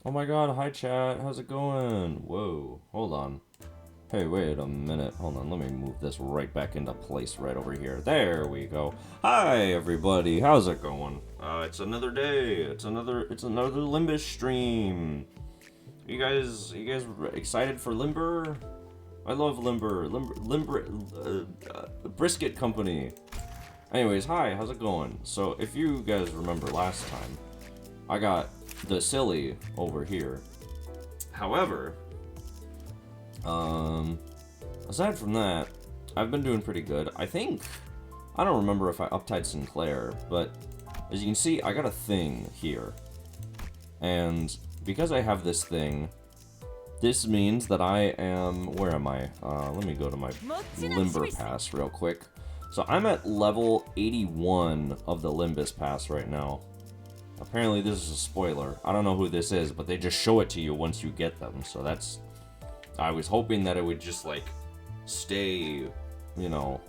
Oh my god, hi chat, how's it going? Whoa, hold on. Hey, wait a minute. Hold on, let me move this right back into place right over here. There we go. Hi, everybody. How's it going? It's another day. It's another Limbus stream. You guys excited for Limber? I love Limber. Brisket Company. Anyways, hi, how's it going? So, if you guys remember last time, I got the silly over here. However, aside from that, I've been doing pretty good. I don't remember if I uptied Sinclair, but as you can see, I got a thing here. And because I have this thing, this means that I am, where am I? Let me go to my Limber Pass real quick. So I'm at level 81 of the Limbus Pass right now. Apparently this is a spoiler. I don't know who this is, but they just show it to you once you get them. So that's... I was hoping that it would just, like, stay, you know,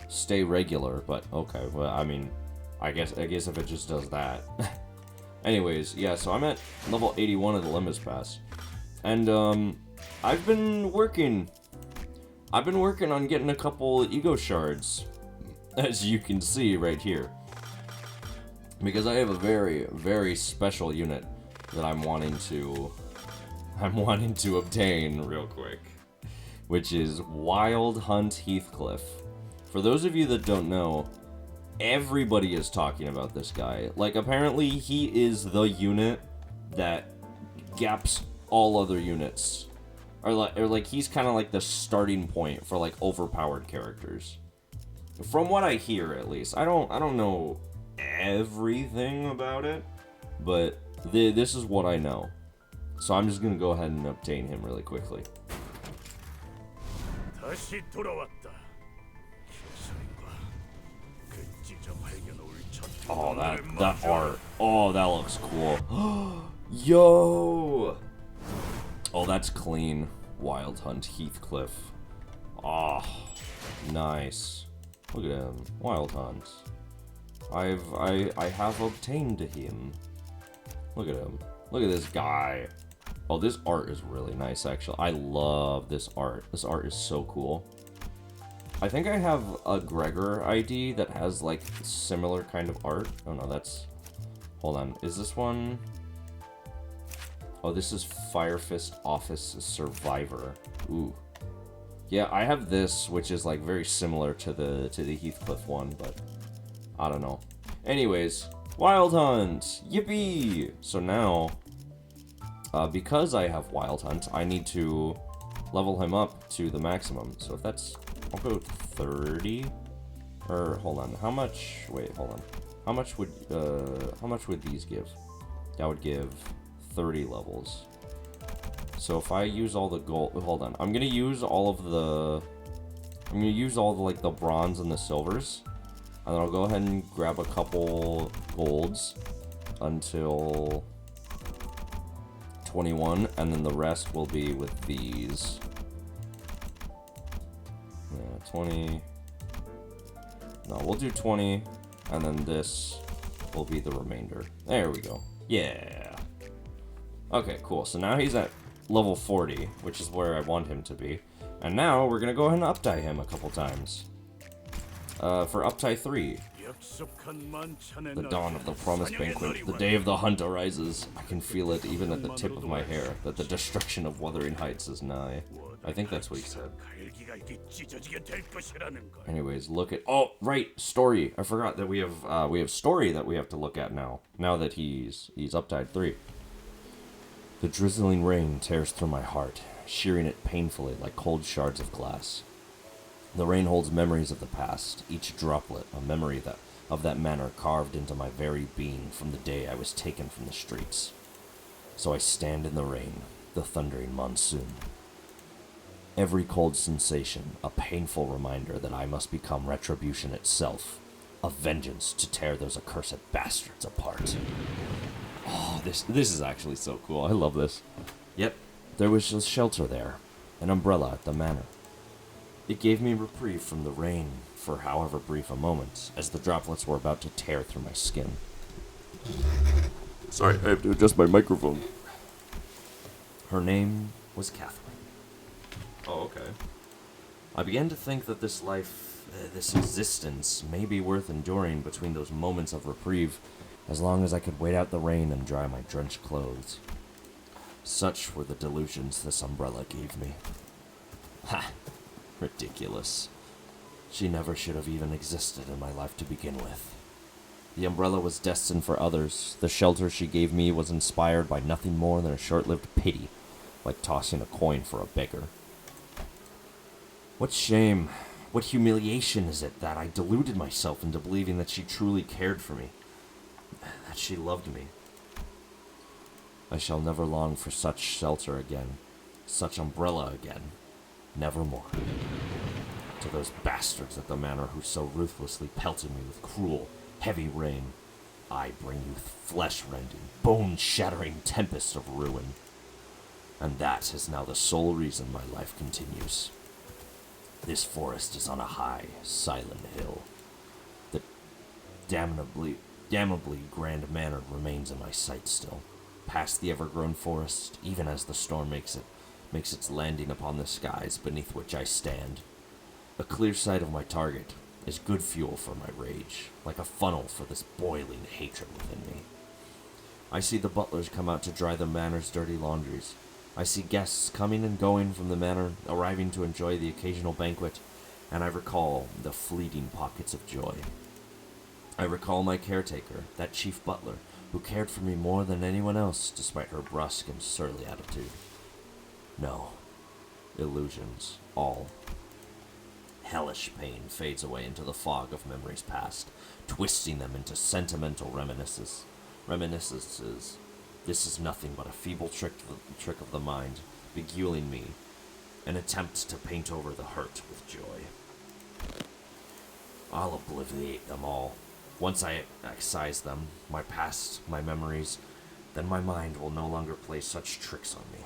stay regular. But, okay, well, I mean, I guess if it just does that. Anyways, yeah, so I'm at level 81 of the Limbus Pass. And, I've been working on getting a couple ego shards, as you can see right here. Because I have a very, very special unit that I'm wanting to obtain real quick, which is Wild Hunt Heathcliff. For those of you that don't know, everybody is talking about this guy. Like, apparently he is the unit that gaps all other units. Or like he's kind of like the starting point for like overpowered characters. From what I hear, at least. I don't know everything about it, but this is what I know. So I'm just gonna go ahead and obtain him really quickly. Oh, that art. Oh, that looks cool. Yo! Oh, that's clean. Wild Hunt Heathcliff. Ah, oh, nice. Look at him. Wild Hunt. I have obtained him. Look at him. Look at this guy. Oh, this art is really nice, actually. I love this art. This art is so cool. I think I have a Gregor ID that has, like, similar kind of art. Oh, no, that's... Hold on. Is this one... Oh, this is Fire Fist Office Survivor. Ooh. Yeah, I have this, which is, like, very similar to the Heathcliff one, but... I don't know. Anyways, Wild Hunt! Yippee! So now... because I have Wild Hunt, I need to level him up to the maximum. So if that's... I'll go 30. Or, hold on. How much... Wait, hold on. How much would these give? That would give 30 levels. So if I use all the gold... Hold on. I'm gonna use all the, like, the bronze and the silvers. And then I'll go ahead and grab a couple golds until 21, and then the rest will be with these. Yeah, 20. No, we'll do 20, and then this will be the remainder. There we go. Yeah. Okay, cool. So now he's at level 40, which is where I want him to be. And now we're gonna go ahead and uptie him a couple times. For uptie 3. The dawn of the promised banquet, the day of the hunt arises. I can feel it even at the tip of my hair, that the destruction of Wuthering Heights is nigh. I think that's what he said. Anyways, look at... Oh, right, Story. I forgot that we have Story that we have to look at now. Now that he's uptied 3. The drizzling rain tears through my heart, shearing it painfully like cold shards of glass. The rain holds memories of the past, each droplet a memory of that manner carved into my very being from the day I was taken from the streets. So I stand in the rain, the thundering monsoon. Every cold sensation, a painful reminder that I must become retribution itself, a vengeance to tear those accursed bastards apart. Oh, this is actually so cool. I love this. Yep, there was a shelter there, an umbrella at the manor. It gave me reprieve from the rain for however brief a moment, as the droplets were about to tear through my skin. Sorry, I have to adjust my microphone. Her name was Catherine. Oh, okay. I began to think that this life, this existence, may be worth enduring between those moments of reprieve, as long as I could wait out the rain and dry my drenched clothes. Such were the delusions this umbrella gave me. Ha! Ridiculous. She never should have even existed in my life to begin with. The umbrella was destined for others. The shelter she gave me was inspired by nothing more than a short-lived pity, like tossing a coin for a beggar. What shame, what humiliation is it that I deluded myself into believing that she truly cared for me, that she loved me. I shall never long for such shelter again, such umbrella again, nevermore. To those bastards at the manor who so ruthlessly pelted me with cruel, heavy rain, I bring you flesh-rending, bone-shattering tempest of ruin. And that is now the sole reason my life continues. This forest is on a high, silent hill. The damnably grand manor remains in my sight still, past the ever-grown forest, even as the storm makes its landing upon the skies beneath which I stand. A clear sight of my target is good fuel for my rage, like a funnel for this boiling hatred within me. I see the butlers come out to dry the manor's dirty laundries. I see guests coming and going from the manor, arriving to enjoy the occasional banquet, and I recall the fleeting pockets of joy. I recall my caretaker, that chief butler, who cared for me more than anyone else, despite her brusque and surly attitude. No. Illusions. All. Hellish pain fades away into the fog of memories past, twisting them into sentimental reminiscences. This is nothing but a feeble trick of the mind, beguiling me, an attempt to paint over the hurt with joy. I'll obliviate them all. Once I excise them, my past, my memories, then my mind will no longer play such tricks on me.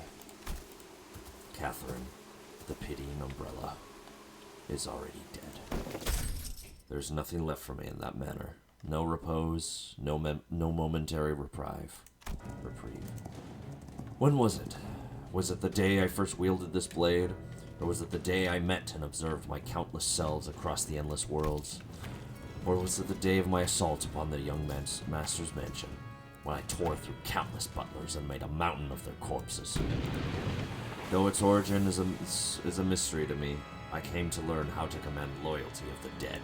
Catherine, the pitying umbrella, is already dead. There's nothing left for me in that manner. No repose, no momentary reprieve. When was it? Was it the day I first wielded this blade? Or was it the day I met and observed my countless selves across the endless worlds? Or was it the day of my assault upon the young master's mansion, when I tore through countless butlers and made a mountain of their corpses? Though its origin is a mystery to me, I came to learn how to command loyalty of the dead.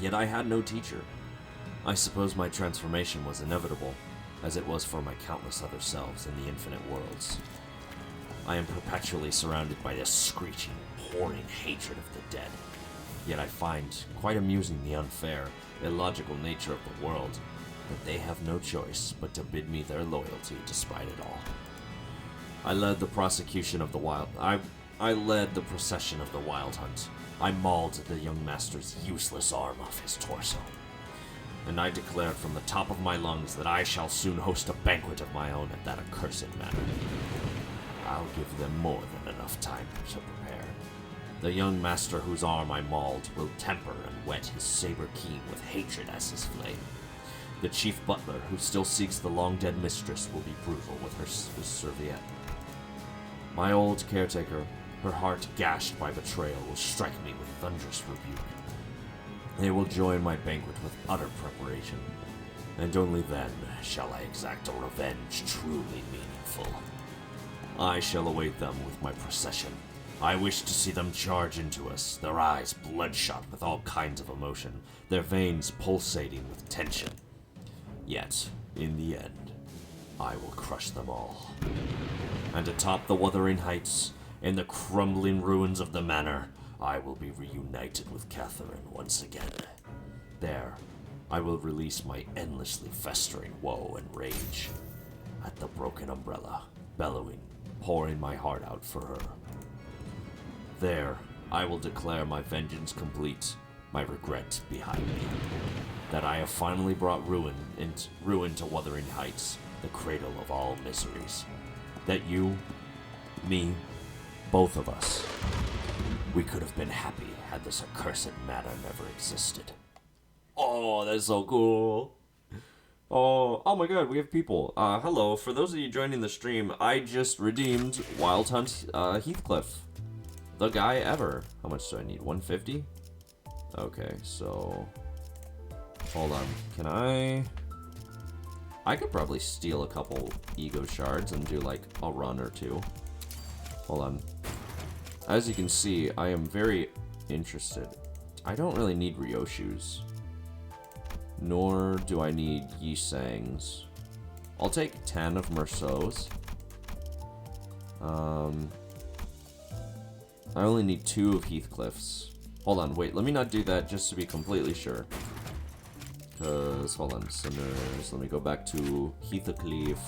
Yet I had no teacher. I suppose my transformation was inevitable, as it was for my countless other selves in the infinite worlds. I am perpetually surrounded by this screeching, pouring hatred of the dead. Yet I find quite amusing the unfair, illogical nature of the world, that they have no choice but to bid me their loyalty despite it all. I led the procession of the wild hunt. I mauled the young master's useless arm off his torso. And I declared from the top of my lungs that I shall soon host a banquet of my own at that accursed manor. I'll give them more than enough time to prepare. The young master whose arm I mauled will temper and whet his saber keen with hatred as his flame. The chief butler, who still seeks the long-dead mistress, will be brutal with her serviette. My old caretaker, her heart gashed by betrayal, will strike me with thunderous rebuke. They will join my banquet with utter preparation, and only then shall I exact a revenge truly meaningful. I shall await them with my procession. I wish to see them charge into us, their eyes bloodshot with all kinds of emotion, their veins pulsating with tension. Yet, in the end, I will crush them all. And atop the wuthering heights, in the crumbling ruins of the manor, I will be reunited with Catherine once again. There, I will release my endlessly festering woe and rage at the broken umbrella, bellowing, pouring my heart out for her. There, I will declare my vengeance complete, my regret behind me, that I have finally brought ruin to Wuthering Heights, the cradle of all miseries. That you, me, both of us, we could have been happy had this accursed matter never existed. Oh, that's so cool. Oh my god, we have people. Hello, for those of you joining the stream, I just redeemed Wild Hunt Heathcliff. the guy ever. How much do I need? 150? Okay, so... Hold on. Can I could probably steal a couple ego shards and do like a run or two. Hold on. As you can see, I am very interested. I don't really need Ryoshus. Nor do I need Yisangs. I'll take 10 of Merceaus. I only need 2 of Heathcliff's. Hold on, wait, let me not do that just to be completely sure. Because, hold on, Sinners, let me go back to Heathcliff.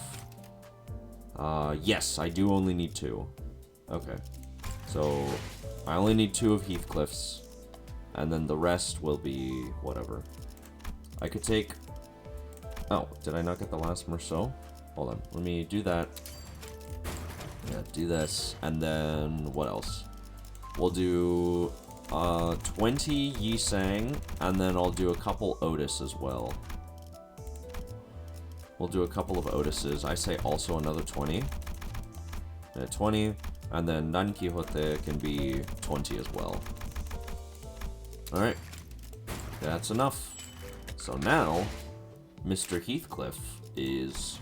Yes, I do only need 2. Okay. So, I only need 2 of Heathcliff's. And then the rest will be whatever. I could take... Oh, did I not get the last Merceau? Hold on, let me do that. Yeah, do this. And then, what else? We'll do... 20 Yisang, and then I'll do a couple Otis as well. We'll do a couple of Otises. I say also another 20. 20, and then Don Quixote can be 20 as well. Alright. That's enough. So now, Mr. Heathcliff is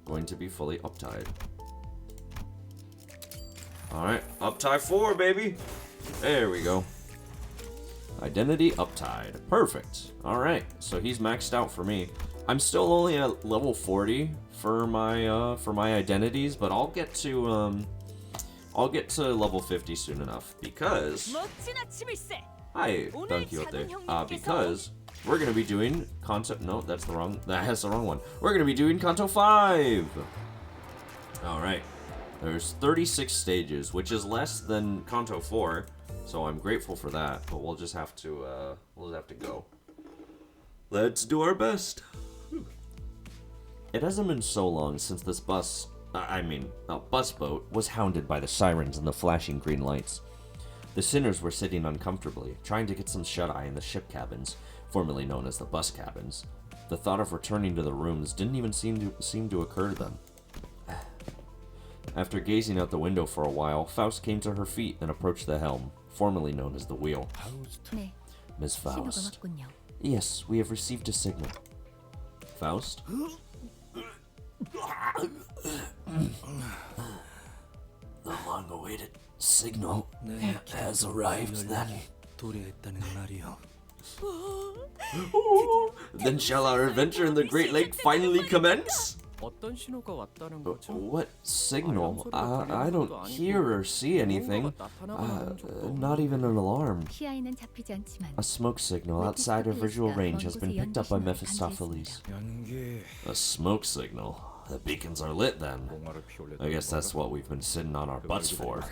going to be fully uptied. Alright, uptie 4, baby! There we go. Identity uptied. Perfect. Alright, so he's maxed out for me. I'm still only at level 40 for my identities, but I'll get to level 50 soon enough because hi, Don Quixote. Because we're gonna be doing Canto. No, that's the wrong one. We're gonna be doing Canto 5. Alright. There's 36 stages, which is less than Canto 4, so I'm grateful for that. But we'll just have to go. Let's do our best. It hasn't been so long since this bus boat was hounded by the sirens and the flashing green lights. The sinners were sitting uncomfortably, trying to get some shut-eye in the ship cabins, formerly known as the bus cabins. The thought of returning to the rooms didn't even seem to occur to them. After gazing out the window for a while, Faust came to her feet and approached the helm, formerly known as the wheel. Miss Faust. Yes, we have received a signal. Faust? The long-awaited signal has arrived then. Then shall our adventure in the Great Lake finally commence? What signal? I don't hear or see anything. Not even an alarm. A smoke signal outside our visual range has been picked up by Mephistopheles. A smoke signal? The beacons are lit then. I guess that's what we've been sitting on our butts for.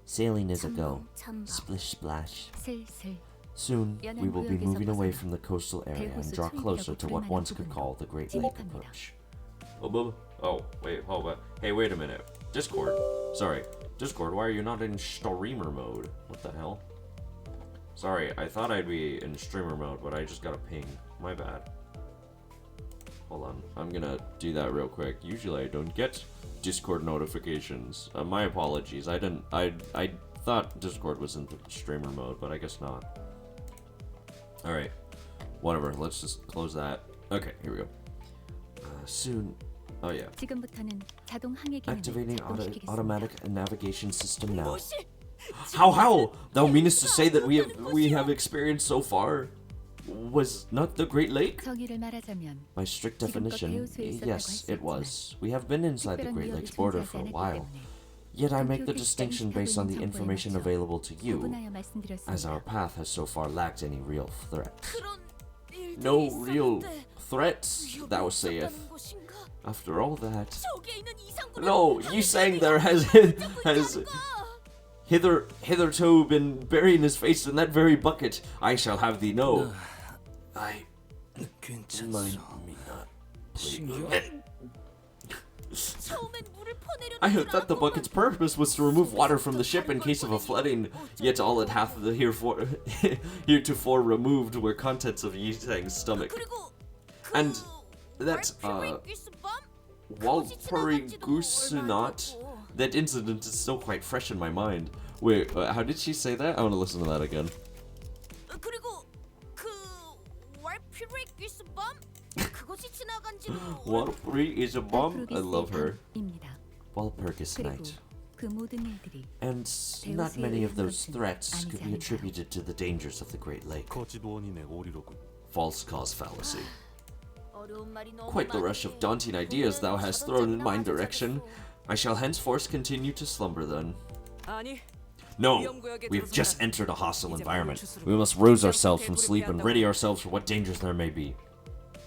Sailing is a go. Splish splash. Soon, we will be moving away from the coastal area and draw closer to what once could call the Great Lake approach. Oh, wait, hold on. Hey, wait a minute. Discord. Sorry. Discord, why are you not in streamer mode? What the hell? Sorry, I thought I'd be in streamer mode, but I just got a ping. My bad. Hold on. I'm gonna do that real quick. Usually I don't get Discord notifications. My apologies. I thought Discord was in streamer mode, but I guess not. Alright. Whatever. Let's just close that. Okay, here we go. Soon. Oh yeah. Activating automatic navigation system now. How? Thou meanest to say that we have experienced so far was not the Great Lake? By strict definition, yes, it was. We have been inside the Great Lake's border for a while. Yet I make the distinction based on the information available to you, as our path has so far lacked any real threats. No real threats, thou sayest. After all that... No, you saying there has hitherto been burying his face in that very bucket. I shall have thee know. I... Mind me not, please. I had thought the bucket's purpose was to remove water from the ship in case of a flooding, yet all it hath heretofore removed were contents of Yitang's stomach. And that, Walpurgis not That incident is still quite fresh in my mind. Wait, how did she say that? I want to listen to that again. 그리고 그 월프리 기스범 그것이 지나간 지도 Walpurgis is a bomb. I love her. Walpurgis Night. 그 모든 일들이 And not many of those threats could be attributed to the dangers of the Great Lake. False cause fallacy. 어려운 말이 너무 Quite the rush of daunting ideas thou hast thrown in my direction. I shall henceforth continue to slumber then. No, we have just entered a hostile environment. We must rouse ourselves from sleep and ready ourselves for what dangers there may be.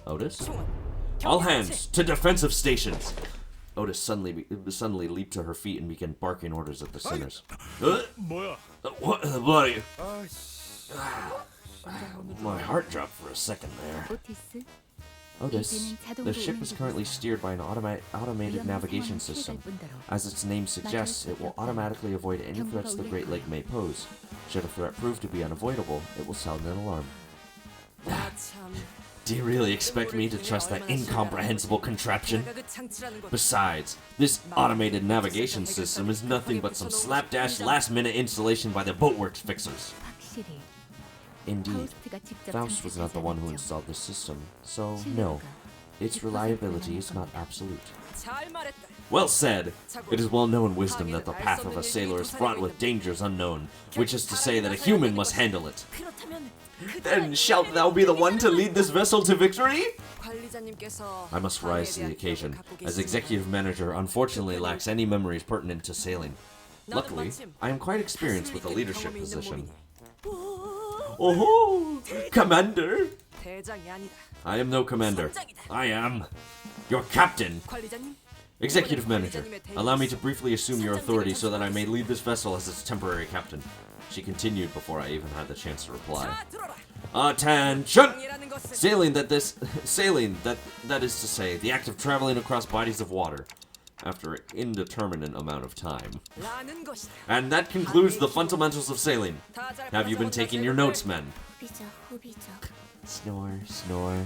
Otis? All hands, to defensive stations! Otis suddenly leaped to her feet and began barking orders at the sinners. What the bloody? My heart dropped for a second there. Otis, the ship is currently steered by an automated navigation system. As its name suggests, it will automatically avoid any threats the Great Lake may pose. Should a threat prove to be unavoidable, it will sound an alarm. Do you really expect me to trust that incomprehensible contraption? Besides, this automated navigation system is nothing but some slapdash last-minute installation by the boatworks fixers. Indeed, Faust was not the one who installed the system, so no, its reliability is not absolute. Well said! It is well-known wisdom that the path of a sailor is fraught with dangers unknown, which is to say that a human must handle it. Then shalt thou be the one to lead this vessel to victory? I must rise to the occasion, as executive manager unfortunately lacks any memories pertinent to sailing. Luckily, I am quite experienced with the leadership position. Oh, Commander! I am no commander. I am your captain. Executive Manager, allow me to briefly assume your authority so that I may lead this vessel as its temporary captain. She continued before I even had the chance to reply. Attention! Sailing, that is to say, the act of traveling across bodies of water after an indeterminate amount of time. And that concludes the fundamentals of sailing. Have you been taking your notes, men? Snore, snore.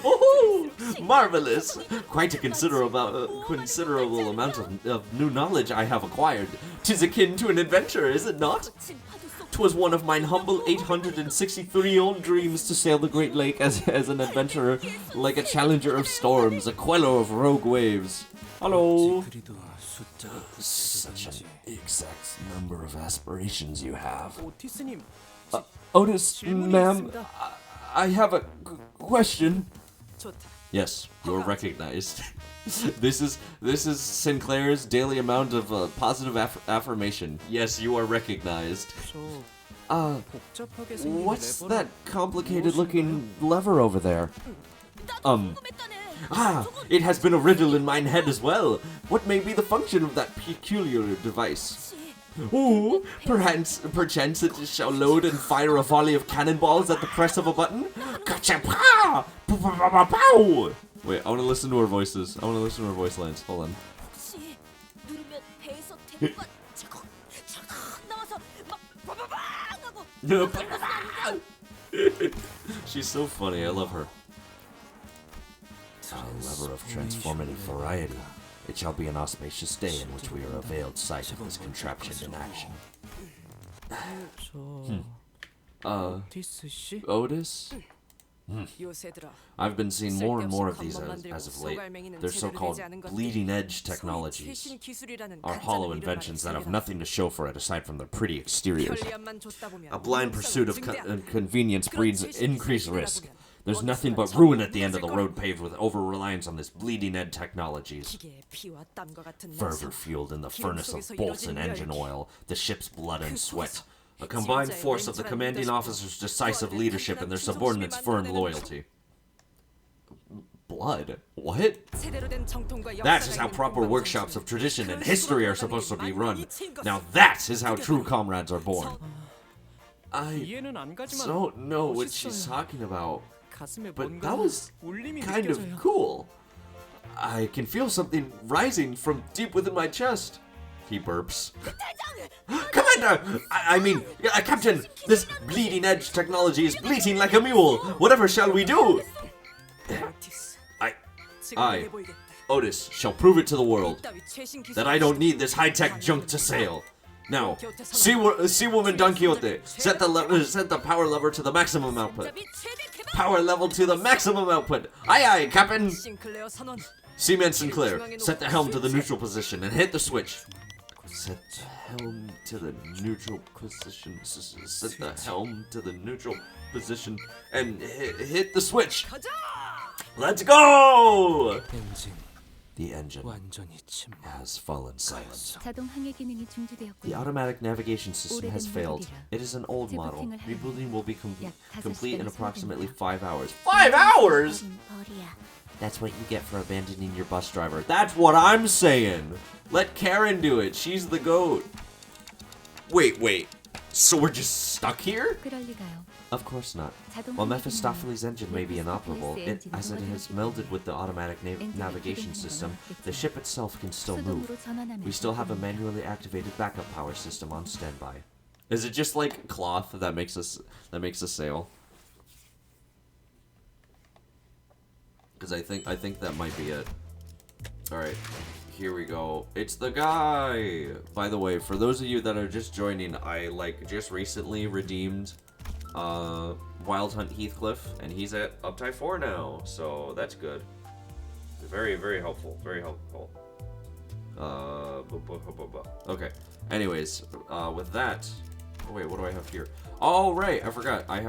Oh, marvelous! Quite a considerable amount of new knowledge I have acquired. 'Tis akin to an adventure, is it not? 'Twas one of mine humble 863 own dreams to sail the Great Lake as an adventurer, like a challenger of storms, a queller of rogue waves. Hello. Such an exact number of aspirations you have. Otis, ma'am, I have a question. Yes, you're recognized. This is Sinclair's daily amount of positive affirmation. Yes, you are recognized. What's that complicated-looking lever over there? It has been a riddle in mine head as well. What may be the function of that peculiar device? Ooh, perchance it shall load and fire a volley of cannonballs at the press of a button? Gotcha! Pow! Pow! Wait, I want to listen to her voices. I want to listen to her voice lines. Hold on. She's so funny. I love her. A lever of transformative variety. It shall be an auspicious day in which we are availed sight of this contraption in action. Otis? I've been seeing more and more of these as of late. They're so-called bleeding-edge technologies. Are hollow inventions that have nothing to show for it aside from their pretty exteriors. A blind pursuit of convenience breeds increased risk. There's nothing but ruin at the end of the road paved with over-reliance on this bleeding-edge technologies. Fervor fueled in the furnace of bolts and engine oil, the ship's blood and sweat. A combined force of the commanding officer's decisive leadership and their subordinates' firm loyalty. Blood? What? That is how proper workshops of tradition and history are supposed to be run. Now that is how true comrades are born. I don't know what she's talking about, but that was kind of cool. I can feel something rising from deep within my chest. He burps. Commander! I mean, Captain, this bleeding-edge technology is bleating like a mule. Whatever shall we do? Otis shall prove it to the world that I don't need this high-tech junk to sail. Now, Sea Woman Don Quixote, set the power lever to the maximum output. Power level to the maximum output. Aye aye, Captain. Seaman Sinclair, set the helm to the neutral position and hit the switch. Set the helm to the neutral position. Set the helm to the neutral position and hit the switch. Let's go! The engine has fallen silent. The automatic navigation system has failed. It is an old model. Rebooting will be complete in approximately 5 hours. 5 hours?! That's what you get for abandoning your bus driver. That's what I'm saying! Let Karen do it. She's the GOAT. Wait. So we're just stuck here? Of course not. While Mephistopheles' engine may be inoperable, as it has melded with the automatic navigation system, the ship itself can still move. We still have a manually activated backup power system on standby. Is it just like cloth that makes us sail? Because I think that might be it. All right. Here we go. It's the guy! By the way, for those of you that are just joining, I just recently redeemed Wild Hunt Heathcliff, and he's at Uptide 4 now, so that's good. Very, very helpful. Very helpful. Okay. Anyways, with that... Oh, wait, what do I have here? Oh, right! I forgot. I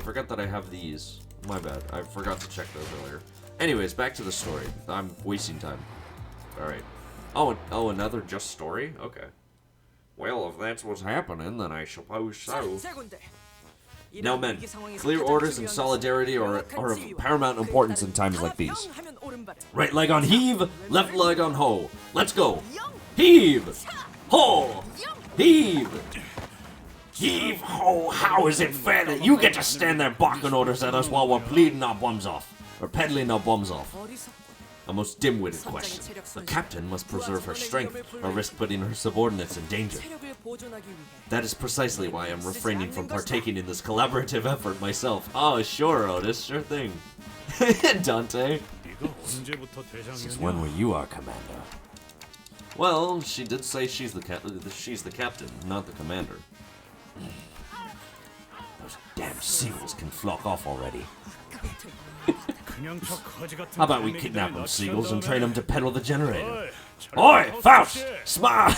forgot that I have these. My bad. I forgot to check those earlier. Anyways, back to the story. I'm wasting time. Alright. Oh, another just story? Okay. Well, if that's what's happening, then I suppose so. Now, men, clear orders and solidarity are of paramount importance in times like these. Right leg on heave, left leg on hoe. Let's go. Heave! Ho! Heave! Heave! Ho! How is it fair that you get to stand there barking orders at us while we're pleading our bums off? Or peddling our bums off? A most dim-witted question. The captain must preserve her strength, or risk putting her subordinates in danger. That is precisely why I'm refraining from partaking in this collaborative effort myself. Oh, sure, Otis, sure thing. Dante. Since when were you our commander? Well, she did say she's the captain, not the commander. Those damn seagulls can flock off already. How about we kidnap them seagulls and train them to peddle the generator? Oi, Faust! Smart!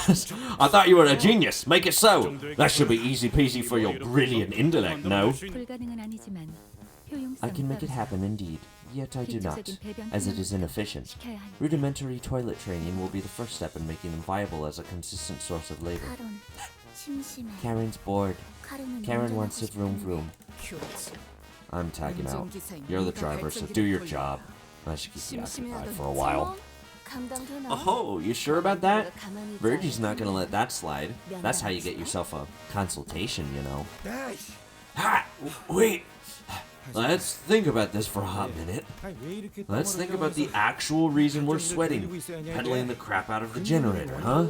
I thought you were a genius. Make it so. That should be easy peasy for your brilliant intellect, no? I can make it happen indeed, yet I do not, as it is inefficient. Rudimentary toilet training will be the first step in making them viable as a consistent source of labor. Karen's bored. Karen wants a vroom. I'm tagging out. You're the driver, so do your job. I should keep you occupied for a while. Oh, you sure about that? Virgie's not gonna let that slide. That's how you get yourself a consultation, you know. Ha! Wait! Let's think about this for a hot minute. Let's think about the actual reason we're sweating. Peddling the crap out of the generator, huh?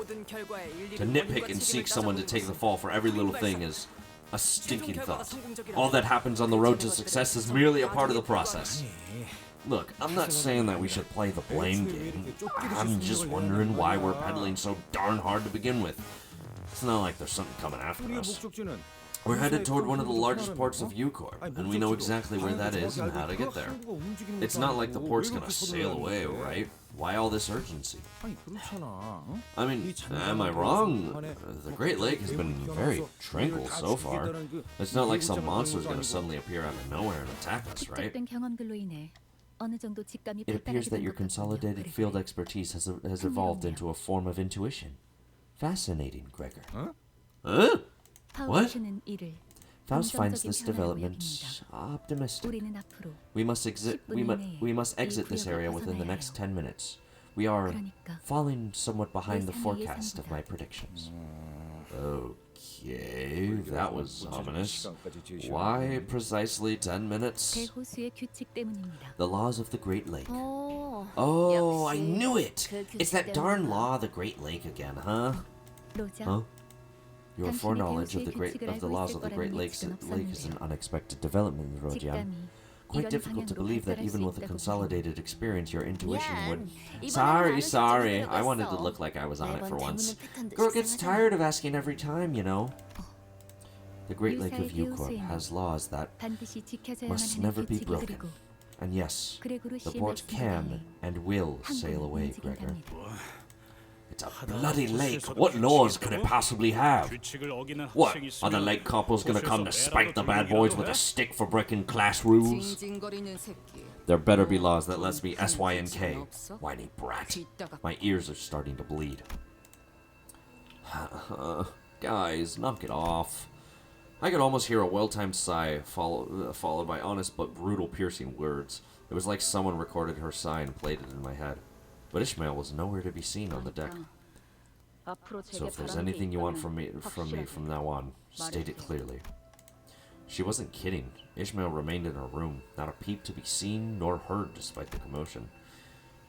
To nitpick and seek someone to take the fall for every little thing is a stinking thought. All that happens on the road to success is merely a part of the process. Look, I'm not saying that we should play the blame game. I'm just wondering why we're pedaling so darn hard to begin with. It's not like there's something coming after us. We're headed toward one of the largest ports of Ucorp, and we know exactly where that is and how to get there. It's not like the port's gonna sail away, right? Why all this urgency? I mean, am I wrong? The Great Lake has been very tranquil so far. It's not like some monster's gonna suddenly appear out of nowhere and attack us, right? It appears that your consolidated field expertise has evolved into a form of intuition. Fascinating, Gregor. Huh? What? Faust finds this development optimistic. We must exit this area within the next 10 minutes. We are falling somewhat behind the forecast of my predictions. Okay, that was ominous. Why precisely 10 minutes? The laws of the Great Lake. Oh, I knew it! It's that darn law of the Great Lake again, huh? Huh? Your foreknowledge of the laws of the Great Lakes is an unexpected development, Rodian. Quite difficult to believe that even with a consolidated experience, your intuition would... 이번에는 Sorry. 나는 I wanted to 들어갔어. look like I was on it for 매번 once. 재밌는 패턴도 Girl gets 수상하잖아. tired of asking every time, you know. The Great Lake of Eucorp has laws that 반드시 지켜져야만 must 하는 never be 규칙이 broken. 흐르고 And yes, 그레고르 the 씨의 port 말씀과 can and will sail away, Gregor. 움직인답니다. It's a bloody lake. What laws could it possibly have? What? Are the lake couples gonna come to spike the bad boys with a stick for breaking class rules? 징징거리는 새끼. There better be laws that lets me SYNK. Whiny brat. My ears are starting to bleed. Guys, knock it off. I could almost hear a well-timed sigh followed by honest but brutal piercing words. It was like someone recorded her sigh and played it in my head. But Ishmael was nowhere to be seen on the deck. So if there's anything you want from me from now on, state it clearly. She wasn't kidding. Ishmael remained in her room, not a peep to be seen nor heard despite the commotion.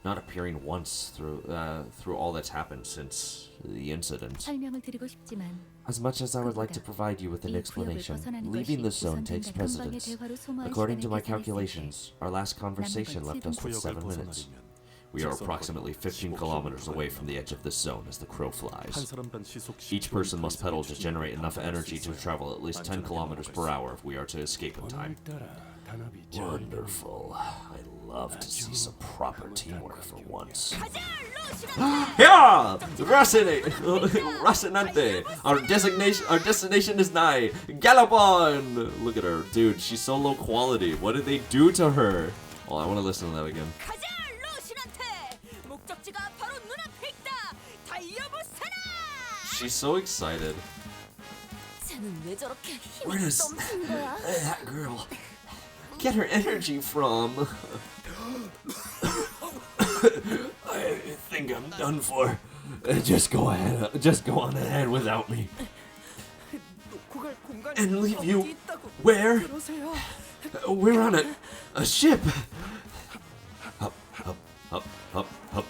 Not appearing once through all that's happened since the incident. 설명을 드리고 싶지만 As much as I would like to provide you with an explanation, leaving the zone takes precedence. According to my calculations, our last conversation left us with 7 minutes. We are approximately 15 kilometers away from the edge of this zone as the crow flies. Each person must pedal to generate enough energy to travel at least 10 kilometers per hour if we are to escape in time. Wonderful. I love to see some proper teamwork for once. Yeah! Racinante! Our destination is nigh! Gallop on! Look at her. Dude, she's so low quality. What did they do to her? Oh, I want to listen to that again. 가자, 러시한테. 목적지가 바로 눈앞에 있다. 달려보세라. She's so excited. 쟤는 왜 저렇게 Where 힘이 does 넘치는 거야? that girl get her energy from? I think I'm done for. Just go ahead. Just go on ahead without me. And leave you where? We're on a ship. Up, up, up, up, up.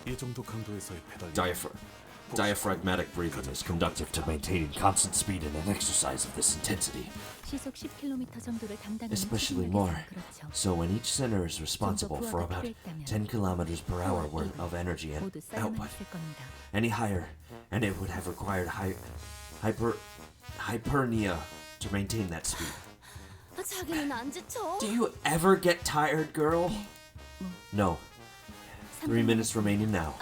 Diaphragmatic breathing is conducive to maintaining constant speed in an exercise of this intensity, 시속 10km 정도를 담당하는 especially 추진력에서는 more. 그렇죠. So when each center is responsible for about 10 kilometers per hour worth of energy and 모두 쌓여만 output, 있을 겁니다. any higher, and it would have required hypernia to maintain that speed. 자기는 안 지쳐? Do you ever get tired, girl? No. 3 minutes remaining now.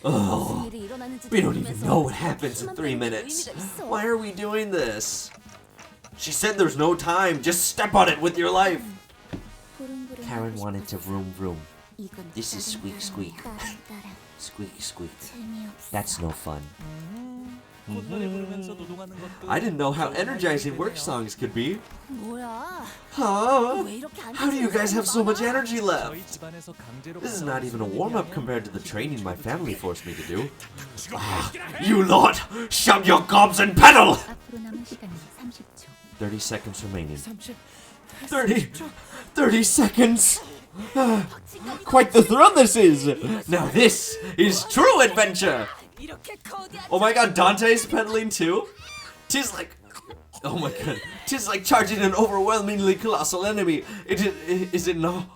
Oh, 무슨 일이 일어나는지 we don't even 궁금해서 know what happens in 힘만 3 빼는 게 minutes. 의미가 있어. Why are we doing this? She said there's no time. Just step on it with your life. 부릉부릉 Karen 하고 wanted to 싶었어. vroom vroom. 이건 This is squeak squeak. 따랑따랑. Squeak squeak. 재미없어. That's no fun. I didn't know how energizing work songs could be. 뭐야? Huh? 왜 이렇게 안 How do you guys have so much 많아? energy left? This is not even a warm-up compared to the training my family forced me to do. Ah, you lot! Shove your gobs and pedal! 앞으로 남은 시간은 30초. 30 seconds remaining. 30 seconds! Ah, quite the thrill this is! Now this is true adventure! 이렇게 거대한 Oh my god, Dante's pedaling too? Tis like... Oh my god. Tis like charging an overwhelmingly colossal enemy. Is it no?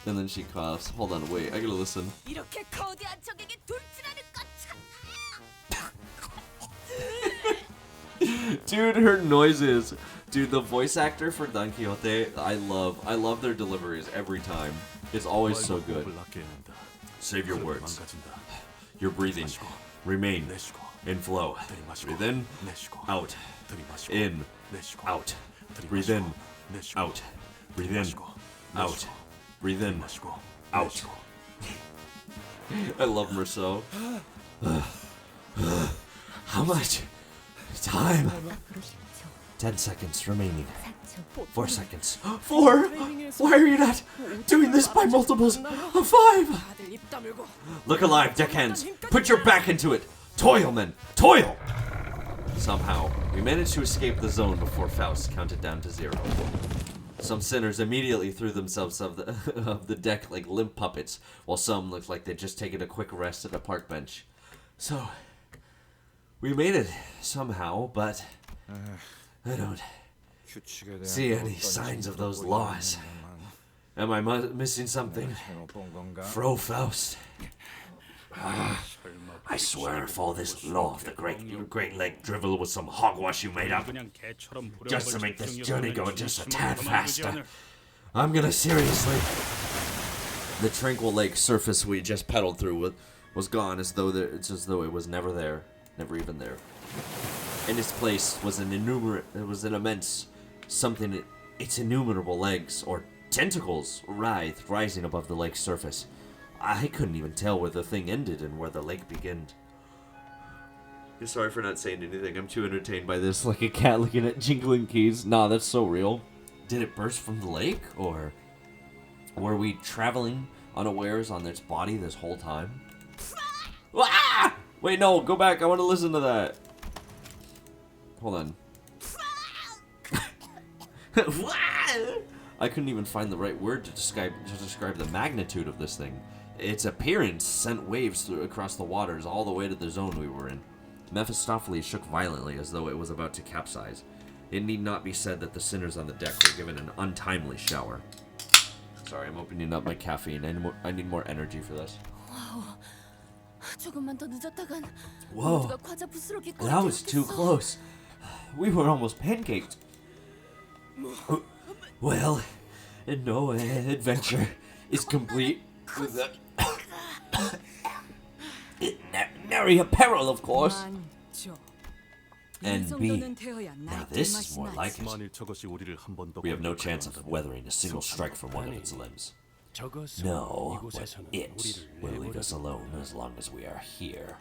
And then she coughs. Hold on, wait, I gotta listen. 이렇게 거대한 적에게 돌진하는 것 Dude, her noises. Dude, the voice actor for Don Quixote, I love their deliveries every time. It's always so good. Save your words. Your breathing. Remain in flow. Breathe in, out. In, out. Breathe in, out. Breathe in, out. Breathe in, out. I love Merceau. How much time? 앞으로 10초. 10 seconds remaining. 4초. 4 seconds. 4? Why are you not doing this by multiples of 5? 다들 입 다물고 Look alive, deckhands. Put your back into it. Toil, men. Toil! Somehow, we managed to escape the zone before Faust counted down to 0. Some sinners immediately threw themselves of the deck like limp puppets, while some looked like they'd just taken a quick rest at a park bench. So, we made it somehow, but I don't see any signs of those laws. Am I missing something? Fro Faust. I swear if all this law of the Great Lake drivel was some hogwash you made up, just to make this journey go just a tad faster, I'm gonna seriously... The tranquil lake surface we just pedaled through was gone, as though it was never there, never even there. In its place was an immense something. Its innumerable legs or tentacles writhed, rising above the lake's surface. I couldn't even tell where the thing ended and where the lake began. Sorry for not saying anything. I'm too entertained by this, like a cat looking at jingling keys. Nah, that's so real. Did it burst from the lake, or were we traveling unawares on its body this whole time? Ah! Wait, no, go back. I want to listen to that. Hold on. I couldn't even find the right word to describe the magnitude of this thing. Its appearance sent waves across the waters all the way to the zone we were in. Mephistopheles shook violently as though it was about to capsize. It need not be said that the sinners on the deck were given an untimely shower. Sorry, I'm opening up my caffeine. I need more energy for this. 조금만 더 늦었다간 Whoa, 모두가 과자 부스러기 that was too close. We were almost pancaked. Well, no adventure is complete without nary a peril, of course. And B, now this is more like it. We have no chance of weathering a single strike from one of its limbs. No, but it will leave us alone as long as we are here.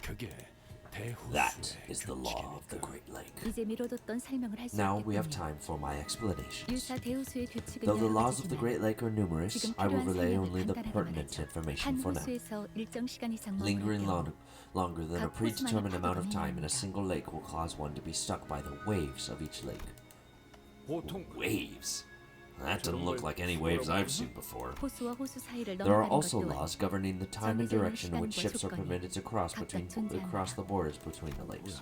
That is the law of the Great Lake. 이제 미뤄뒀던 설명을 할 수 Now we have 있겠군요. time for my explanations. 유사 대우수의 규칙은 Though the 여러 laws of the 가지지만 Great Lake are numerous, 지금 I will 필요한 relay 설명을 only the 간단하게 pertinent 말하죠. information 한 for now. 호수에서 일정 시간 이상 Lingering 머무를 경우 longer than a 각 predetermined 호수마다 amount of 파도가 time in a 일어납니다. single lake will cause one to be stuck by the waves of each lake. Waves? That doesn't look like any waves I've seen before. 호수와 호수 사이를 There are 넘어가는 also 것 또한 laws governing the time and direction in which ships are permitted to cross the borders between the lakes.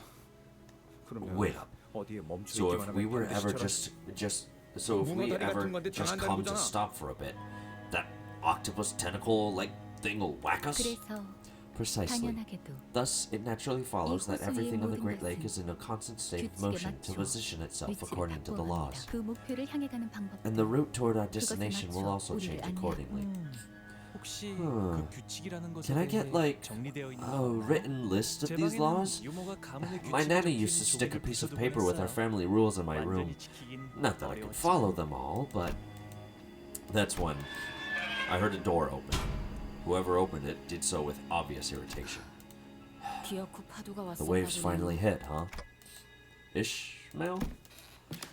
Wait up. So if we were ever just come to stop for a bit, that octopus tentacle-like thing will whack us? 그래서 Precisely. 당연하게도 Thus, it naturally follows that everything on the Great Lake is in a constant state of motion to position itself 위치를 according to the 바꾸어 laws. 그 목표를 향해 가는 방법. And the route toward our destination will also change accordingly. 혹시 Hmm. 그 규칙이라는 것에 Can I get, like, 정리되어 있는 a written list of these laws? My nanny used to stick a piece of paper with our family rules in my room. Not that I could follow them all, but that's when I heard a door open. Whoever opened it did so with obvious irritation. 기어코 파도가 왔었나 The waves 보네요. finally hit, huh? Ishmael?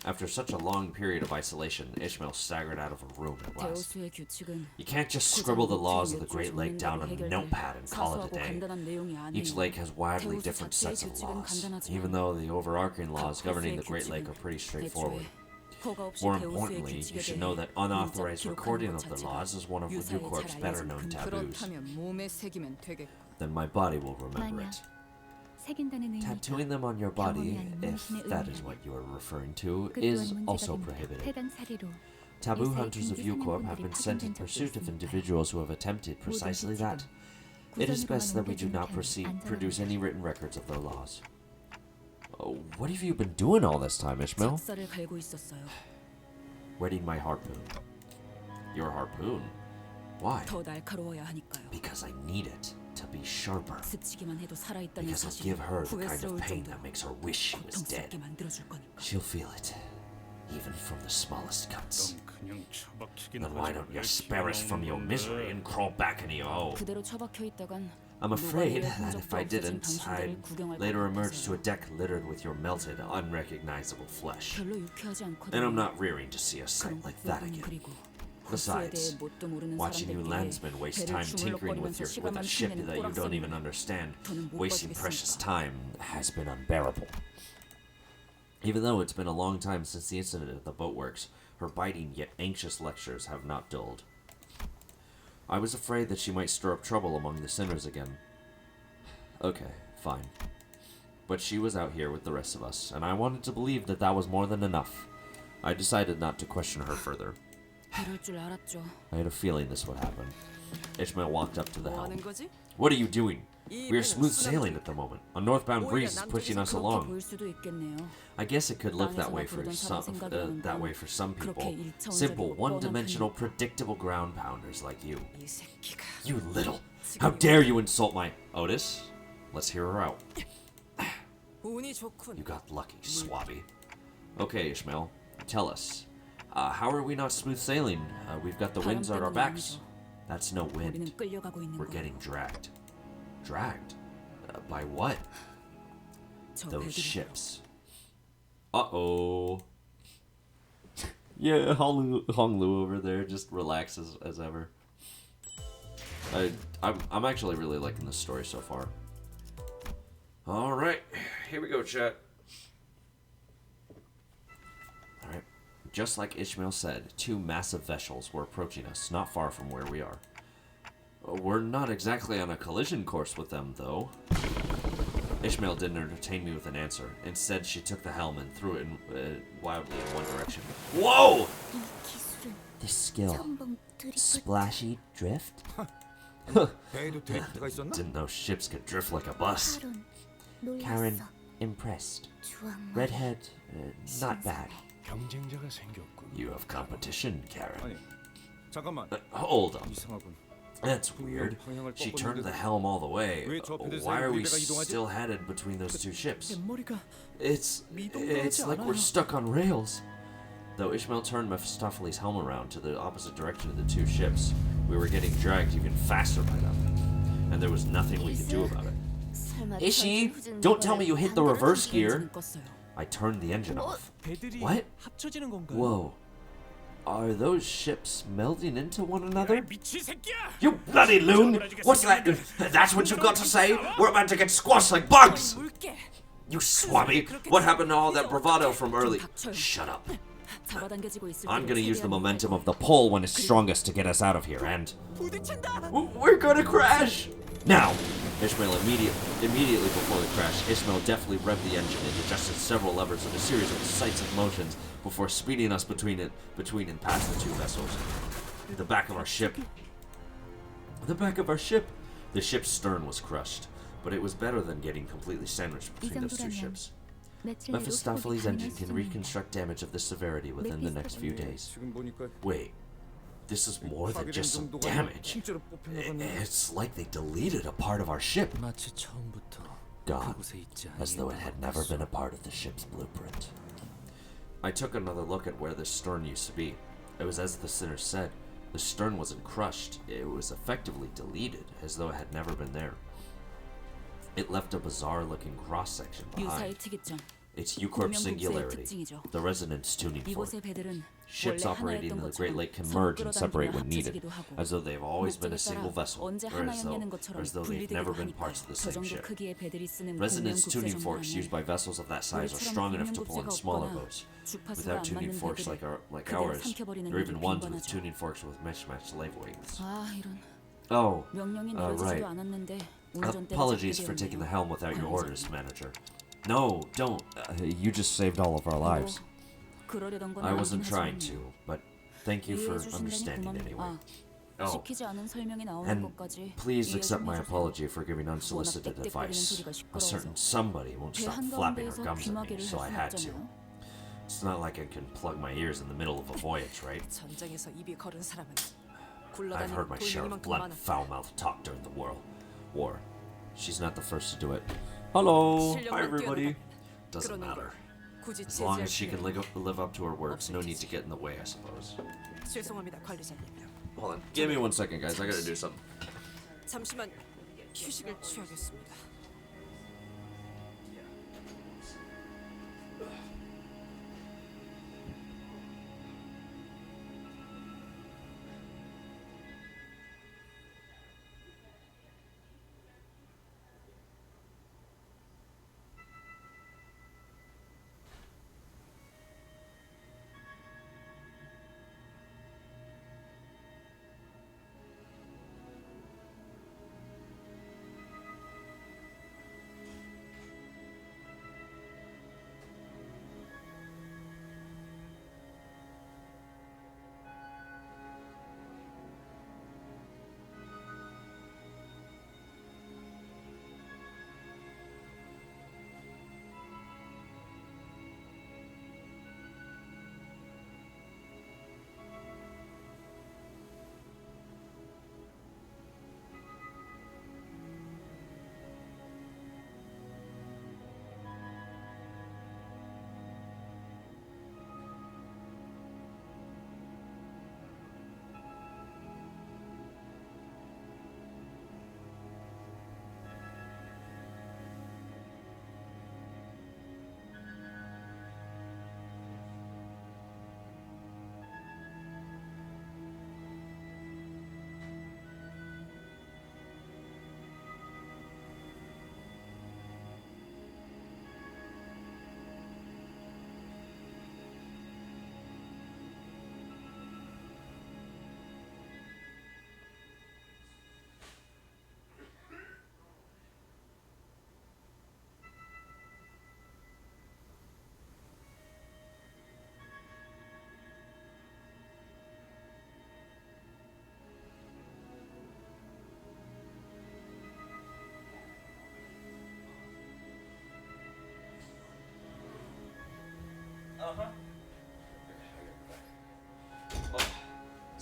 After such a long period of isolation, Ishmael staggered out of a room at last. 대우수의 규칙은 You can't just scribble the laws of the Great Lake down on a notepad and call it a 사소하고 day. 간단한 내용이 Each 아니에요. lake has widely 대우수 different 자체의 sets of 규칙은 laws, 간단하지만 even though the overarching laws 각 governing the 호수의 Great Lake 규칙은 are pretty straightforward. 허가 없이 More 대우수의 importantly, you 규칙에 should 대해 know that 문자로 unauthorized 기록하는 recording 것 of the 자체가 laws is one of 유사히 Newcorp's 잘 better 알려진 known 근- taboos. 그렇다면 몸에 새기면 되겠고. Then my body will remember 만약 it. 새긴다는 의미가 Tattooing them on your body, 경험이 아닌 if 문신의 that is 의미는 what you are referring to, 그 is 또한 also 문제가 됩니다. prohibited. 해당 사례로 Taboo 유사의 hunters of 금기 Ucorp have 사냥꾼들이 been sent in 파견된 적도 pursuit of 있으니까요. individuals who have attempted precisely 모든 that. 규칙은 It is 구전으로만 best that we do 옮겨지는 not 편이 produce 안전합니다. any written records of their laws. Oh, what have you been doing all this time, Ishmael? 작사를 갈고 있었어요. Wetting my harpoon. Your harpoon? Why? 더 날카로워야 하니까요. Because I need it to be sharper. 스치기만 해도 살아있다는 Because I'll 사실이 give her the kind of 후회스러울 pain 정도로 that makes her wish she was dead. 고통스럽게 만들어줄 거니까. She'll feel it, even from the smallest cuts. Then why don't you spare us from your misery and crawl back into your hole? 그대로 처박혀 있다간 I'm 누가 afraid 해외 that if 흔적도 I 없어진 didn't, 당신들을 I'd 구경할 later 것 emerge to a 같아서요. deck littered with your melted, unrecognizable flesh. 별로 유쾌하지 않거든요. And I'm not rearing to see a sight 그런 like that 여러분, again. 그리고 호수에 대해 Besides, 뭣도 모르는 watching you 사람들끼리 landsmen waste 배를 time tinkering with 주물럭거리면서 a 시간만 ship 끝내는 that you don't even 꼬락서리는 understand, 더는 못 wasting precious 버티겠으니까. time has been unbearable. Even though it's been a long time since the incident at the boatworks, her biting yet anxious lectures have not dulled. I was afraid that she might stir up trouble among the sinners again. Okay, fine. But she was out here with the rest of us, and I wanted to believe that that was more than enough. I decided not to question her further. 이럴 줄 알았죠. I had a feeling this would happen. Ishmael walked up to the 뭐 helm. 하는 거지? What are you doing? We are smooth sailing at the moment. A northbound breeze is pushing us 그렇게 along. 보일 수도 있겠네요. I guess it could look that way for some people. Simple, one-dimensional, predictable ground pounders like you. 이 새끼가. You little! How dare you insult my Otis? Let's hear her out. 운이 좋군. You got lucky, swabby. Okay, Ishmael, tell us. How are we not smooth sailing? We've got the winds on our backs. That's no wind. 우리는 끌려가고 있는 We're 거예요. getting dragged. Dragged? By what? 저 Those 배들이요. ships. Uh-oh. Yeah, Hong Lu over there just relaxes as ever. I'm actually really liking this story so far. All right, here we go, chat. All right, just like Ishmael said, two massive vessels were approaching us, not far from where we are. We're not exactly on a collision course with them, though. Ishmael didn't entertain me with an answer. Instead, she took the helm and threw it wildly in one direction. Whoa! This skill. Splashy drift? Didn't know ships could drift like a bus. Karen, impressed. Redhead, not bad. 경쟁자가 생겼군. You have competition, Karen. 아니, 잠깐만. Hold on. 이상하군. That's weird. She turned the helm all the way. Why are we still headed between those two ships? 머리가 It's like we're stuck on rails. Though Ishmael turned Mephistopheles' helm around to the opposite direction of the two ships, we were getting dragged even faster by them, and there was nothing we could do about it. Ishi, don't tell me you hit the reverse gear. I turned the engine off. 배들이 What? 합쳐지는 건가요? Whoa. Are those ships melding into one another? 미친 새끼야! You bloody loon! What's that? That's what you've got to say? We're about to get squashed like bugs! 물게. You swabby! What happened to all that bravado from early? Shut up. 잡아당겨지고 있을 I'm 때 gonna use the 최대한 momentum of the pull when it's strongest to get us out of here, and... 부딪힌다. We're gonna crash! Now! Ishmael immediately before the crash, Ishmael deftly revved the engine and adjusted several levers in a series of decisive motions before speeding us between and past the two vessels. The back of our ship. The ship's stern was crushed, but it was better than getting completely sandwiched between those two ships. Mephistopheles' engine can reconstruct damage of this severity within the next few days. 지금 보니까 Wait, this is more than just some damage. 진짜로 뽑혀나가는 It's like they deleted a part of our ship. 마치 처음부터 Gone, 그곳에 있지 as though it had never been a part of the ship's blueprint. I took another look at where the stern used to be. It was as the sinner said. The stern wasn't crushed. It was effectively deleted, as though it had never been there. It left a bizarre-looking cross-section behind. 유사의 특이점. It's U-Corp singularity, the resonance tuning fork. 이곳의 배들은 Ships 원래 operating in 하나였던 the Great Lake can 것처럼 merge and 서로 separate 끌어당기며 when needed, 합쳐지기도 하고 as though they've always been a 목적에 single 따라 vessel, 언제 or 하나였냐는 것처럼 as though they've 분리되기도 never been 하니까 parts of the 저 same 정도 ship. 크기의 배들이 쓰는 Resonance 공룡 tuning 국제 forks used by vessels of that size are strong enough to pull in smaller boats. Without tuning forks like ours, or even ones with tuning forks with mismatched slave wings. 아 이런 Oh, 명령이 right. 내려지지도 않았는데 운전대를 Apologies 잡게 for taking the 되었네요. helm without your orders, manager. No, don't. You just saved all of our lives. 그러려던 건 I wasn't 아니긴 trying 하지만요. to, but thank you for 이해해 주신다니 understanding 고맙- anyway. 아, Oh, 시키지 않은 설명이 나오는 and 것까지 please 이해 accept 좀 my 해주세요. apology for giving unsolicited 워낙 advice. 땡땡거리는 소리가 A certain 시끄러워서. somebody won't 배 stop flapping her 한가운데에서 gums at me, 귀마개를 so I 할 had 순 to. 없잖아요. It's not like I can plug my ears in the middle of a voyage, right? 전장에서 입이 거른 사람은 I've heard my share of 굴러다니는 blunt, 돌멩이만큼 많아. foul-mouthed talk during the war. She's not the first to do it. Hello! Hi, 실력만 everybody! 뛰어나다. Doesn't 그러는 matter. 게 굳이 As long as she 제지할 can live up to her words, no need to get in the way, I suppose. 필요- 죄송합니다, 관리자님. Hold on. Give me 1 second, guys. I gotta do something. 잠시만 휴식을 취하겠습니다.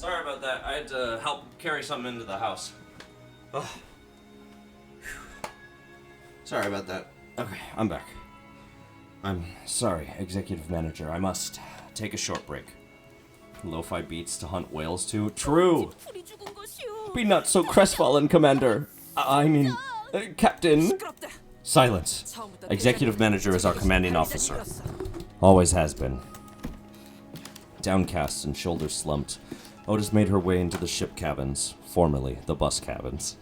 Sorry about that. I had to help carry something into the house. Ugh. Sorry about that. Okay, I'm back. I'm sorry, Executive Manager. I must take a short break. Lo-fi beats to hunt whales to? True! Be not so crestfallen, Commander. Captain. 시끄럽다. Silence. Executive Manager is our commanding officer. Always has been. Downcast and shoulders slumped, Otis made her way into the ship cabins, formerly the bus cabins.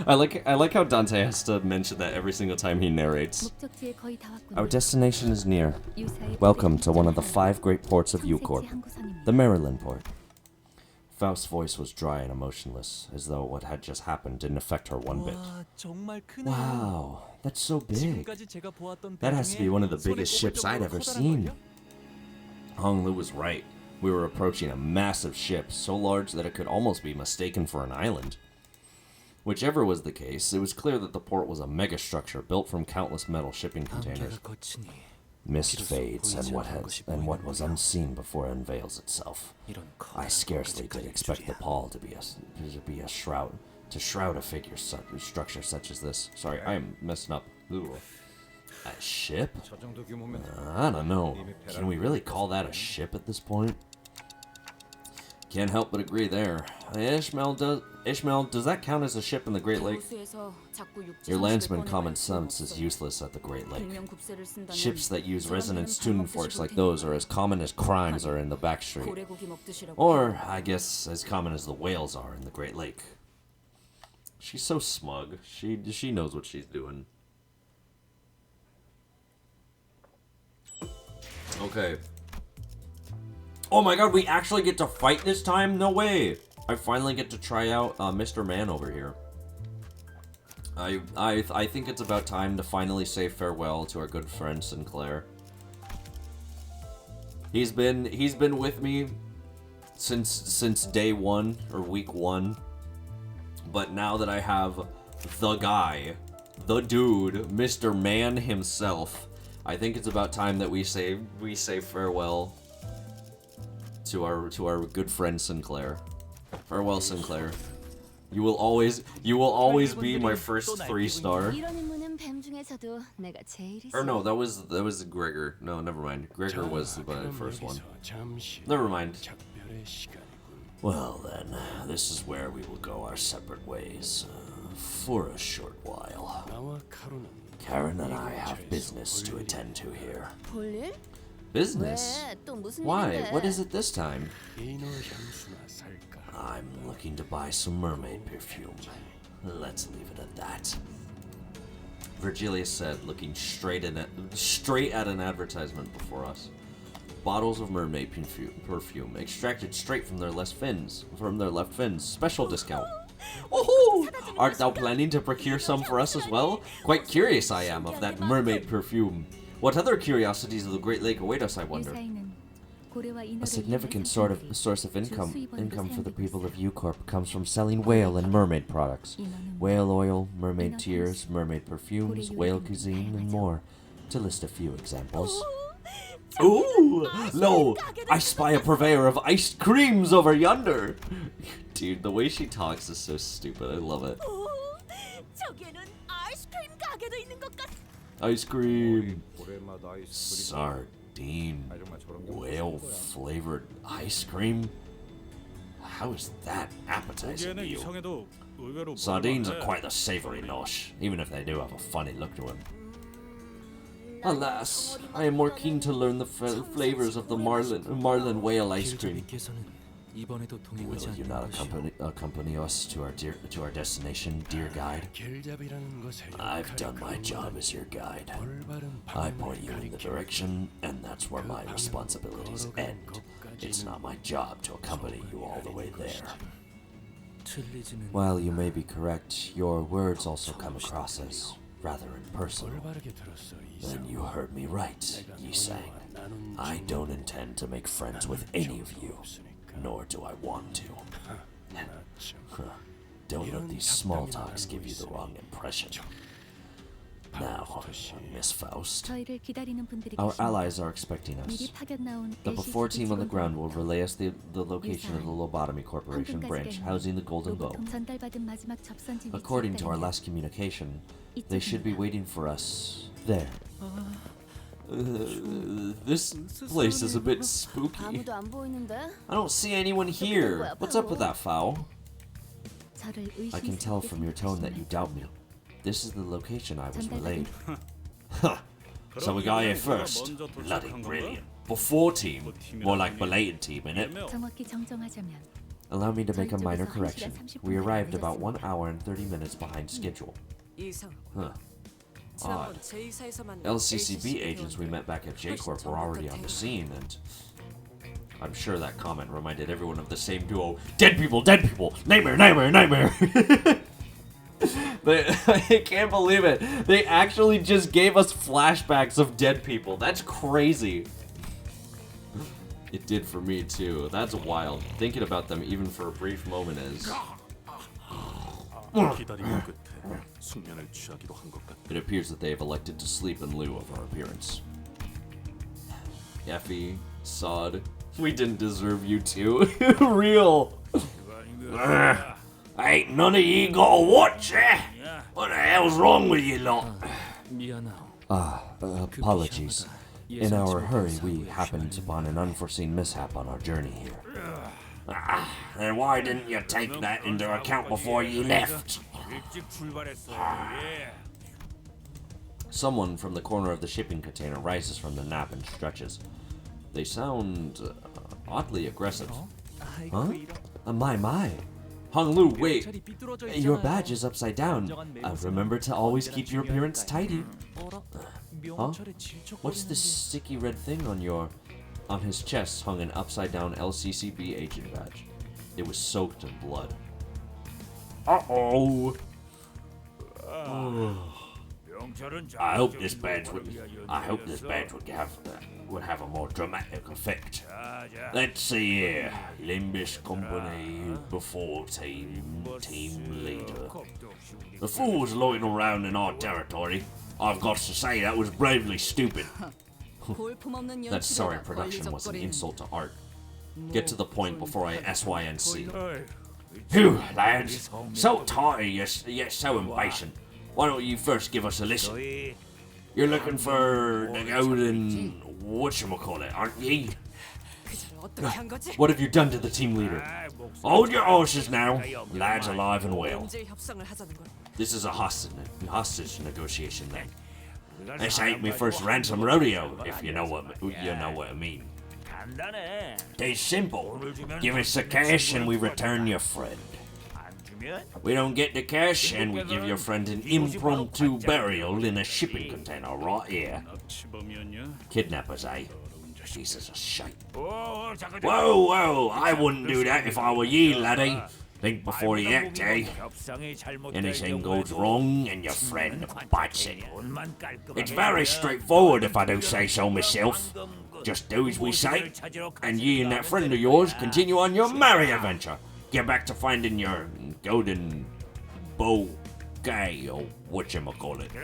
I like how Dante has to mention that every single time he narrates. 목적지에 거의 다 왔군요. Our destination is near. 유사의 Welcome to one of the 5 great ports of U-Corp, 청새치 항구선입니다. the Maryland port. Faust's voice was dry and emotionless, as though what had just happened didn't affect her one bit. 와, 정말 크네요. Wow, that's so big. 지금까지 제가 보았던 That 배 has to 중에 be one of the 손에 biggest 꼽을 ships I'd 정도로 ever 커다란 seen. 걸요? Hong Lu was right. We were approaching a massive ship, so large that it could almost be mistaken for an island. Whichever was the case, it was clear that the port was a megastructure built from countless metal shipping containers. 안개가 거치니 Mist fades, and what was unseen before it unveils itself. 이런 I 커다란 scarcely 것까지 did 가질 expect the 줄이야. pall to be a shroud, to shroud a figure structure such as this. Sorry, I am messing up. Ooh. A ship? 저 정도 규모면 I don't know. Can we really call that a ship at this point? Can't help but agree there. Ishmael, does that count as a ship in the Great Lake? Your landsman common sense is useless at the Great Lake. Ships that use resonance tuning forks like those are as common as crimes are in the back street. Or, I guess, as common as the whales are in the Great Lake. She's so smug. She knows what she's doing. Okay. Oh my god, we actually get to fight this time? No way! I finally get to try out Mr. Man over here. I think it's about time to finally say farewell to our good friend Sinclair. He's been with me since day 1 or week 1. But now that I have the guy, the dude, Mr. Man himself, I think it's about time that we say farewell to our good friend Sinclair. Farewell, Sinclair. You will always be my first 3-star. 이런 임무는 뱀 중에서도 내가 제일 Or no, that was Gregor. No, never mind. Gregor was the first one. 잠시 Never mind. 작별의 시간이군. Well then, this is where we will go our separate ways for a short while. 나와 카로는 Karen and I have business to attend to here. 볼일? Business? 왜? 또 무슨 Why? 일인데? What is it this time? 비너 향수나 살까? I'm looking to buy some mermaid perfume. Let's leave it at that. Virgilia said, looking straight at an advertisement before us. Bottles of mermaid perfume, extracted straight from their left fins. Special discount. Oh! Art thou planning to procure some for us as well? Quite curious I am of that mermaid perfume. What other curiosities of the Great Lake await us, I wonder? 유사에는 고래와 인어를 A significant 이용해 source of 수입원으로 income for the 사용되고 people of 있어. U-Corp comes from selling whale and mermaid products. 인어는 Whale oil, mermaid 인어 tears, 향수, mermaid perfumes, 고래 whale 요리는 cuisine, and 다양하죠. more, to list a few examples. Ooh! Lo! I spy a purveyor of iced creams over yonder! Dude, the way she talks is so stupid. I love it. 저기에는 아이스크림 가게도 있는 것 같아. Ice cream! 고래맛 아이스크림. Sardine. 아, 정말 저런 게 Whale flavored ice cream? How is that appetizing to 보기에는 you? 이성에도 의외로 Sardines are 먹을만해. quite a savory nosh, even if they do have a funny look to them. Alas, I am more keen to learn the flavors of the marlin whale ice cream. 길잡이께서는 이번에도 동행하지 Will you 않는 not 것이오. accompany us to our destination, dear guide? 길잡이라는 것의 I've done my 역할은 job as your guide. 올바른 I 방향을 point you in the 가리키는 direction, and that's where my responsibilities end. It's not my job to accompany you all the way there. 틀리지는 While you may be correct, your words also come across as rather impersonal. 올바르게 들었어, Then 이성. you heard me right, Yi-Sang. I don't intend to make friends with any of you, nor do I want to. Don't let these small talks give you the wrong impression. Now, Miss Faust. 저희를 기다리는 분들이 Our 계십니다. allies are expecting 미리 us. 파견 나온 The before LCC team on the ground will 직원들입니다. relay us the location of the Lobotomy Corporation branch housing the Golden Bow. 로봇통 전달받은 마지막 접선지 According to our 위치에 last communication, they should be waiting for us there. This place is a bit spooky. 아무도 안 보이는데? I don't see anyone here. What's up with that, Fowl? 저를 I can tell from your tone that you doubt me. This is the location I was relayed. So we got here first. Bloody brilliant. Before team. More like belated team, innit? 정확히 정정하자면 Allow me to make a minor correction. We arrived about 1 hour and 30 minutes behind schedule. 이상. Huh. 지난번 Odd. 제2사에서만 LCCB agents we met back at J-Corp were already on the scene, and I'm sure that comment reminded everyone of the same duo. Dead people, nightmare, nightmare, nightmare. I can't believe it. They actually just gave us flashbacks of dead people. That's crazy. It did for me too. That's wild. Thinking about them even for a brief moment is... 기다림의 끝에 숙면을 취하기로 한 것 같다. It appears that they have elected to sleep in lieu of our appearance. Effie, Sod, we didn't deserve you two. Real. Ain't none of you got a watch, eh? What the hell's wrong with you lot? 미안하오. Apologies. In our hurry, we happened upon an unforeseen mishap on our journey here. Then why didn't you take that into account before you left? Someone from the corner of the shipping container rises from the nap and stretches. They sound oddly aggressive. Huh? My. Hong Lu, wait. Your badge is upside down. Remember to always keep your appearance tidy. Huh? What's this sticky red thing on his chest hung an upside-down LCCB agent badge. It was soaked in blood. Uh-oh. I hope this badge would have a more dramatic effect. Let's see here. Limbus Company before team leader. The fools loitering around in our territory. I've got to say that was bravely stupid. That sorry production was an insult to art. Get to the point before I SYNC. Phew, lads. So tired yet so impatient. Why don't you first give us a listen? You're looking for the golden whatchamacallit, aren't ye? What have you done to the team leader? Hold your horses now. Lad's alive and well. This is a hostage negotiation then. This ain't me first ransom rodeo, if you know what I mean. It's simple. Give us the cash and we return your friend. We don't get the cash and we give your friend an impromptu burial in a shipping container right here. Kidnappers, eh? Jesus of shite. Whoa, I wouldn't do that if I were ye, laddie. Think before you act, eh? Anything goes wrong and your friend bites it. It's very straightforward if I do say so myself. Just do as we say, and ye and that friend of yours continue on your merry adventure. Get back to finding your golden bouquet or whatchamacallit.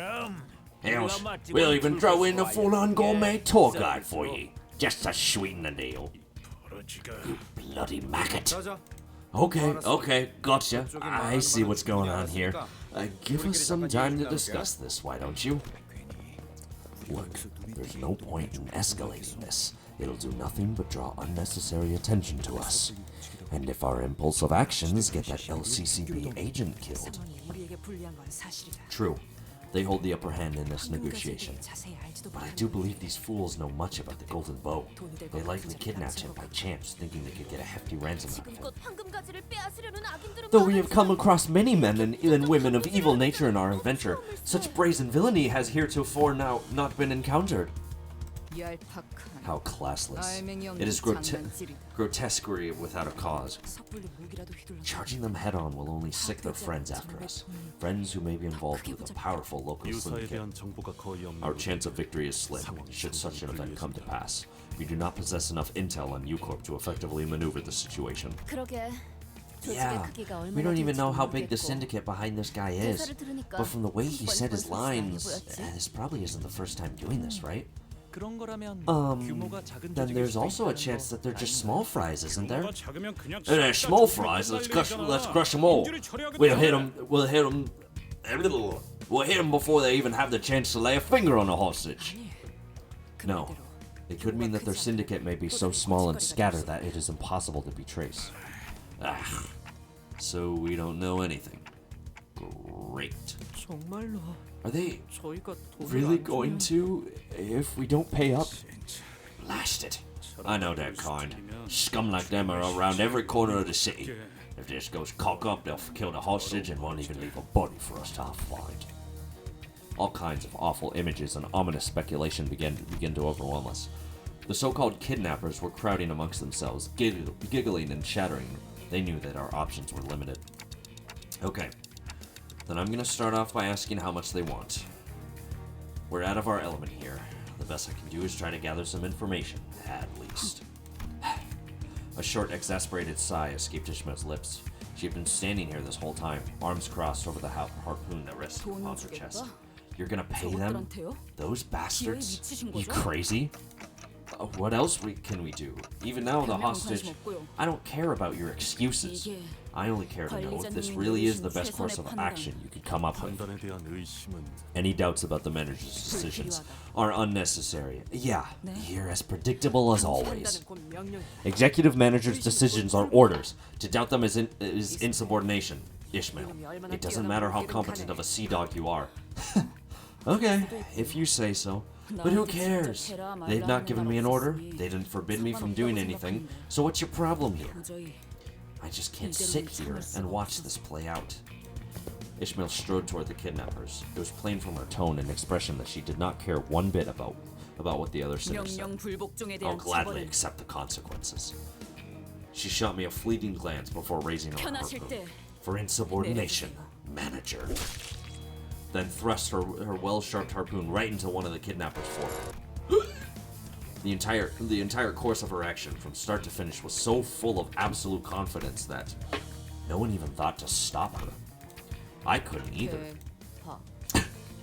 Else, we'll even throw in a full-on gourmet tour guide for ye, just to sweeten the deal. You bloody maggot. Okay, gotcha. I see what's going on here. Give us some time to discuss this, why don't you? Look, there's no point in escalating this. It'll do nothing but draw unnecessary attention to us. And if our impulsive actions get that LCCB agent killed... True, they hold the upper hand in this negotiation. But I do believe these fools know much about the Golden Bow. They likely kidnapped him by chance, thinking they could get a hefty ransom out of him. Though we have come across many men and women of evil nature in our adventure, such brazen villainy has heretofore now not been encountered. How classless. It is grotesquerie without a cause. Charging them head-on will only sick their friends after us. Friends who may be involved with a powerful local syndicate. Our chance of victory is slim, should such an event come to pass. We do not possess enough intel on U-Corp to effectively maneuver the situation. 그러게 Yeah, we don't even know how big the syndicate behind this guy is. But from the way he said his lines, this probably isn't the first time doing this, right? 그런 거라면 규모가 작은 Then 조직일 there's 수도 also a 있다는 chance 거 that they're just small fries, isn't there? They're small fries. Let's crush them all. We'll hit them. We'll hit them. We'll hit them before they even have the chance to lay a finger on a hostage. No. It could mean that their syndicate may be so small and scattered that it is impossible to be traced. So we don't know anything. Great. 정말로 Are they 저희가 돈을 really 안 going 주면 to if we don't pay up? Blast it. I know that kind. Scum like them are around every corner of the city. If this goes cock up, they'll kill the hostage and won't even leave a body for us to find. All kinds of awful images and ominous speculation begin to overwhelm us. The so-called kidnappers were crowding amongst themselves, giggling and chattering. They knew that our options were limited. Okay, then I'm gonna start off by asking how much they want. We're out of our element here. The best I can do is try to gather some information, at least. A short, exasperated sigh escaped Ishmael's lips. She had been standing here this whole time, arms crossed over the harpoon that rested upon her chest. You're gonna pay them? Those bastards? You crazy? What else can we do? Even now, the hostage... I don't care about your excuses. I only care to know if this really is the best course of action you could come up with. 판단에 대한 의심은 Any doubts about the manager's decisions are unnecessary. Yeah, you're as predictable as always. Executive manager's decisions are orders. To doubt them is insubordination. Ishmael, it doesn't matter how competent of a sea dog you are. Okay, if you say so. But who cares? They've not given me an order. They didn't forbid me from doing anything. So what's your problem here? I just can't sit here and watch this play out. Ishmael strode toward the kidnappers. It was plain from her tone and expression that she did not care one bit about what the other sinners said. I'll gladly accept the consequences. She shot me a fleeting glance before raising her harpoon. For insubordination, manager. Then thrust her well-sharpened harpoon right into one of the kidnappers' forehead. The entire course of her action, from start to finish, was so full of absolute confidence that no one even thought to stop her. I couldn't either.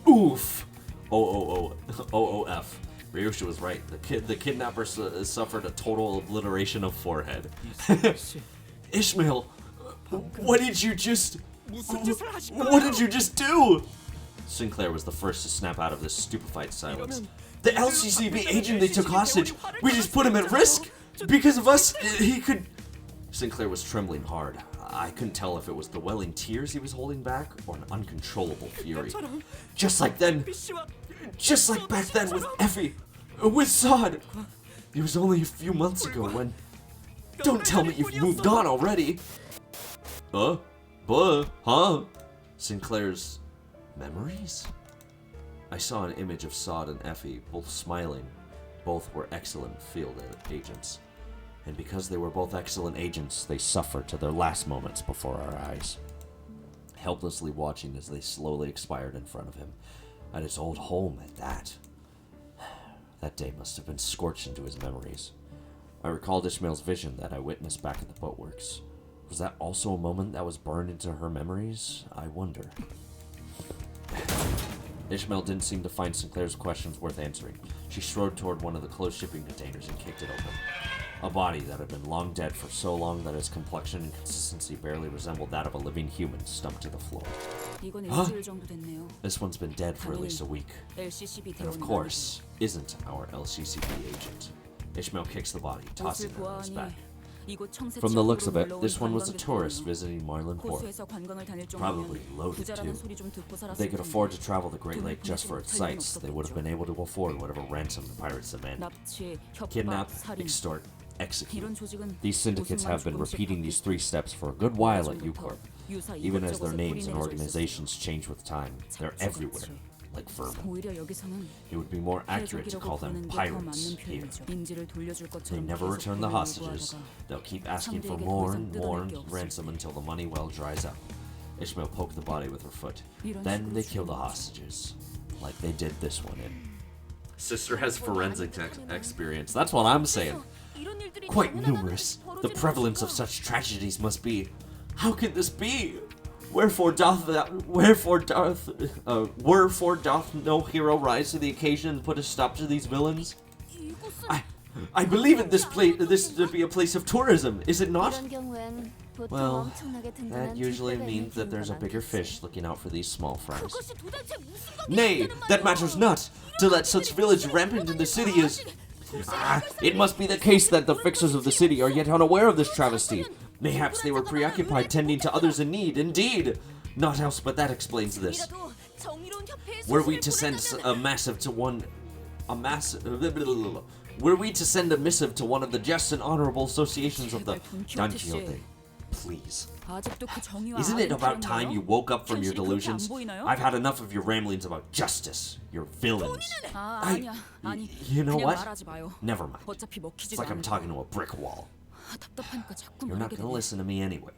Oof! OOF. Ryosha was right. The kidnapper suffered a total obliteration of forehead. Ishmael, what did you just do? Sinclair was the first to snap out of this stupefied silence. The LCCB agent they took hostage, we just put him at risk? Because of us, he could... Sinclair was trembling hard. I couldn't tell if it was the welling tears he was holding back or an uncontrollable fury. Just like back then with Effie, with Sod. It was only a few months ago when... Don't tell me you've moved on already. Sinclair's memories? I saw an image of Sod and Effie, both smiling. Both were excellent field agents. And because they were both excellent agents, they suffered to their last moments before our eyes. Helplessly watching as they slowly expired in front of him, at his old home at that. That day must have been scorched into his memories. I recalled Ishmael's vision that I witnessed back at the boatworks. Was that also a moment that was burned into her memories? I wonder. Ishmael didn't seem to find Sinclair's questions worth answering. She strode toward one of the closed shipping containers and kicked it open. A body that had been long dead for so long that its complexion and consistency barely resembled that of a living human stumped to the floor. Huh? This one's been dead for at least a week. And of course, isn't our LCCB agent. Ishmael kicks the body, tossing it on his back. From the looks of it, this one was a tourist visiting Marlin Port. Probably loaded too. If they could afford to travel the Great Lake just for its sights, they would have been able to afford whatever ransom the pirates demanded. Kidnap, extort, execute. These syndicates have been repeating these 3 steps for a good while at U-Corp. Even as their names and organizations change with time, they're everywhere, like vermin. It would be more accurate to call them pirates here. They never return the hostages. They'll keep asking for more and more ransom until the money well dries up. Ishmael poked the body with her foot. Then they kill the hostages, like they did this one in. Sister has forensic experience. That's what I'm saying. Quite numerous. The prevalence of such tragedies must be How can this be? Wherefore doth no hero rise to the occasion and put a stop to these villains? I believe in this place. This to be a place of tourism, is it not? Well, that usually means that there's a bigger fish looking out for these small fries. Nay, that matters not. To let such village rampant in the city is... it must be the case that the fixers of the city are yet unaware of this travesty. Mayhaps they were preoccupied tending to others in need. Indeed, not else but that explains this. Were we to send a missive to one of the just and honorable associations of the Don Quixote? Please. Isn't it about time you woke up from your delusions? I've had enough of your ramblings about justice, your villains. You know what? Never mind. It's like I'm talking to a brick wall. You're not gonna listen to me anyway.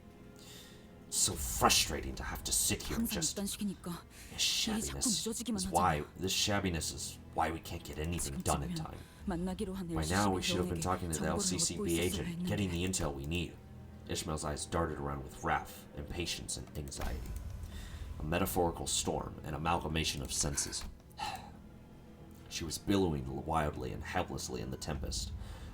It's so frustrating to have to sit here and just... This shabbiness is why we can't get anything done in time. By now, we should have been talking to the LCCB agent, getting the intel we need. Ishmael's eyes darted around with wrath, impatience, and anxiety. A metaphorical storm, an amalgamation of senses. She was billowing wildly and helplessly in the tempest.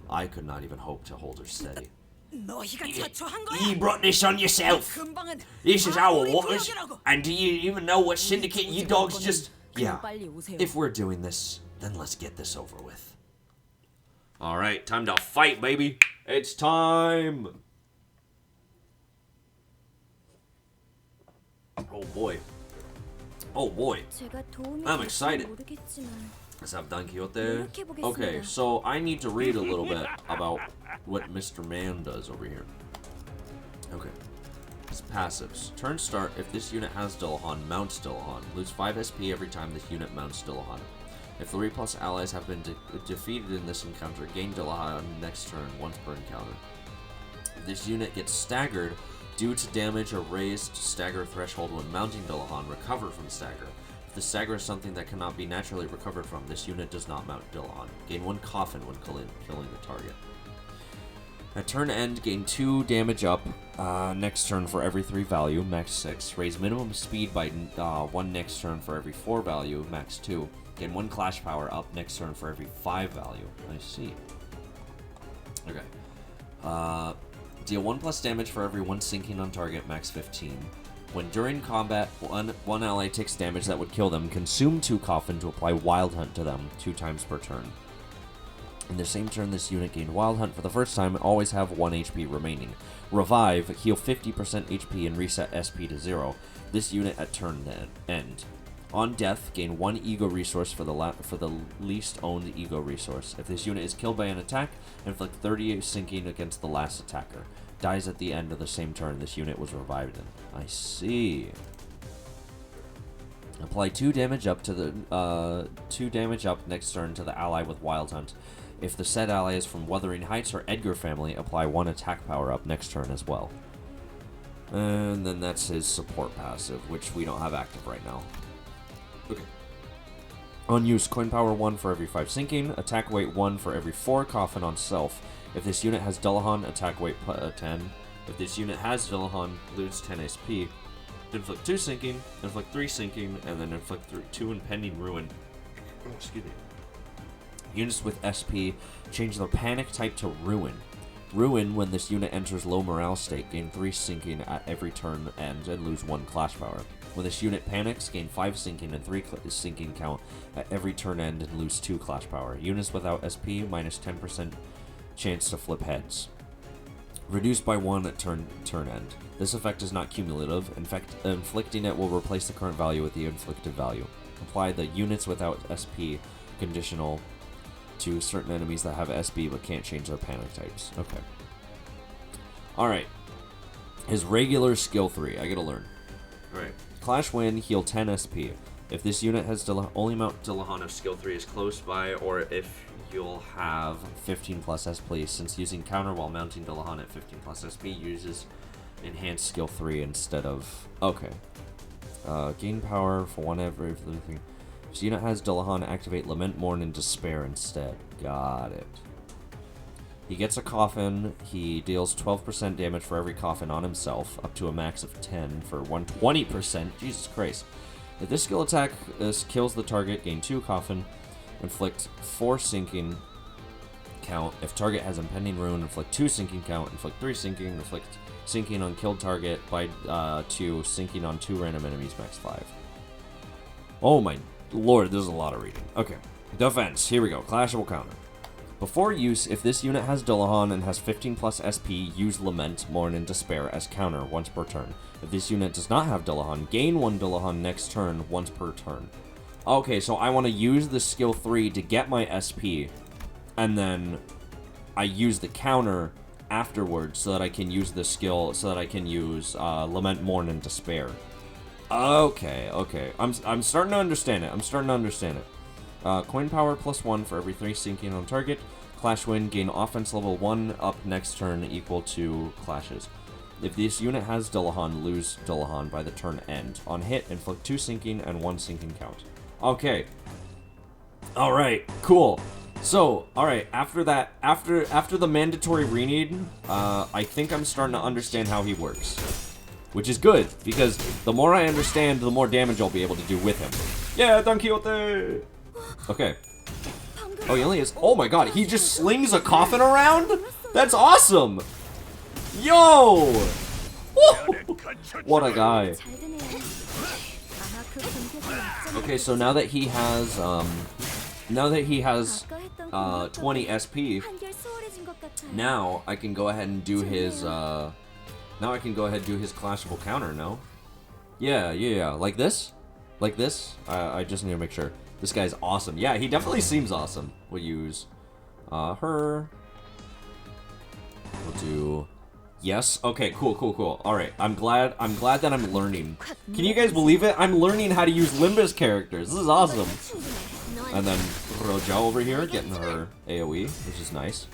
I could not even hope to hold her steady. You brought this on yourself! This is our waters, and do you even know what syndicate you dogs just... Yeah, if we're doing this, then let's get this over with. Alright, time to fight, baby! It's time! Oh boy. Oh boy. I'm excited. Let's have Don Quixote. Okay, so I need to read a little bit about what Mr. Man does over here. Okay. His passives. Turn start. If this unit has Dullahan, mount Dullahan. Lose 5 SP every time this unit mounts Dullahan. If 3+ allies have been defeated in this encounter, gain Dullahan next turn, once per encounter. If this unit gets staggered due to damage or raised stagger threshold when mounting Dullahan, recover from stagger. If the stagger is something that cannot be naturally recovered from, this unit does not mount Dullahan. Gain 1 coffin when killing the target. At turn end, gain 2 damage up next turn for every 3 value, max 6. Raise minimum speed by 1 next turn for every 4 value, max 2. Gain 1 clash power up next turn for every 5 value. I see. Okay. Deal 1+ damage for every 1 sinking on target, max 15. When during combat, one ally takes damage that would kill them, consume 2 coffin to apply Wild Hunt to them 2 times per turn. In the same turn this unit gained Wild Hunt for the first time and always have 1 HP remaining. Revive, heal 50% HP and reset SP to 0. This unit at turn end. On death, gain 1 ego resource for the least owned ego resource. If this unit is killed by an attack, inflict 38 sinking against the last attacker. Dies at the end of the same turn this unit was revived in. I see. Apply 2 damage up to the 2 damage up next turn to the ally with Wild Hunt. If the said ally is from Wuthering Heights or Edgar family, apply 1 attack power up next turn as well. And then that's his support passive, which we don't have active right now. Okay. Unused coin power 1 for every 5 sinking, attack weight 1 for every 4 coffin on self. If this unit has Dullahan, attack weight 10. If this unit has Dullahan, lose 10 SP. Inflict 2 sinking, inflict 3 sinking, and then inflict 2 impending ruin. Oh, excuse me. Units with SP change their panic type to ruin. Ruin, when this unit enters low morale state, gain 3 sinking at every turn end and lose 1 clash power. When this unit panics, gain 5 sinking and 3 sinking count at every turn end and lose 2 clash power. Units without SP, minus 10% chance to flip heads. Reduced by 1 at turn end. This effect is not cumulative. In fact, inflicting it will replace the current value with the inflicted value. Apply the units without SP conditional to certain enemies that have SP but can't change their panic types. Okay. Alright. His regular skill 3. I gotta learn. Alright. Clash win, heal 10 SP. If this unit has only mount Dullahan if skill 3 is close by, or if you'll have 15+ SP, since using counter while mounting Dullahan at 15+ SP uses enhanced skill 3 instead of... Okay. Gain power for 1 everything. If this unit has Dullahan, activate Lament, Mourn, and Despair instead. Got it. He gets a coffin. He deals 12% damage for every coffin on himself, up to a max of 10 for 120%. Jesus Christ. If this skill attack kills the target, gain 2 coffin, inflict 4 sinking count. If target has impending ruin, inflict 2 sinking count, inflict 3 sinking, inflict sinking on killed target by 2, sinking on 2 random enemies, max 5. Oh my lord, there's a lot of reading. Okay. Defense. Here we go. Clashable counter. Before use, if this unit has Dullahan and has 15 plus SP, use Lament, Mourn, and Despair as counter once per turn. If this unit does not have Dullahan, gain 1 Dullahan next turn once per turn. Okay, so I want to use the skill 3 to get my SP, and then I use the counter afterwards so that I can use the skill, so that I can use Lament, Mourn, and Despair. Okay, okay. I'm starting to understand it. I'm starting to understand it. Coin power +1 for every 3 sinking on target. Clash win, gain offense level 1 up next turn equal to clashes. If this unit has Dullahan, lose Dullahan by the turn end. On hit, inflict 2 sinking and 1 sinking count. Okay. Alright, cool. So, alright, after that, after the mandatory reneed, I think I'm starting to understand how he works. Which is good, because the more I understand, the more damage I'll be able to do with him. Yeah, Don Quixote! Okay. Oh, he only has... Oh my god, he just slings a coffin around? That's awesome! Yo! Woo! What a guy. Okay, so now that he has, 20 SP, now I can go ahead and do his, now I can go ahead and do his clashable counter, no? Yeah. Like this? Like this? I just need to make sure. This guy's awesome. Yeah, he definitely seems awesome. We'll use her. We'll do yes. Okay, cool. Alright, I'm glad that I'm learning. Can you guys believe it? I'm learning how to use Limbus characters. This is awesome. And then Roja over here getting her AoE, which is nice.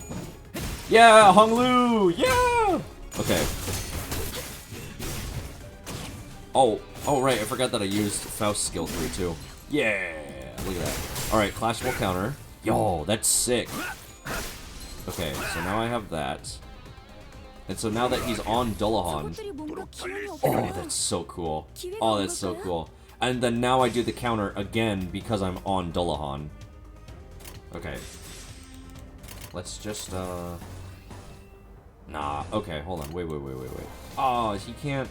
Yeah, Honglu! Yeah! Okay. Oh, right, I forgot that I used Faust skill 3 too. Yeah! Look at that. Alright, clashable counter. Yo, that's sick. Okay, so now I have that. And so now that he's on Dullahan. Oh, that's so cool. Oh, that's so cool. And then now I do the counter again because I'm on Dullahan. Okay. Let's just, Nah, okay, hold on. Wait. Oh, he can't...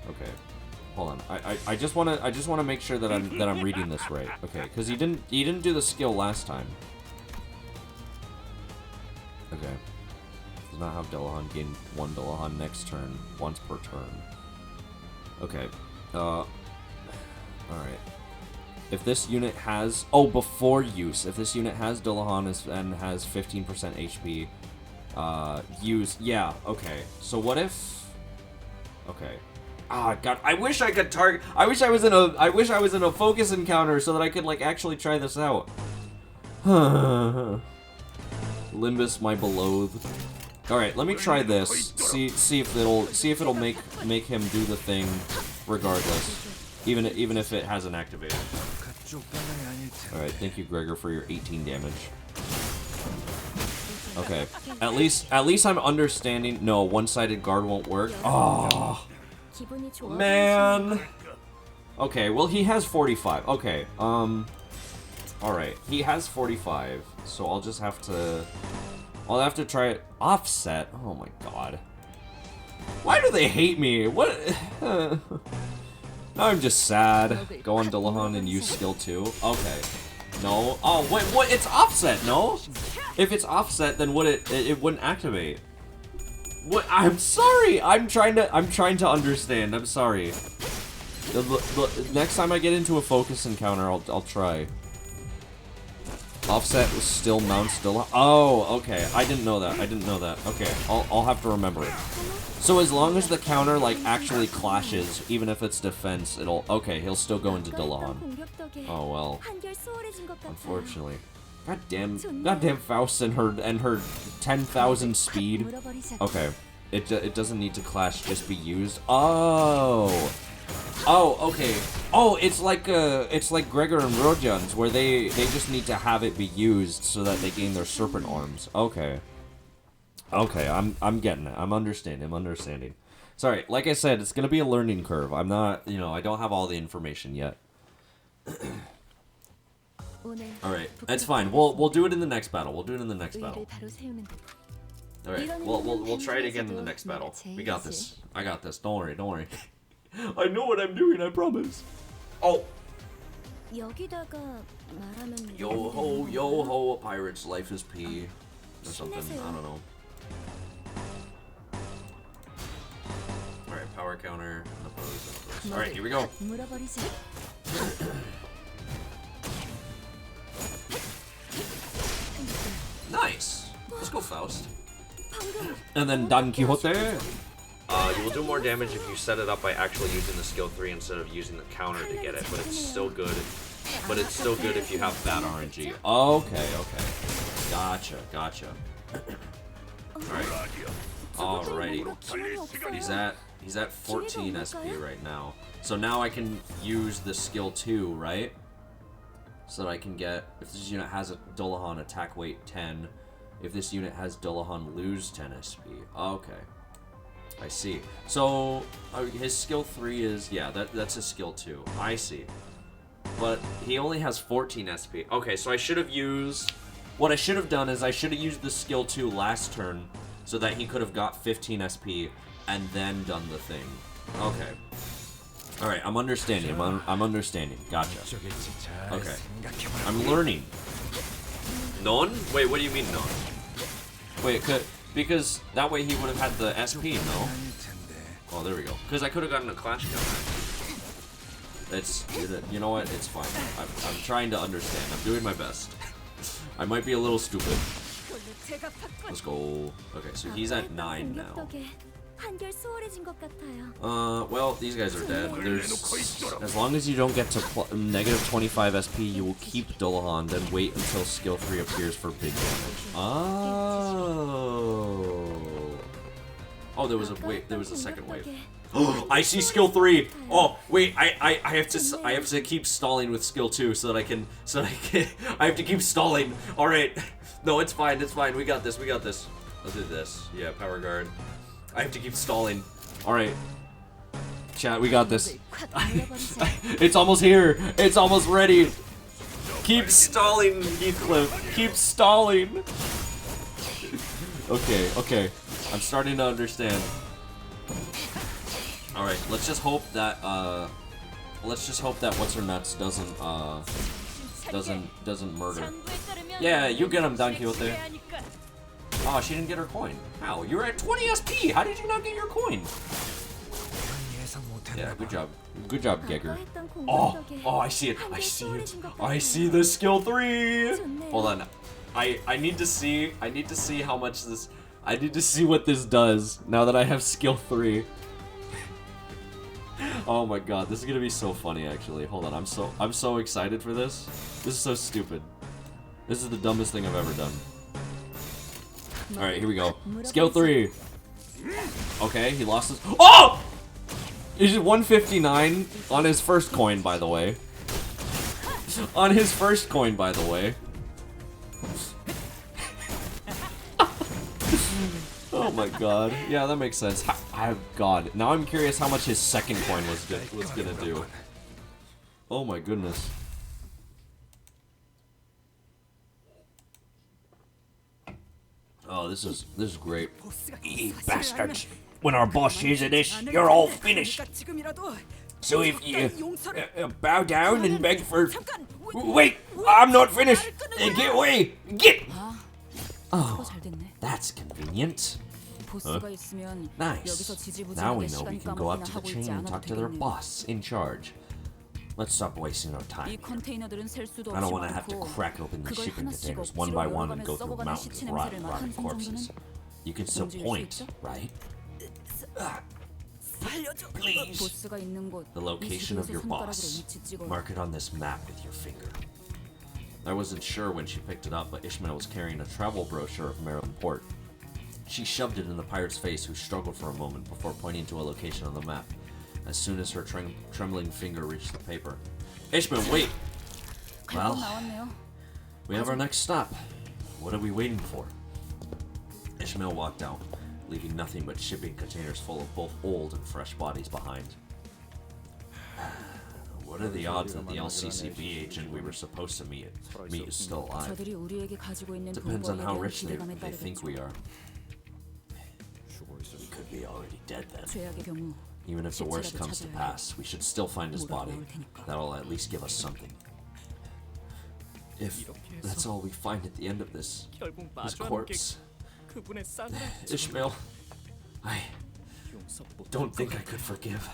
Okay. Hold on. I just wanna make sure that I'm reading this right. Okay, because he didn't do the skill last time. Okay. Does not have Dullahan, gain 1 Dullahan next turn, once per turn. Okay. Alright. If this unit has... Oh, before use. If this unit has Dullahan and has 15% HP, use... Yeah, okay. So what if... Okay. Ah, God, I wish I could target... I wish I was in a focus encounter so that I could, like, actually try this out. Limbus, my beloved. Alright, let me try this. See if it'll make him do the thing regardless. Even if it hasn't activated. Alright, thank you, Gregor, for your 18 damage. Okay. At least I'm understanding. No, one-sided guard won't work. Oh, man. Okay, well, he has 45. Okay, alright, he has 45, so I'll just have to... I'll have to try it. Offset? Oh my god. Why do they hate me? What? Now I'm just sad. Go on Dullahan and use skill 2. Okay. No. Oh, wait, what? It's offset, no? If it's offset, then would it wouldn't activate. What? I'm sorry. I'm trying to understand. I'm sorry. The next time I get into a focus encounter, I'll try. Offset was still mounts still. Oh, okay. I didn't know that. Okay, I'll have to remember it. So as long as the counter like actually clashes, even if it's defense, okay. He'll still go into Dullahan. Oh well. Unfortunately. God damn Faust and her 10,000 speed. Okay. It doesn't need to clash, just be used. Oh. Oh, okay. Oh, it's like Gregor and Rojan's, where they just need to have it be used so that they gain their serpent arms. Okay. Okay, I'm getting it. I'm understanding. Sorry, like I said, it's gonna be a learning curve. I'm not, I don't have all the information yet. All right, that's fine. We'll do it in the next battle. 의의를 바로 세우는 것. All right, we'll try it again in the next battle. We got this. I got this. Don't worry. I know what I'm doing. I promise. Oh, 여기다가 말하면 yo ho, a pirate's life is P, or something. I don't know. All right, power counter. All right, here we go. 물어버리지. Nice. Let's go, Faust. And then Don Quixote. You will do more damage if you set it up by actually using the skill 3 instead of using the counter to get it, but it's still good. If you have bad RNG. Okay. Gotcha. Alrighty. He's at 14 SP right now. So now I can use the skill 2, right? So that I can get, if this unit has a Dullahan attack weight 10, if this unit has Dullahan lose 10 SP. Okay. I see. So his skill 3 is, yeah, that's his skill 2. I see. But he only has 14 SP. Okay, so what I should have done is I should have used the skill 2 last turn so that he could have got 15 SP and then done the thing. Okay. Alright, I'm understanding. I'm understanding. Gotcha. Okay. I'm learning. None? Wait, what do you mean none? Wait, because that way he would have had the SP, no? Oh, there we go. Because I could have gotten a clash counter. You know what? It's fine. I'm trying to understand. I'm doing my best. I might be a little stupid. Let's go. Okay, so he's at 9 now. 한결 수월해진 것 같아요. Well, these guys are dead. As long as you don't get to negative 25 SP, you will keep Dullahan, then wait until skill 3 appears for big damage. Oh, there was a second wave. I see skill 3. Oh, wait, I have to keep stalling with skill 2 so that I can I have to keep stalling. All right. No, it's fine. We got this. Let's do this. Yeah, power guard. I have to keep stalling. Alright. Chat, we got this. It's almost here. It's almost ready. Keep stalling, Heathcliff. Keep stalling. Okay. I'm starting to understand. Alright, let's just hope that what's her nuts doesn't murder. Yeah, you get him, Don Quixote. Oh, she didn't get her coin. How? You're at 20 SP! How did you not get your coin? Yeah, good job. Good job, Gegger. Oh, I see it. I see the skill 3! Hold on. I need to see how much this... I need to see what this does now that I have skill 3. Oh my god, this is gonna be so funny actually. Hold on, I'm so excited for this. This is so stupid. This is the dumbest thing I've ever done. Alright, here we go. Skill 3. Okay, he lost his... Oh! He's 159 on his first coin, by the way. On his first coin, by the way. Oh my god. Yeah, that makes sense. God. Now I'm curious how much his second coin was gonna do. Oh my goodness. Oh, this is great. You bastards! When our boss hears of this, you're all finished. So if you bow down and beg for... Wait! I'm not finished! Get away! Get! Oh, that's convenient. Huh? Nice. Now we know we can go up to the chain and talk to their boss in charge. Let's stop wasting our time. I don't want to have to crack open the shipping containers one by one and go through mountains of rotting corpses. You can still point, right? Please. The location of your boss. Mark it on this map with your finger. I wasn't sure when she picked it up, but Ishmael was carrying a travel brochure of Maryland Port. She shoved it in the pirate's face, who struggled for a moment before pointing to a location on the map. As soon as her trembling finger reached the paper. Ishmael, wait! Well, we have our next stop. What are we waiting for? Ishmael walked out, leaving nothing but shipping containers full of both old and fresh bodies behind. What are the odds that the LCCB agent we were supposed to meet is still alive? 저들이 우리에게 가지고 있는 Depends on 보고에 how 대한 rich they 기대감에 think 따르겠죠. we are. He could be already dead then. 최악의 경우 Even if the worst comes to pass, we should still find his body. 물어볼 테니까. That'll at least give us something. If that's all we find at the end of this, 결국 his 마주하는 게 corpse, 그분의 싸늘한 Ishmael, I 용서 못할 don't 것 think I 같아. could forgive.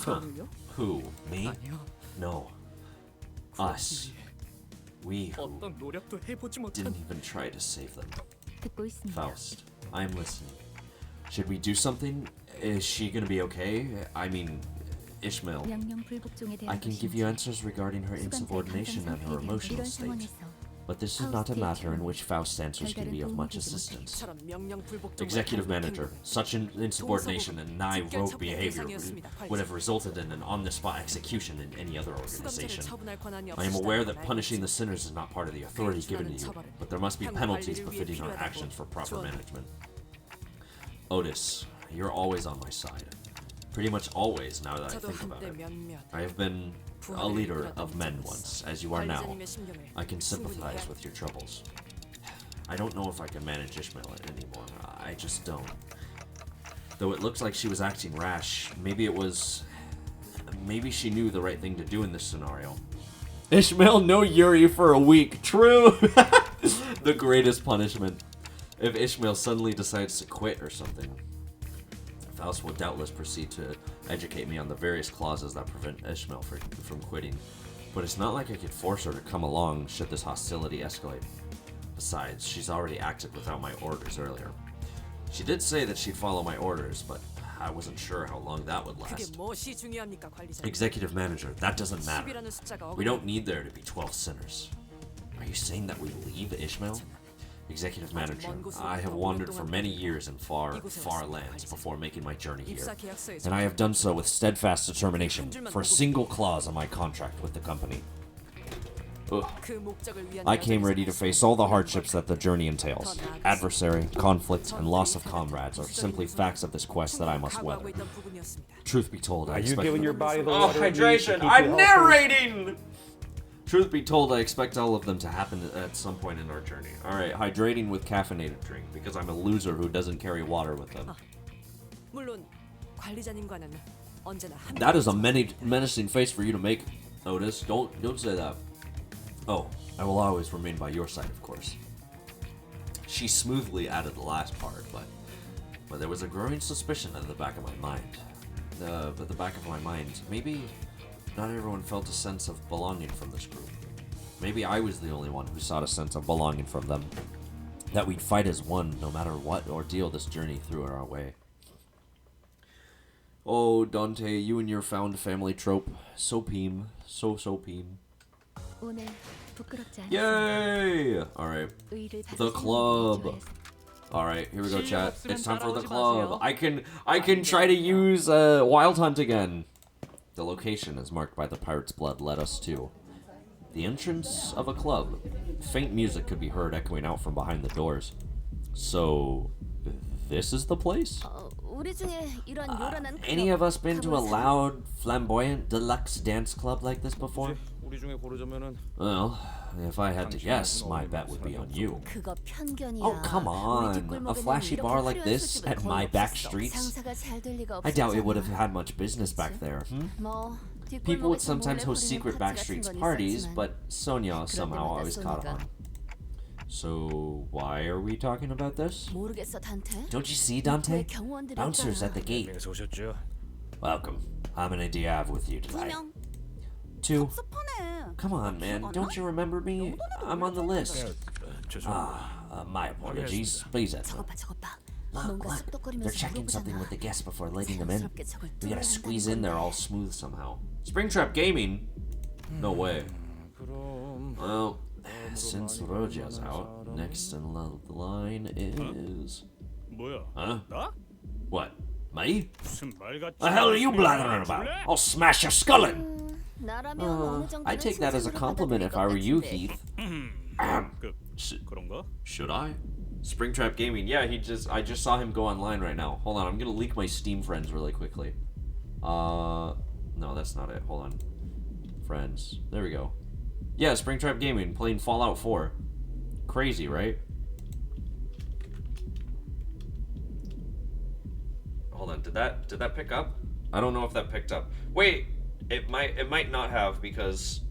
저를요? Who? Me? 아니요. No. Us. We who 어떤 노력도 해보지 못한 didn't even try to save them. 듣고 있습니다. Faust, I'm listening. Should we do something? Is she gonna be okay? I mean, Ishmael. 명령 불복종에 대한 I can give you answers regarding her insubordination and her emotional 이런 state. 상황에서 But this is not a matter in which Faust's answers can be of much assistance. 처럼 명령 불복종을 Executive 하는 Manager, 그 such an insubordination and nigh rogue behavior would have resulted in an on-the-spot execution in any other organization. 수감자를 처분할 권한이 I am aware that 없으시다는 걸 punishing the 알고 sinners is not part of the authority given to you, but there must be penalties befitting our actions for proper management. Otis, you're always on my side. Pretty much always, now that I 저도 think about 한때 it. 몇몇 I have been a leader of men once, as you are now. 관리자님의 심경을 I can 충분히 sympathize 이해합니다. with your troubles. I don't know if I can manage Ishmael anymore. I just don't. Though it looks like she was acting rash, maybe she knew the right thing to do in this scenario. Ishmael, no Yuri for a week. True! The greatest punishment. If Ishmael suddenly decides to quit or something. Faust will doubtless proceed to educate me on the various clauses that prevent Ishmael from quitting. But it's not like I could force her to come along should this hostility escalate. Besides, she's already acted without my orders earlier. She did say that she'd follow my orders, but I wasn't sure how long that would 그게 last. 무엇이 중요합니까, 관리자님? Executive Manager, that doesn't matter. 10이라는 숫자가 We don't need there to be 12 sinners. Are you saying that we leave Ishmael? Executive Manager, I have wandered for many years in far, far lands before making my journey here. 입사 계약서에 And I have done so with steadfast determination for a single clause on my contract with the company. Ugh. 그 목적을 위한 I came 여정에서 ready to face all the hardships that the journey entails. Adversary, conflict, and loss of comrades are simply facts of this quest that I must 각오하고 weather. 있던 부분이었습니다. Truth be told, I Are you expect... giving your body the Oh, water it needs to hydration! keep I'm you healthy? narrating! Truth be told, I expect all of them to happen at some point in our journey. Alright, hydrating with caffeinated drink, because I'm a loser who doesn't carry water with them. 물론 관리자님과는 언제나 함께 That is a menacing face for you to make, Otis. Don't say that. Oh, I will always remain by your side, of course. She smoothly added the last part, but there was a growing suspicion at the back of my mind. At the back of my mind, maybe not everyone felt a sense of belonging from this group. Maybe I was the only one who sought a sense of belonging from them. That we'd fight as one, no matter what ordeal this journey threw in our way. Oh, Dante, you and your found family trope. So peem. So peem. 오늘 부끄럽지 않습니다. Yay! Alright. 의의를 바로 The 세우는 club. 게 좋아해서. Alright, here we go, chat. It's time for the 따라오지 club. 마세요. I can try to use Wild Hunt again. The location is marked by the pirate's blood led us to the entrance of a club. Faint music could be heard echoing out from behind the doors. So, this is the place? 우리 중에 이런 요란한 Any 클럽 of us been to a 가본 사람? loud, flamboyant, deluxe dance club like this before? 우리 중에 고르자면은 Well, if I had to guess, my bet would be on you. 그거 편견이야. Oh, come 우리 on. 뒷골목에는 A flashy 이렇게 bar like 화려한 this 술집은 at 거의 my back 없었어. streets? 장사가 잘 될 리가 I doubt it would have 없었잖아. had much business back there. 뭐, People would 뒷골목에서 sometimes 몰래 host 벌이는 secret 파티 back 같은 streets 건 parties, 있었지만 but Sonia somehow 때마다 always caught 소니가 on. So, why are we talking about this? 모르겠어, 단테. Don't you see, Dante? 왜 경호원들이 Bouncers 없잖아. at the gate. 에서 오셨죠? Welcome. How many do you have with you tonight? 2명. Two. 섭섭하네. Come on, man. Don't you remember me? I'm on the list. 죄송합니다. My apologies. Please enter. 저것 봐, 저것 봐. Look, 뭔가 look. They're 쑥덕거리면서 checking something 물어보잖아. with the guests before letting them in. 자연스럽게 저걸 We gotta 뚫어야 squeeze 한다는 in there 건데. all smooth somehow. Springtrap Gaming? No way. 그럼 Well, since Roja's out, next in the line is... 뭐야? Huh? 나? What? Me? 무슨 말 같지? The hell are you blathering about? I'll smash your skull in! 나라면 어느 정도는 I'd take that as a 칭찬으로 compliment 받아들일 if 것 I were you, 같은데. Heath. 그 그런가? Should I? Springtrap Gaming. Yeah, I just saw him go online right now. Hold on, I'm gonna leak my Steam friends really quickly. No, that's not it. Hold on. Friends. There we go. Yeah, Springtrap Gaming playing Fallout 4. Crazy, right? Hold on, did that pick up? I don't know if that picked up. Wait, it might not have because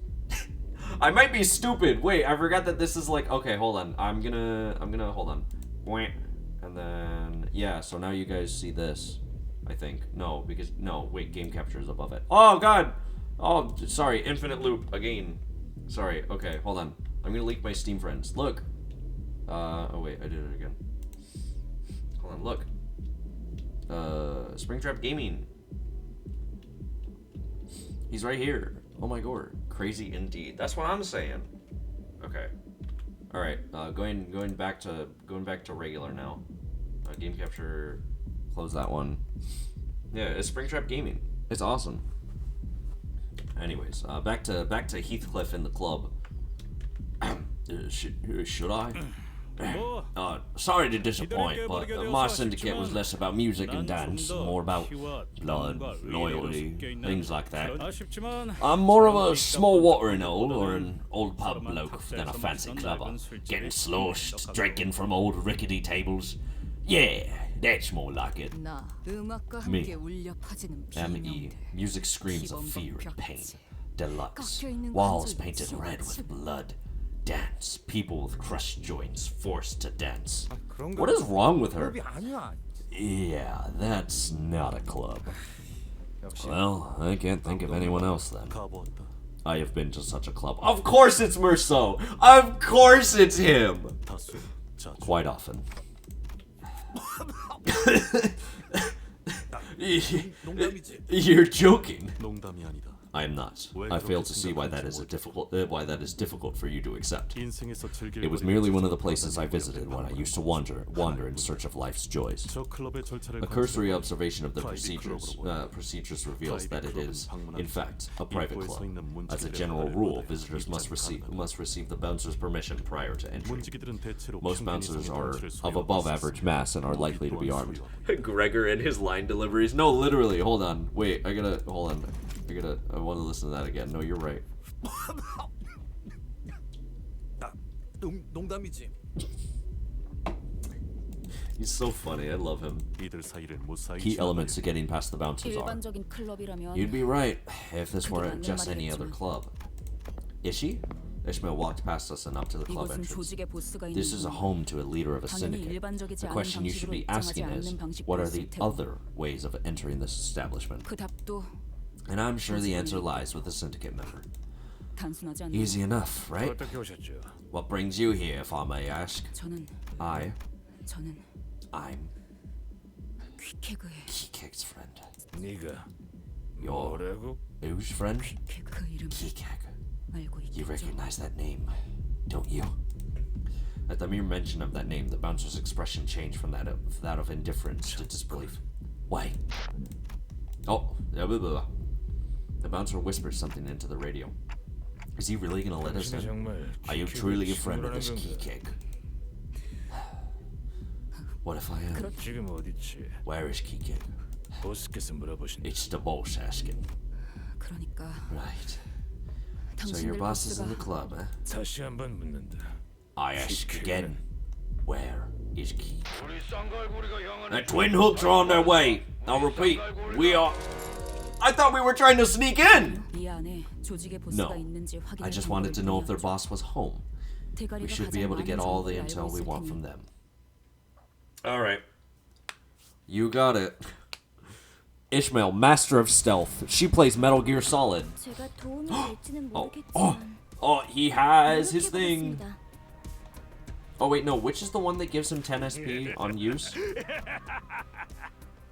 I might be stupid. Wait, I forgot that this is like, okay, hold on. I'm gonna hold on. And then yeah, so now you guys see this. I think. No, wait, game capture is above it. Oh god. Oh, sorry, infinite loop again. Sorry. Okay, hold on. I'm gonna leak my Steam friends. Look. Oh wait, I did it again. Hold on, look. Springtrap Gaming. He's right here. Oh my god. Crazy indeed. That's what I'm saying. Okay. All right. Going back to regular now. Game capture. Close that one. Yeah, it's Springtrap Gaming. It's awesome. Anyways, back to Heathcliff in the club. Should I? Sorry to disappoint, but my syndicate was less about music and dance, more about blood, loyalty, things like that. I'm more of a small watering hole or an old pub bloke than a fancy clubber, getting sloshed, drinking from old rickety tables. Yeah, that's more like it. Me, M.E. Music screams of fear and pain. Deluxe. Walls painted red with blood. Dance. People with crushed joints forced to dance. What is wrong with her? Yeah, that's not a club. Well, I can't think of anyone else then. I have been to such a club. Of course it's Merceau! Of course it's him! Quite often. You're joking. I am not. I fail to see why that is difficult for you to accept. It was merely one of the places I visited when I used to wander in search of life's joys. A cursory observation of the procedures reveals that it is, in fact, a private club. As a general rule, visitors must receive the bouncer's permission prior to entry. Most bouncers are of above average mass and are likely to be armed. Gregor and his line deliveries. No, literally. Hold on. Wait, hold on. I want to listen to that again. No, you're right. He's so funny. I love him. Key elements to getting past the bouncers are. You'd be right if this weren't just any other club. Is she? Ishmael walked past us and up to the club entrance. This is a home to a leader of a syndicate. The question you should be asking is, what are the other ways of entering this establishment? And I'm sure the answer lies with a syndicate member. Easy enough, right? What brings you here, if I may ask? I'm Kikek's friend. Your whose friend? Kikek. You recognize that name, don't you? At the mere mention of that name, the bouncer's expression changed from that of indifference to disbelief. Why? Oh, blah, blah, blah. The bouncer whispers something into the radio. Is he really gonna let us in? Are you truly a friend of this Kikek? What if I am? Where is Kikek? It's the boss asking. Right. So your boss is in the club, eh? I ask again. Where is Kikek? The twin hooks are on their way. I'll repeat. We are... I thought we were trying to sneak in! No, I just wanted to know if their boss was home. We should be able to get all the intel we want from them. Alright. You got it. Ishmael, master of stealth. She plays Metal Gear Solid. Oh, he has his thing. Oh wait, no, which is the one that gives him 10 SP on use?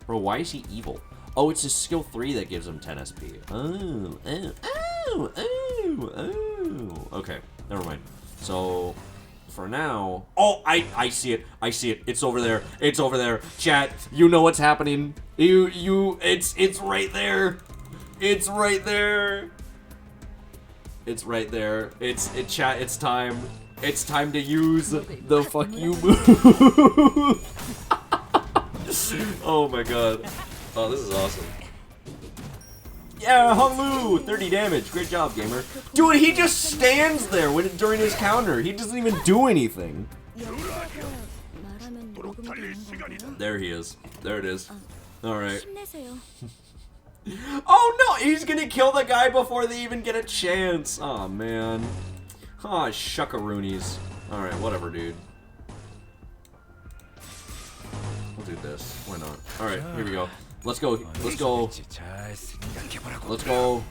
Bro, why is he evil? Oh, it's his skill 3 that gives him 10 SP. Oh. Okay, never mind. So, for now... Oh, I see it. I see it. It's over there. It's over there. Chat, you know what's happening. It's right there. It's right there. It's right there. It's chat. It's time. It's time to use the fuck you move. Oh my god. Oh, this is awesome. Yeah, Hongmu! 30 damage. Great job, gamer. Dude, he just stands there during his counter. He doesn't even do anything. There he is. There it is. Alright. Oh no! He's gonna kill the guy before they even get a chance. Aw, man. Aw, shuckaroonies. Alright, whatever, dude. We'll do this. Why not? Alright, here we go. Let's go. Let's go. Let's go.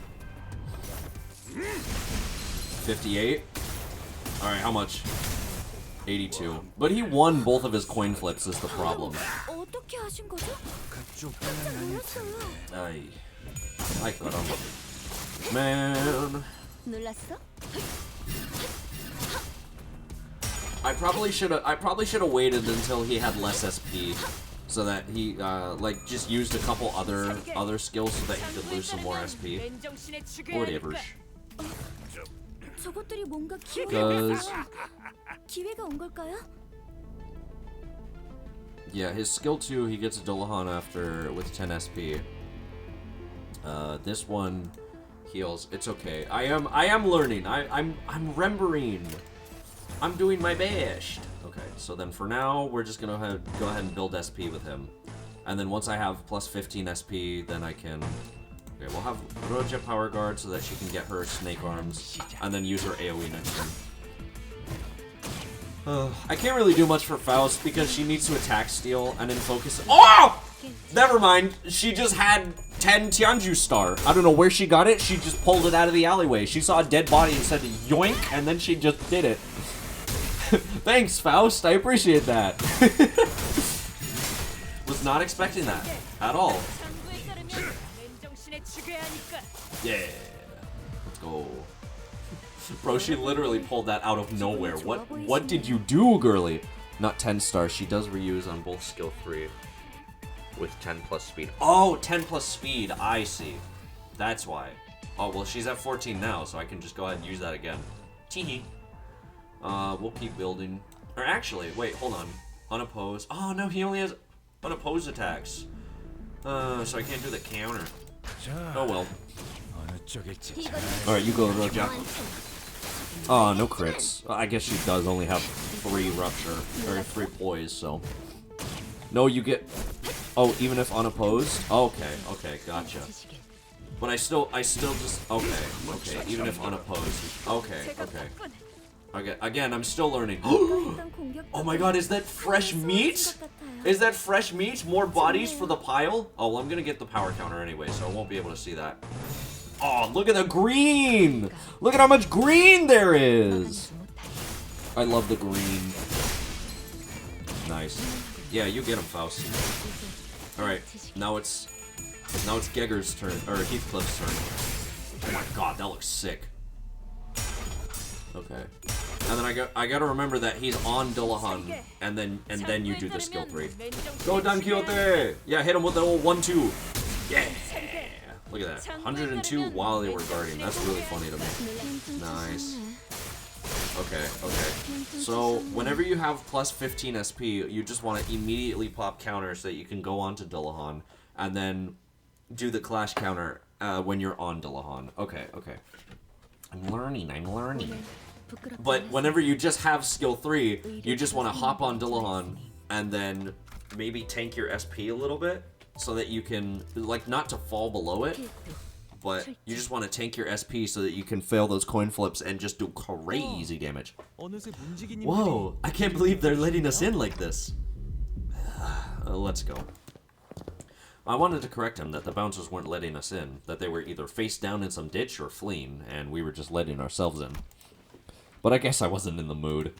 58. Alright, how much? 82. But he won both of his coin flips is the problem. Ay. Ay, caramba. Man. I probably should have waited until he had less SP. So that he, like, just used a couple other skills so that he could lose some more SP. Whatever. Because... yeah, his skill 2, he gets a Dullahan after with 10 SP. This one heals. It's okay. I am learning. I'm remembering. I'm doing my best. Okay, so then for now, we're just gonna go ahead and build SP with him. And then once I have plus 15 SP, then I can... okay, we'll have Roja Power Guard so that she can get her Snake Arms, and then use her AoE next turn. I can't really do much for Faust because she needs to attack steal and then focus... oh! Never mind, she just had 10 Tianju Star. I don't know where she got it, she just pulled it out of the alleyway. She saw a dead body and said yoink, and then she just did it. Thanks, Faust. I appreciate that. Was not expecting that at all. Yeah. Let's go. Bro, she literally pulled that out of nowhere. What did you do, girly? Not 10 stars. She does reuse on both skill 3 with 10 plus speed. Oh, 10 plus speed. I see. That's why. Oh, well, she's at 14 now, so I can just go ahead and use that again. Teehee. We'll keep building. Or actually, wait, hold on. Unopposed. Oh, no, he only has unopposed attacks. So I can't do the counter. Oh, well. Alright, you go, Roja. Oh, no crits. I guess she does only have 3 rupture, or 3 poise, so. No, you get... oh, even if unopposed? Okay, okay, gotcha. But I still just... okay, even if unopposed. Okay. Okay, again, I'm still learning. Oh my god, is that fresh meat? Is that fresh meat? More bodies for the pile? Oh, well, I'm gonna get the power counter anyway, so I won't be able to see that. Oh, look at the green! Look at how much green there is! I love the green. Nice. Yeah, you get him, Faust. Alright, now it's Gegger's turn, or Heathcliff's turn. Oh my god, that looks sick. Okay. And then I gotta remember that he's on Dullahan, and then you do the skill 3. Go Don Quixote! Yeah, hit him with the old 1-2. Yeah! Look at that. 102 while they were guarding. That's really funny to me. Nice. Okay. So, whenever you have plus 15 SP, you just want to immediately pop counter so that you can go on to Dullahan, and then do the clash counter when you're on Dullahan. Okay. I'm learning. But whenever you just have skill 3, you just want to hop on Dullahan, and then maybe tank your SP a little bit, so that you can, like, not to fall below it, but you just want to tank your SP so that you can fail those coin flips and just do crazy damage. Whoa, I can't believe they're letting us in like this. Let's go. I wanted to correct him that the bouncers weren't letting us in, that they were either face down in some ditch or fleeing, and we were just letting ourselves in. But I guess I wasn't in the mood.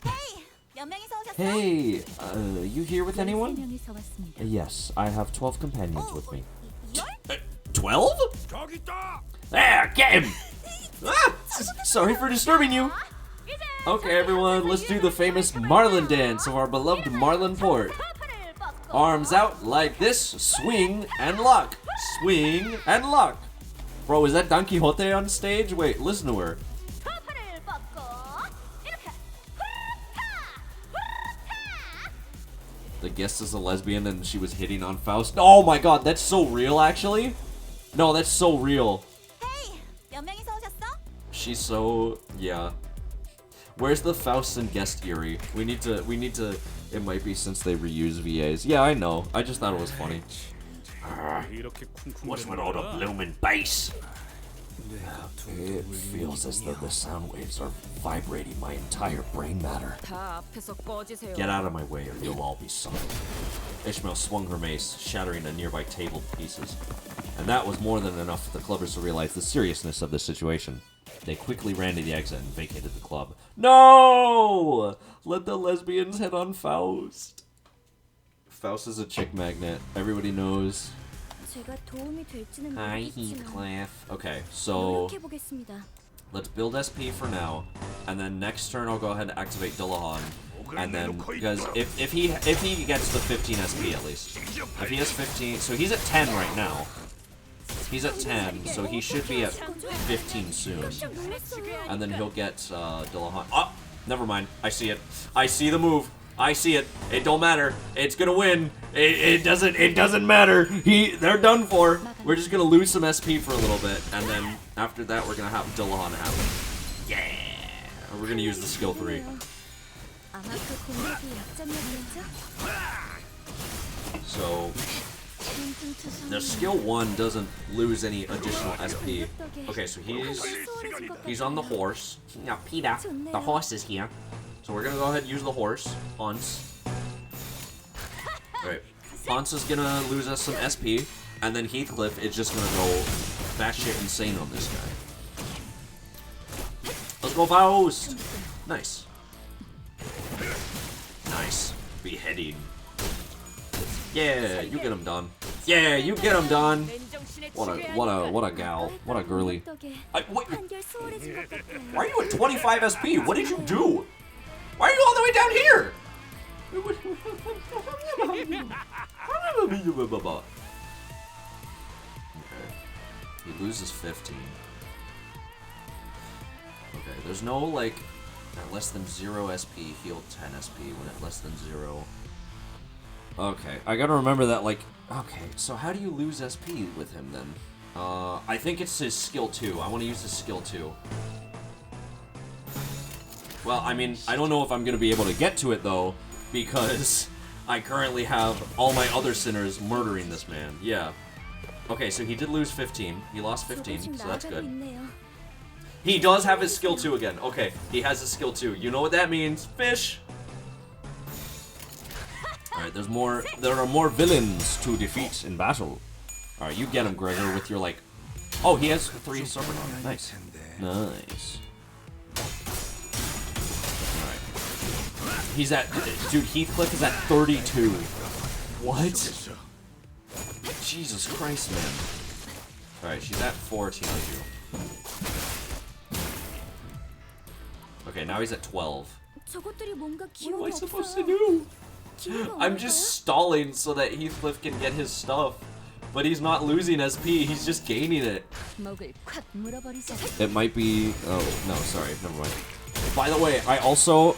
Hey, you here with anyone? Yes, I have 12 companions with me. 12? There, get him! Ah, sorry for disturbing you. Okay, everyone, let's do the famous Marlin dance of our beloved Marlin port. Arms out like this, swing and lock. Swing and lock. Bro, is that Don Quixote on stage? Wait, listen to her. The guest is a lesbian and she was hitting on Faust. Oh my god, that's so real, actually. No, that's so real. 헤이, 몇 명이서 오셨어? She's so, yeah. Where's the Faust and guest Eerie? We need to, it might be since they reuse VAs. Yeah, I know. I just thought it was funny. 이렇게 What's with 쿵쿵대는 all the 거야? blooming bass? It feels as though the sound waves are vibrating my entire brain matter. 다 앞에서 꺼지세요. Get out of my way or you'll all be sunk. Ishmael swung her mace, shattering a nearby table to pieces. And that was more than enough for the clubbers to realize the seriousness of the situation. They quickly ran to the exit and vacated the club. No! Let the lesbians hit on Faust. Faust is a chick magnet. Everybody knows. 제가 도움이 될지는 Hi, 모르겠지만 Heathcliff. Okay, so 노력해보겠습니다. let's build SP for now, and then next turn I'll go ahead and activate Dillahan, and then because if he gets the 15 SP at least, if he has 15, so he's at 10 right now. He's at 10, so he should be at 15 soon, and then he'll get Dillahan. Oh, never mind. I see it. I see the move. I see it. It don't matter. It's gonna win. It doesn't matter. They're done for. We're just gonna lose some SP for a little bit, and then after that we're gonna have Dillahan happen. Yeah. And we're gonna use the skill 3. 아마 그 공격이 약점이었겠죠? So the skill 1 doesn't lose any additional SP. Okay, so he's on the horse. Now, Peter, the horse is here. So we're gonna go ahead and use the horse, Hans. Alright, Hans is gonna lose us some SP, and then Heathcliff is just gonna go batshit insane on this guy. Let's go, Faust! Nice. Nice. Beheading. Yeah, you get him done. Yeah, you get him done. What a gal. What a girly. Wait, 한결 수월해진 것 같아요. why are you at 25 SP? What did you do? Why are you all the way down here? Okay. He loses 15. Okay, there's no, like, at less than 0 SP, heal 10 SP when at less than 0. Okay, I gotta remember that, like, okay, so how do you lose SP with him then? I think it's his skill 2. I want to use his skill 2. Well, I mean, I don't know if I'm gonna be able to get to it though, because I currently have all my other sinners murdering this man. Yeah. Okay, so he did lose 15. He lost 15, so that's good. He does have his skill 2 again. Okay, he has his skill 2. You know what that means? Fish! Alright, there are more villains to defeat in battle. Alright, you get him, Gregor, with your, like... Oh, he has 3 serpent on. Nice. Nice. Alright. He's at... Dude, Heathcliff is at 32. What? Jesus Christ, man. Alright, she's at 14 on you. Okay, now he's at 12. 저것들이 뭔가 What am I 기운이 supposed to 없어요. do? 기회가 I'm 없을까요? just stalling so that Heathcliff can get his stuff. But he's not losing SP, he's just gaining it. 먹을 콱 물어버리자. It might be... Oh, no, sorry, never mind. By the way, I also,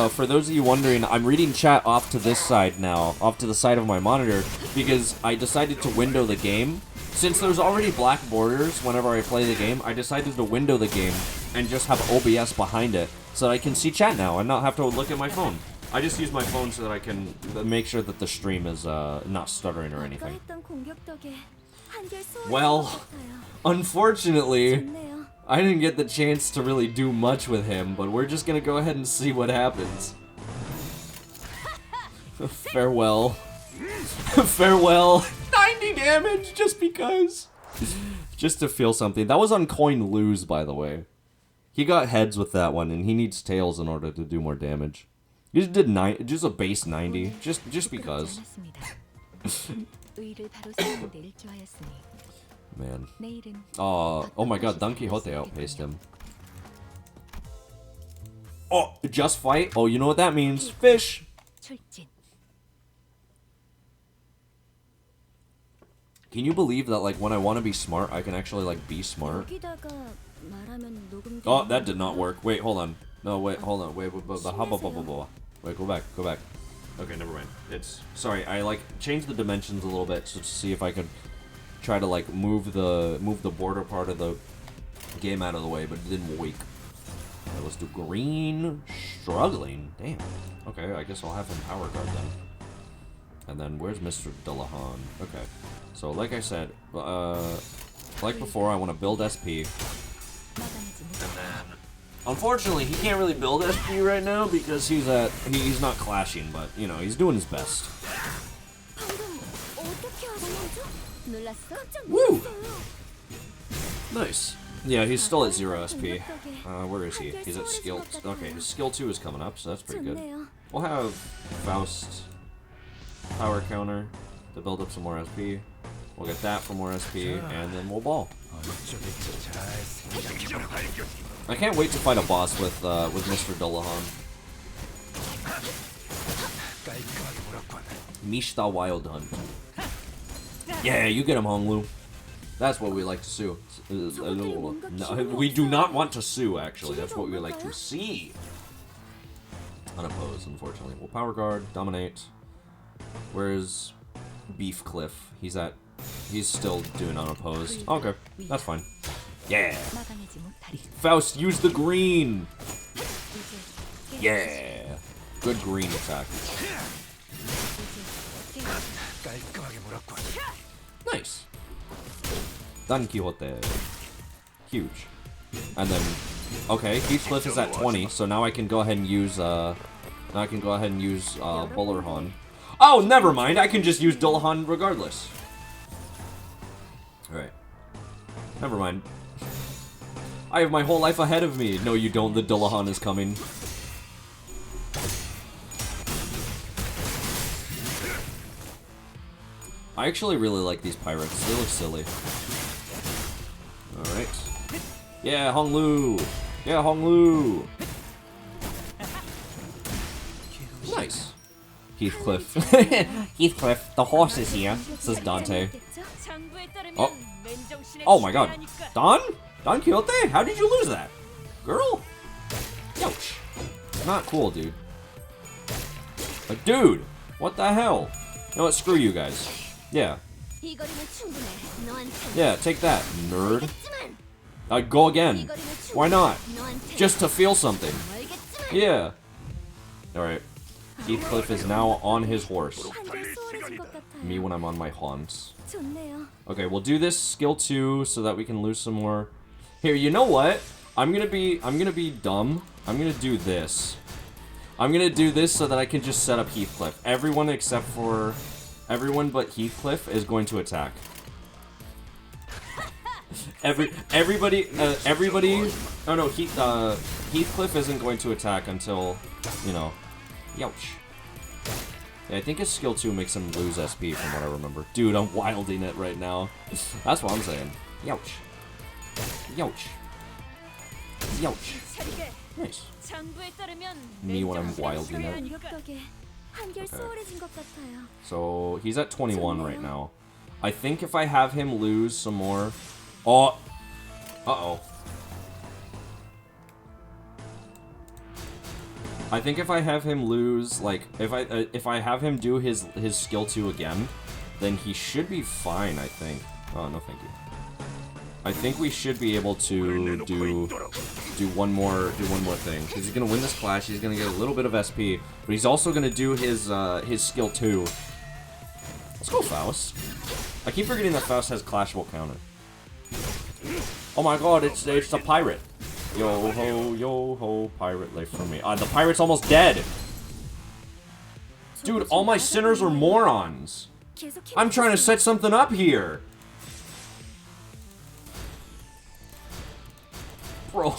for those of you wondering, I'm reading chat off to this side now, off to the side of my monitor, because I decided to window the game. Since there's already black borders whenever I play the game, I decided to window the game and just have OBS behind it, so that I can see chat now and not have to look at my phone. I just use my phone so that I can make sure that the stream is not stuttering or 아까 anything. 했던 공격 덕에 한결 수월해진 것 Well, 같아요. unfortunately, 좋네요. I didn't get the chance to really do much with him, but we're just gonna go ahead and see what happens. Farewell. Farewell. 90 damage just because. Just to feel something. That was on coin lose, by the way. He got heads with that one, and he needs tails in order to do more damage. He just did just a base 90, just because. 의를 바로 세우는 데를 좋아했으니 Man. 내일은 Oh my god, Don Quixote outpaced him. Oh, just fight? Oh, you know what that means. Fish! 출진. Can you believe that, like, when I want to be smart, I can actually, like, be smart? 여기다가 말하면 녹음되는 Oh, that did not 건가? work. Wait, hold on. No, wait, hold on. Wait, go back. Okay, never mind. It's sorry. I like changed the dimensions a little bit to see if I could try to like move the border part of the game out of the way, but it didn't work. Okay, let's do green. Struggling. Damn. Okay, I guess I'll have him power guard then. And then where's Mr. Dullahan? Okay. So like I said, like before, I want to build SP. And then, unfortunately, he can't really build SP right now because he's not clashing, but you know he's doing his best. Woo! Nice. Yeah, he's still at 0 SP. Where is he? He's at skill. Okay, his skill 2 is coming up, so that's pretty good. We'll have Faust power counter to build up some more SP. We'll get that for more SP, and then we'll ball. I can't wait to fight a boss with Mr. Dullahan. Mishta Wild Hunt. Yeah, you get him, Honglu. That's what we like to sue. No, we do not want to sue, actually. That's what we like to see. Unopposed, unfortunately. We'll power guard, dominate. Where's Beef Cliff? He's still doing unopposed. Okay, that's fine. Yeah. Faust, use the green. Yeah. Good green attack. Nice. Don Quixote. Huge. And then, okay, Heathcliff is at 20, so now I can go ahead and use Bullerhan. Oh, never mind. I can just use Dullahan regardless. Alright. Never mind. I have my whole life ahead of me. No, you don't. The Dullahan is coming. I actually really like these pirates. They look silly. Alright. Yeah, Honglu! Yeah, Honglu! Nice. Heathcliff. Heathcliff, the horse is here, says Dante. Oh. Oh my god. Don? Don Quixote? How did you lose that? Girl? Ouch. Not cool, dude. Like, dude! What the hell? You know what? Screw you guys. Yeah. Yeah, take that, nerd. Go again. Why not? Just to feel something. Yeah. Alright. Heathcliff is now on his horse. Me when I'm on my haunts. Okay, we'll do this skill 2 so that we can lose some more. Here, you know what? I'm gonna be dumb. I'm gonna do this. I'm gonna do this so that I can just set up Heathcliff. Everyone but Heathcliff is going to attack. Everybody. Oh no, Heathcliff isn't going to attack until, you know. Youch. Yeah, I think his skill 2 makes him lose SP from what I remember. Dude, I'm wilding it right now. That's what I'm saying. Youch. Youch. Youch. Nice. Me when I'm wilding it. Okay. So, he's at 21 right now. I think if I have him lose some more... Oh! Uh-oh. I think if I have him lose, like, if I have him do his skill 2 again, then he should be fine, I think. Oh, no thank you. I think we should be able to do one more thing. Because he's gonna win this clash, he's gonna get a little bit of SP, but he's also gonna do his skill 2. Let's go, Faust. I keep forgetting that Faust has clashable counter. Oh my god, it's the pirate. Yo ho, pirate life for me. The pirate's almost dead! Dude, all my sinners are morons! I'm trying to set something up here! Bro.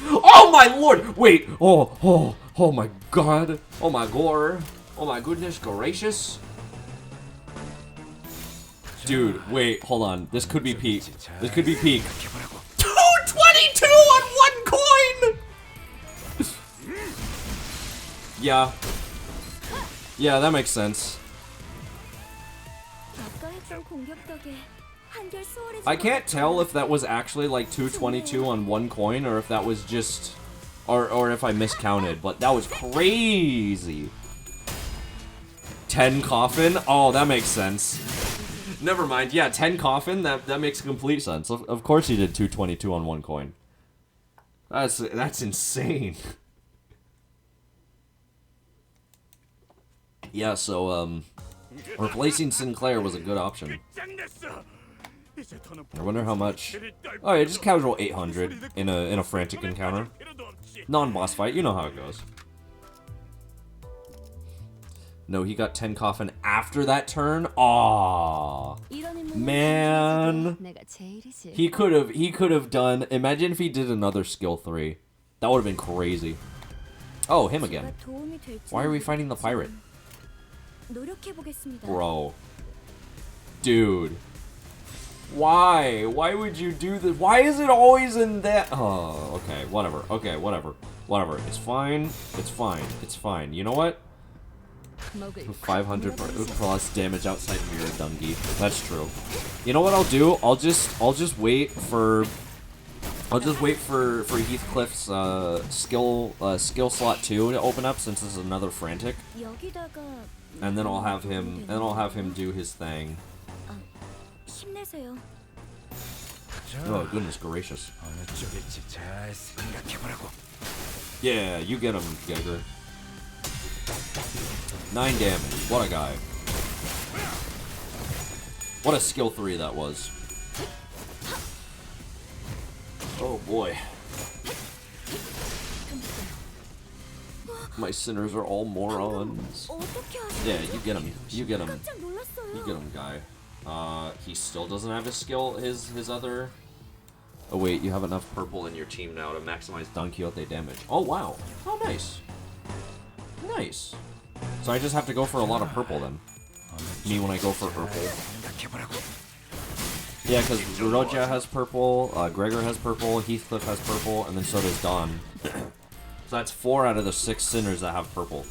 Oh my lord! Wait! Oh my god! Oh my gore! Oh my goodness gracious! Dude, wait, hold on. This could be peak. This could be peak. 222 on one coin! Yeah. Yeah, that makes sense. I can't tell if that was actually like 222 on one coin or if that was just... Or if I miscounted, but that was crazy. 10 coffin? Oh, that makes sense. Never mind. Yeah, 10 coffin. That makes complete sense. Of course he did 222 on 1 coin. That's insane. Yeah, so replacing Sinclair was a good option. I wonder how much. Oh yeah, just casual 800 in a frantic encounter. Non-boss fight, you know how it goes. No, he got 10 coffin after that turn. Aww. Man. He could have done. Imagine if he did another skill 3. That would have been crazy. Oh, him again. Why are we fighting the pirate? Bro. Dude. Why? Why would you do this? Why is it always in that? Oh, okay, whatever. Okay, whatever. Whatever. It's fine. It's fine. It's fine. You know what? 500 plus damage outside mirror Dungy. That's true. You know what I'll do? I'll just wait for Heathcliff's skill slot 2 to open up, since this is another frantic. And then I'll have him do his thing. Oh, goodness gracious. Yeah, you get him, Gegger. 9 damage. What a guy. What a skill 3 that was. Oh boy. My sinners are all morons. Yeah, you get him. You get him. You get him, guy. He still doesn't have his skill, his other... Oh wait, you have enough purple in your team now to maximize Don Quixote damage. Oh wow. Oh nice. Nice. So I just have to go for a lot of purple then. Me when I go for purple. Yeah, because Roja has purple, Gregor has purple, Heathcliff has purple, and then so does Don. So that's 4 out of the 6 sinners that have purple.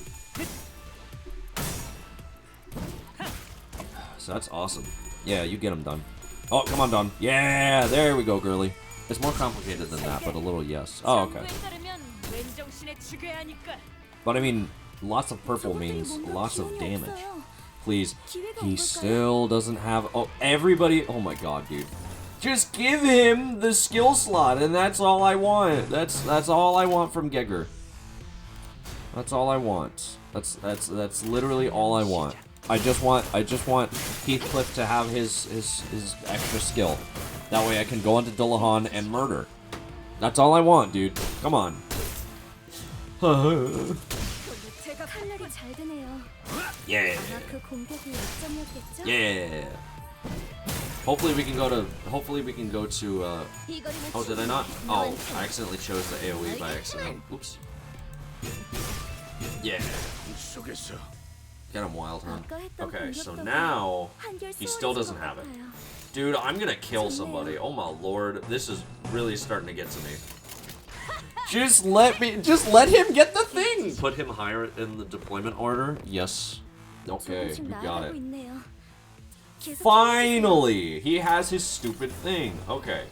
So that's awesome. Yeah, you get him, Don. Oh, come on, Don. Yeah, there we go, girly. It's more complicated than that, but a little yes. Oh, okay. But I mean, lots of purple means lots of damage. Please. He still doesn't have... Oh, everybody... Oh my god, dude. Just give him the skill slot, and that's all I want. That's all I want from Gegger. That's all I want. That's literally all I want. I just want Heathcliff to have his extra skill. That way I can go onto Dullahan and murder. That's all I want, dude. Come on. Yeah. Yeah. Hopefully we can go to oh, did I not? Oh, I accidentally chose the AoE by accident. Oops. Yeah. Get him, Wild Hunt. Okay, so now he still doesn't have it. Dude, I'm gonna kill somebody. Oh my lord, this is really starting to get to me. Just let him get the thing! Put him higher in the deployment order? Yes. Okay, we got it. Finally! He has his stupid thing. Okay.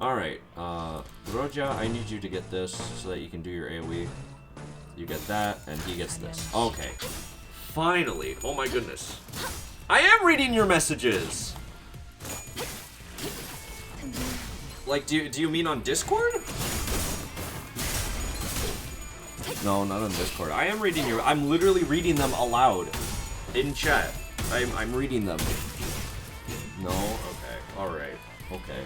Alright, Roja, I need you to get this so that you can do your AoE. You get that, and he gets this. Okay. Finally. Oh my goodness. I am reading your messages! Like, do you mean on Discord? No, not on Discord. I am reading your... I'm literally reading them aloud. In chat. I'm reading them. No? Okay. Alright. Okay.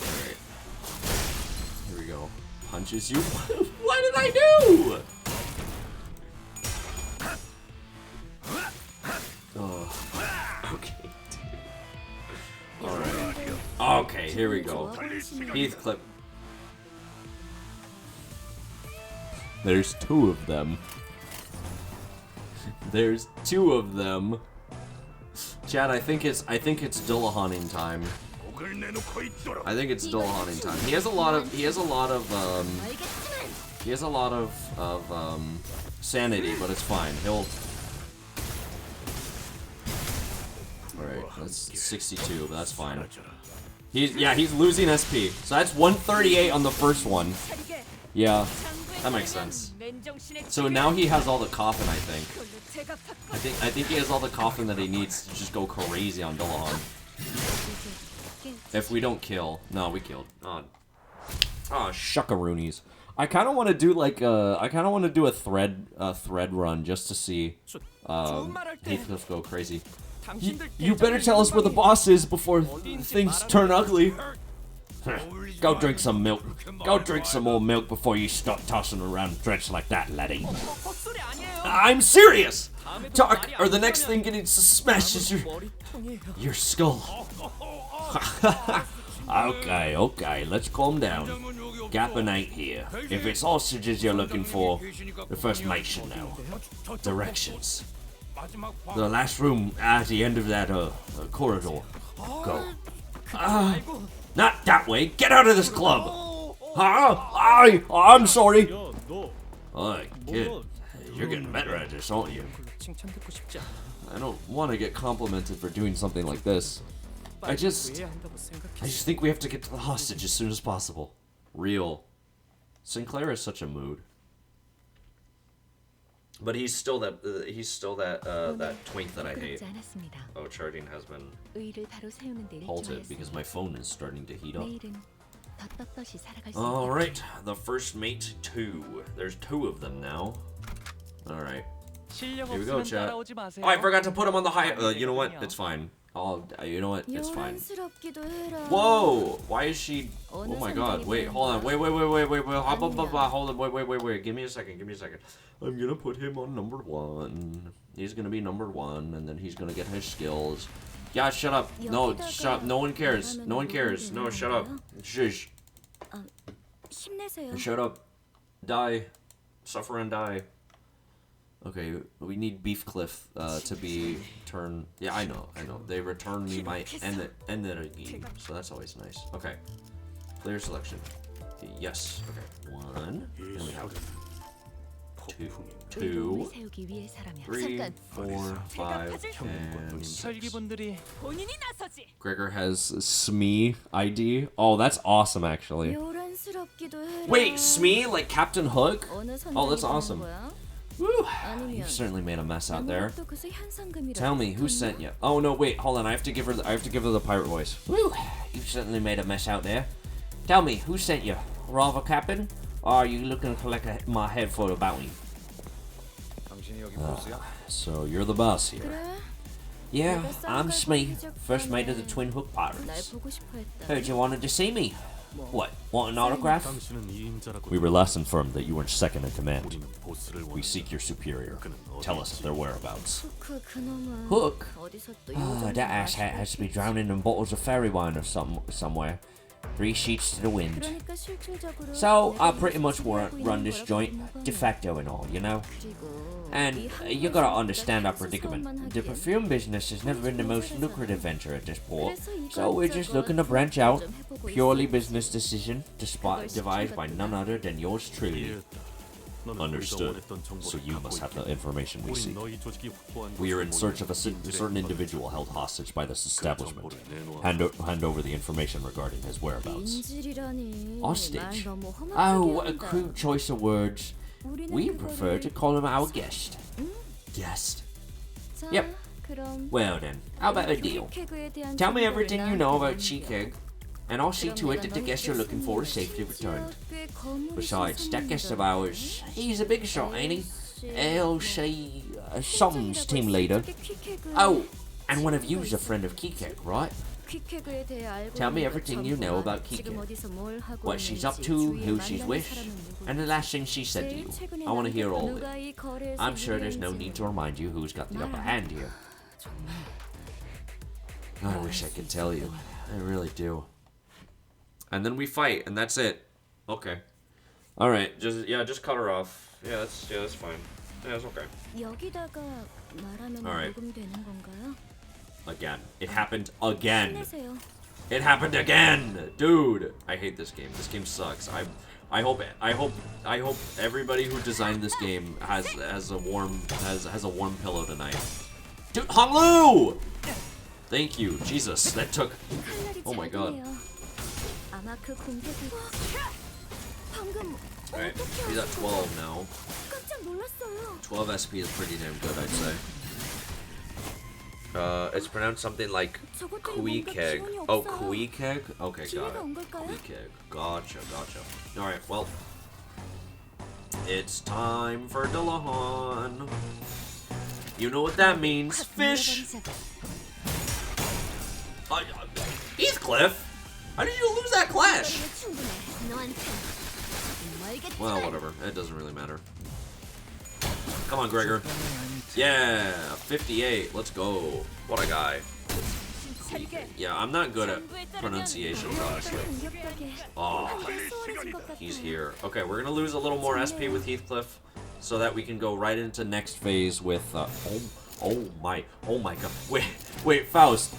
Alright. Here we go. Punches you? What did I do? Oh. Okay. Alright. Okay, here we go. Heathcliff. There's 2 of them. There's 2 of them. Chad, I think it's Dullahaning time. I think it's Dullahaning time. He has a lot of sanity, but it's fine. He'll... Alright, that's 62, but that's fine. He's losing SP. So that's 138 on the first one. Yeah. That makes sense. So now he has all the coffin, I think. I think he has all the coffin that he needs to just go crazy on Dullahan. If we don't kill. No, we killed. Oh, shuckaroonies. I kind of want to do like I kind of want to do a thread run just to see Heathcliff go crazy. You better tell us where the boss is before things turn ugly. Go drink some milk. Go drink some more milk before you start tossing around drenched like that, laddie. I'm serious! Talk, or the next thing getting smashed is your skull. Okay, let's calm down. Gappa ain't here. If it's hostages you're looking for, the first mate should know. Directions. The last room at the end of that corridor. Go. Not that way. Get out of this club. I'm sorry. Alright, kid. You're getting better at this, aren't you? I don't want to get complimented for doing something like this. I just think we have to get to the hostage as soon as possible. Real. Sinclair is such a mood. But he's still that twink that I hate. Oh, charging has been halted because my phone is starting to heat up. Alright, the first mate 2. There's 2 of them now. Alright. Here we go, chat. Oh, I forgot to put him on the high. You know what? It's fine. You know what? It's fine. Whoa! Why is she? Oh my God! Wait, hold on. Wait. Hold on. Wait. Give me a second. I'm gonna put him on number 1. He's gonna be number 1, and then he's gonna get his skills. Yeah, shut up. No, shut up. No one cares. No, shut up. Shush. Shut up. Die. Suffer and die. Okay, we need Beefcliff to be turned. Yeah, I know. They return me my energy, so that's always nice. Okay, clear selection. Yes. Okay, 1. And we have 2, 3, 4, 5, and 6. Gregor has Smee ID. Oh, that's awesome, actually. Wait, Smee like Captain Hook? Oh, that's awesome. Woo! You've certainly made a mess out there. Tell me, who sent you? Oh no, wait, hold on. I have to give her the pirate voice. Woo! You've certainly made a mess out there. Tell me, who sent you? Rather Captain? Or are you looking to collect my head for a bounty? So you're the boss here. Yeah, I'm Smee, first mate of the Twin Hook Pirates. Heard you wanted to see me. What, want an autograph? We were last informed that you weren't second in command. We seek your superior. Tell us their whereabouts. Hook? That asshat has to be drowning in bottles of fairy wine or somewhere. 3 sheets to the wind. So, I pretty much run this joint de facto and all, you know? And you gotta understand our predicament. The perfume business has never been the most lucrative venture at this port, so we're just looking to branch out. Purely business decision, devised by none other than yours truly. Understood. So you must have the information we seek. We are in search of a certain individual held hostage by this establishment. Hand over the information regarding his whereabouts. Hostage? Oh, what a crude choice of words. We prefer to call him our guest. Guest? Yep. Well then, how about a deal? Tell me everything you know about Cheekegg, and I'll see to it that the guest you're looking for is safely returned. Besides, that guest of ours, he's a big shot, ain't he? He'll say, Som's team leader. Oh, and one of you's a friend of Cheekegg, right? Tell me everything you know about Cheekegg. What she's up to, who she's with, and the last thing she said to you. I want to hear all of it. I'm sure there's no need to remind you who's got the upper hand here. I wish I could tell you. I really do. And then we fight, and that's it. Okay. Alright, just cut her off. Yeah, that's fine. Yeah, it's okay. Alright. Again. It happened again. It happened again! Dude! I hate this game. This game sucks. I hope everybody who designed this game has a warm pillow tonight. Dude, Honglu! Thank you. Jesus, that took... Oh my god. Alright, he's at 12 now. 깜짝 놀랐어요. 12 SP is pretty damn good, I'd say. It's pronounced something like Kuikeg. Oh, Kuikeg? Okay, got it. Kuikeg. Gotcha. Alright, well. It's time for Dillahan. You know what that means. Fish! Heathcliff? How did you lose that clash? Well, whatever. It doesn't really matter. Come on, Gregor. Yeah, 58. Let's go. What a guy. Yeah, I'm not good at pronunciation, honestly. Oh, he's here. Okay, we're gonna lose a little more SP with Heathcliff so that we can go right into next phase with, oh my god. Wait, Faust,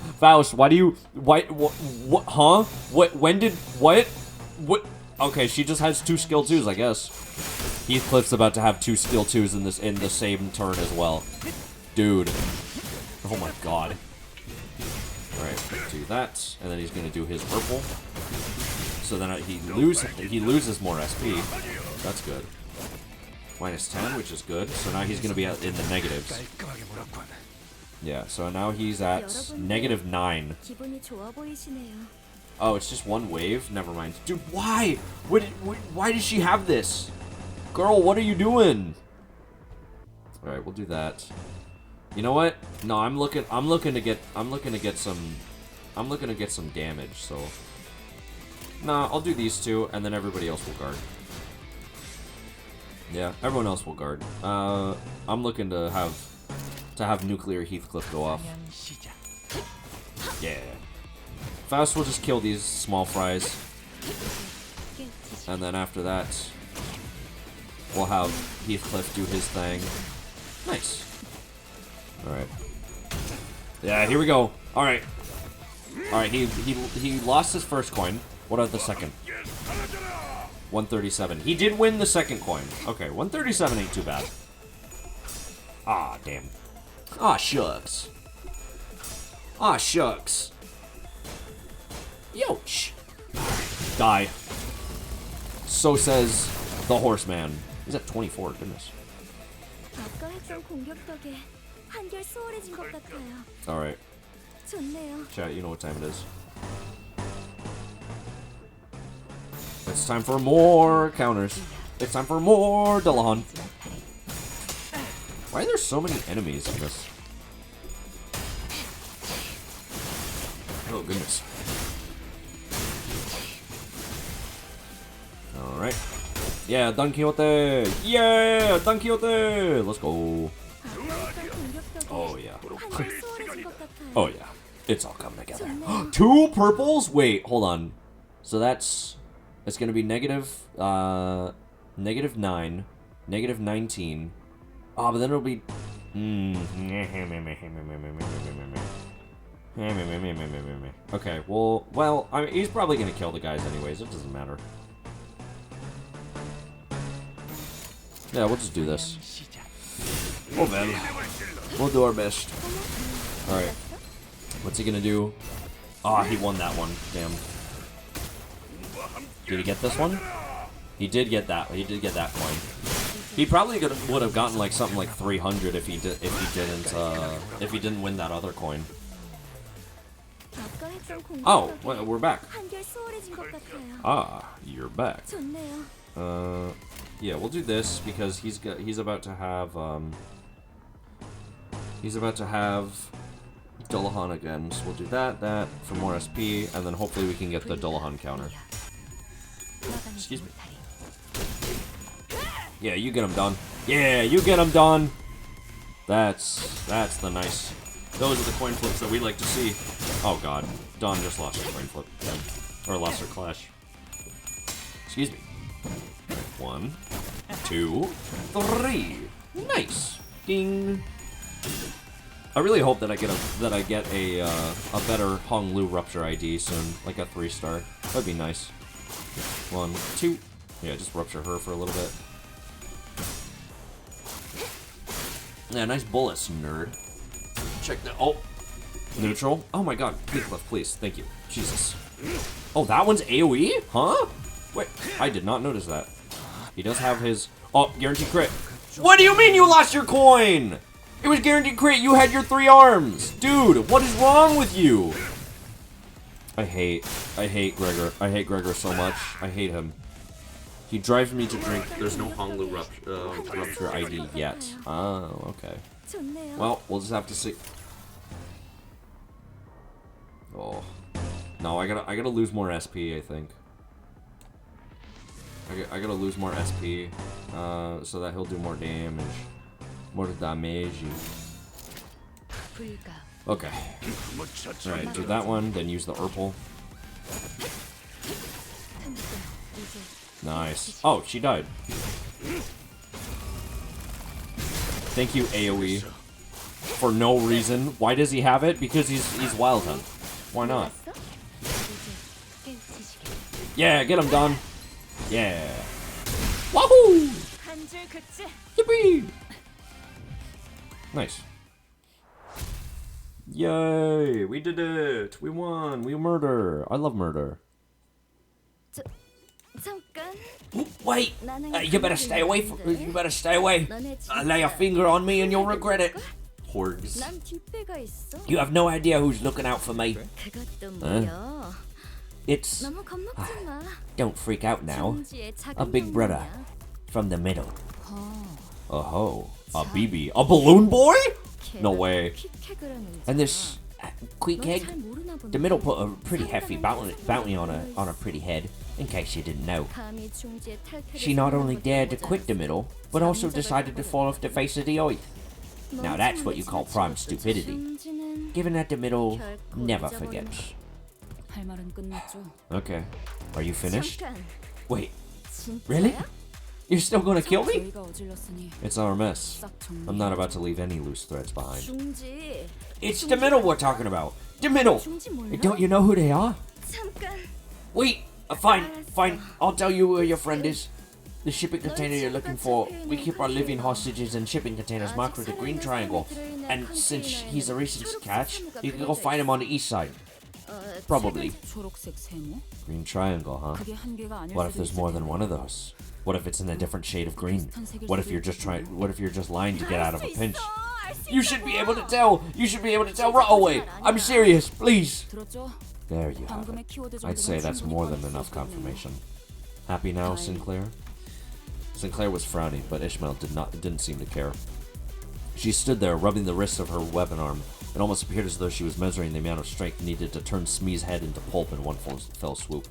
why do you, what, huh? What? Okay, she just has 2 skill 2s, I guess. Heathcliff's about to have 2 skill 2s in the same turn as well. Dude. Oh my god. Alright, do that, and then he's gonna do his purple. So then he loses more SP. That's good. Minus 10, which is good. So now he's gonna be in the negatives. Yeah, so now he's at -9. 기분이 좋아 보이시네요. Oh, it's just 1 wave? Never mind. Dude, why? Why did she have this? Girl, what are you doing? Alright, we'll do that. You know what? No, I'm looking to get some damage, so. Nah, I'll do these 2, and then everybody else will guard. Yeah, everyone else will guard. I'm looking to have nuclear Heathcliff go off. Yeah. Faust will just kill these small fries. And then after that, we'll have Heathcliff do his thing. Nice. Alright. Yeah, here we go. Alright. Alright, he lost his first coin. What about the second? 137. He did win the second coin. Okay, 137 ain't too bad. Ah, damn. Ah, shucks. Ah, shucks. Yoch. Die. So says the horseman. He's at 24, goodness. 아까 했던 공격 덕에 한결 수월해진 것 같아요. Alright. 좋네요. Chat, you know what time it is. It's time for more counters. It's time for more Dillahan. Why are there so many enemies in this? Oh, goodness. Alright. Yeah, Don Quixote! Yeah! Don Quixote! Let's go. Oh, yeah. Oh, yeah. It's all coming together. 2 purples? Wait, hold on. So that's... It's gonna be -9, -19. Oh, but then it'll be... Okay, well, I mean, he's probably gonna kill the guys anyways. It doesn't matter. Yeah, we'll just do this. Oh, man. We'll do our best. Alright. What's he gonna do? Ah, he won that one. Damn. Did he get this one? He did get that. He did get that coin. He probably would have gotten like something like 300 if he didn't win that other coin. Oh, well, we're back. Ah, you're back. Yeah, we'll do this because he's about to have Dillahan again. So we'll do that for more SP, and then hopefully we can get the Dillahan counter. Excuse me. Yeah, you get him done. Yeah, you get him done. That's the nice. Those are the coin flips that we like to see. Oh god, Dawn just lost her coin flip. Or lost her clash. Excuse me. 1, 2, 3. Nice. Ding. I really hope that I get a better Hong Lu Rupture ID soon, like a 3-star. That'd be nice. 1, 2. Yeah, just rupture her for a little bit. Yeah, nice bullets, nerd. Check that. Oh, neutral. Oh my god, Heathcliff, please, thank you. Jesus. Oh, that one's AOE? Huh? Wait, I did not notice that. He does have his... Oh, guaranteed crit. What do you mean you lost your coin? It was guaranteed crit. You had your 3 arms. Dude, what is wrong with you? I hate Gregor. I hate Gregor so much. I hate him. He drives me to drink. There's no Honglu rupture ID yet. Oh, okay. 좋네요. Well, we'll just have to see. Oh. No, I gotta lose more SP, I think. I gotta lose more SP, so that he'll do more damage. More damage. Okay. Alright, do that one, then use the Urpal. Nice. Oh, she died. Thank you, AoE. For no reason. Why does he have it? Because he's Wild Hunt. Why not? Yeah, get him done. Yeah. Wahoo! 한줄 긋지. Yippee! Nice. Yay! We did it! We won! We murder! I love murder. 잠깐. Wait! You better stay away from. You better stay away. Lay a finger on me and you'll regret it. Horgs. 남 뒷배가 있어. You have no idea who's looking out for me. 그것도 뭐야? It's. 너무 겁먹지 마. Don't freak out now. 중지의 작은 A big brother. 동물이야. From the middle. Oh, a BB. A balloon boy? No way. 킥해 그러는지. And this quick 넌 egg. 잘 모르나 보네. The middle put a pretty hefty bounty on a pretty head. In case you didn't know. 감히 중지의 탈퇴를 She not only 생각하고 dared to 있는 quit the middle, but also decided to fall off the face of the earth. Now that's what you call prime stupidity. 중지는 Given that the middle 결코 never 잊어버리마. forgets. 할 말은 끝났죠. Okay. Are you finished? 잠깐. Wait, 진짜야? really? You're still gonna kill me? 저희가 어질렀으니 It's our mess. 싹 정리. I'm not about to leave any loose threads behind. 중지. It's the middle we're talking about. The middle. 중지 몰라? Don't you know who they are? 잠깐. Wait. Fine. I'll tell you where your friend is. The shipping container you're looking for. We keep our living hostages in shipping containers marked with a green triangle. And since he's a recent catch, you can go find him on the east side. Probably. 초록색 세모? Green triangle, huh? 그게 한 개가 아닐 What if 수도 there's 있을 more than 텐데. one of those? What if it's in a different shade of green? What if you're just lying to get out of a pinch? You should be able to tell. You should be able to tell right away. I'm serious, please. 들었죠? There you have 방금의 it. 키워드 I'd say 정도면 that's 충분히 more than 꺼낼 수 enough 있겠네요. confirmation. Happy now, Sinclair? Sinclair was frowning, but Ishmael didn't seem to care. She stood there, rubbing the wrist of her weapon arm. It almost appeared as though she was measuring the amount of strength needed to turn Smee's head into pulp in one fell swoop.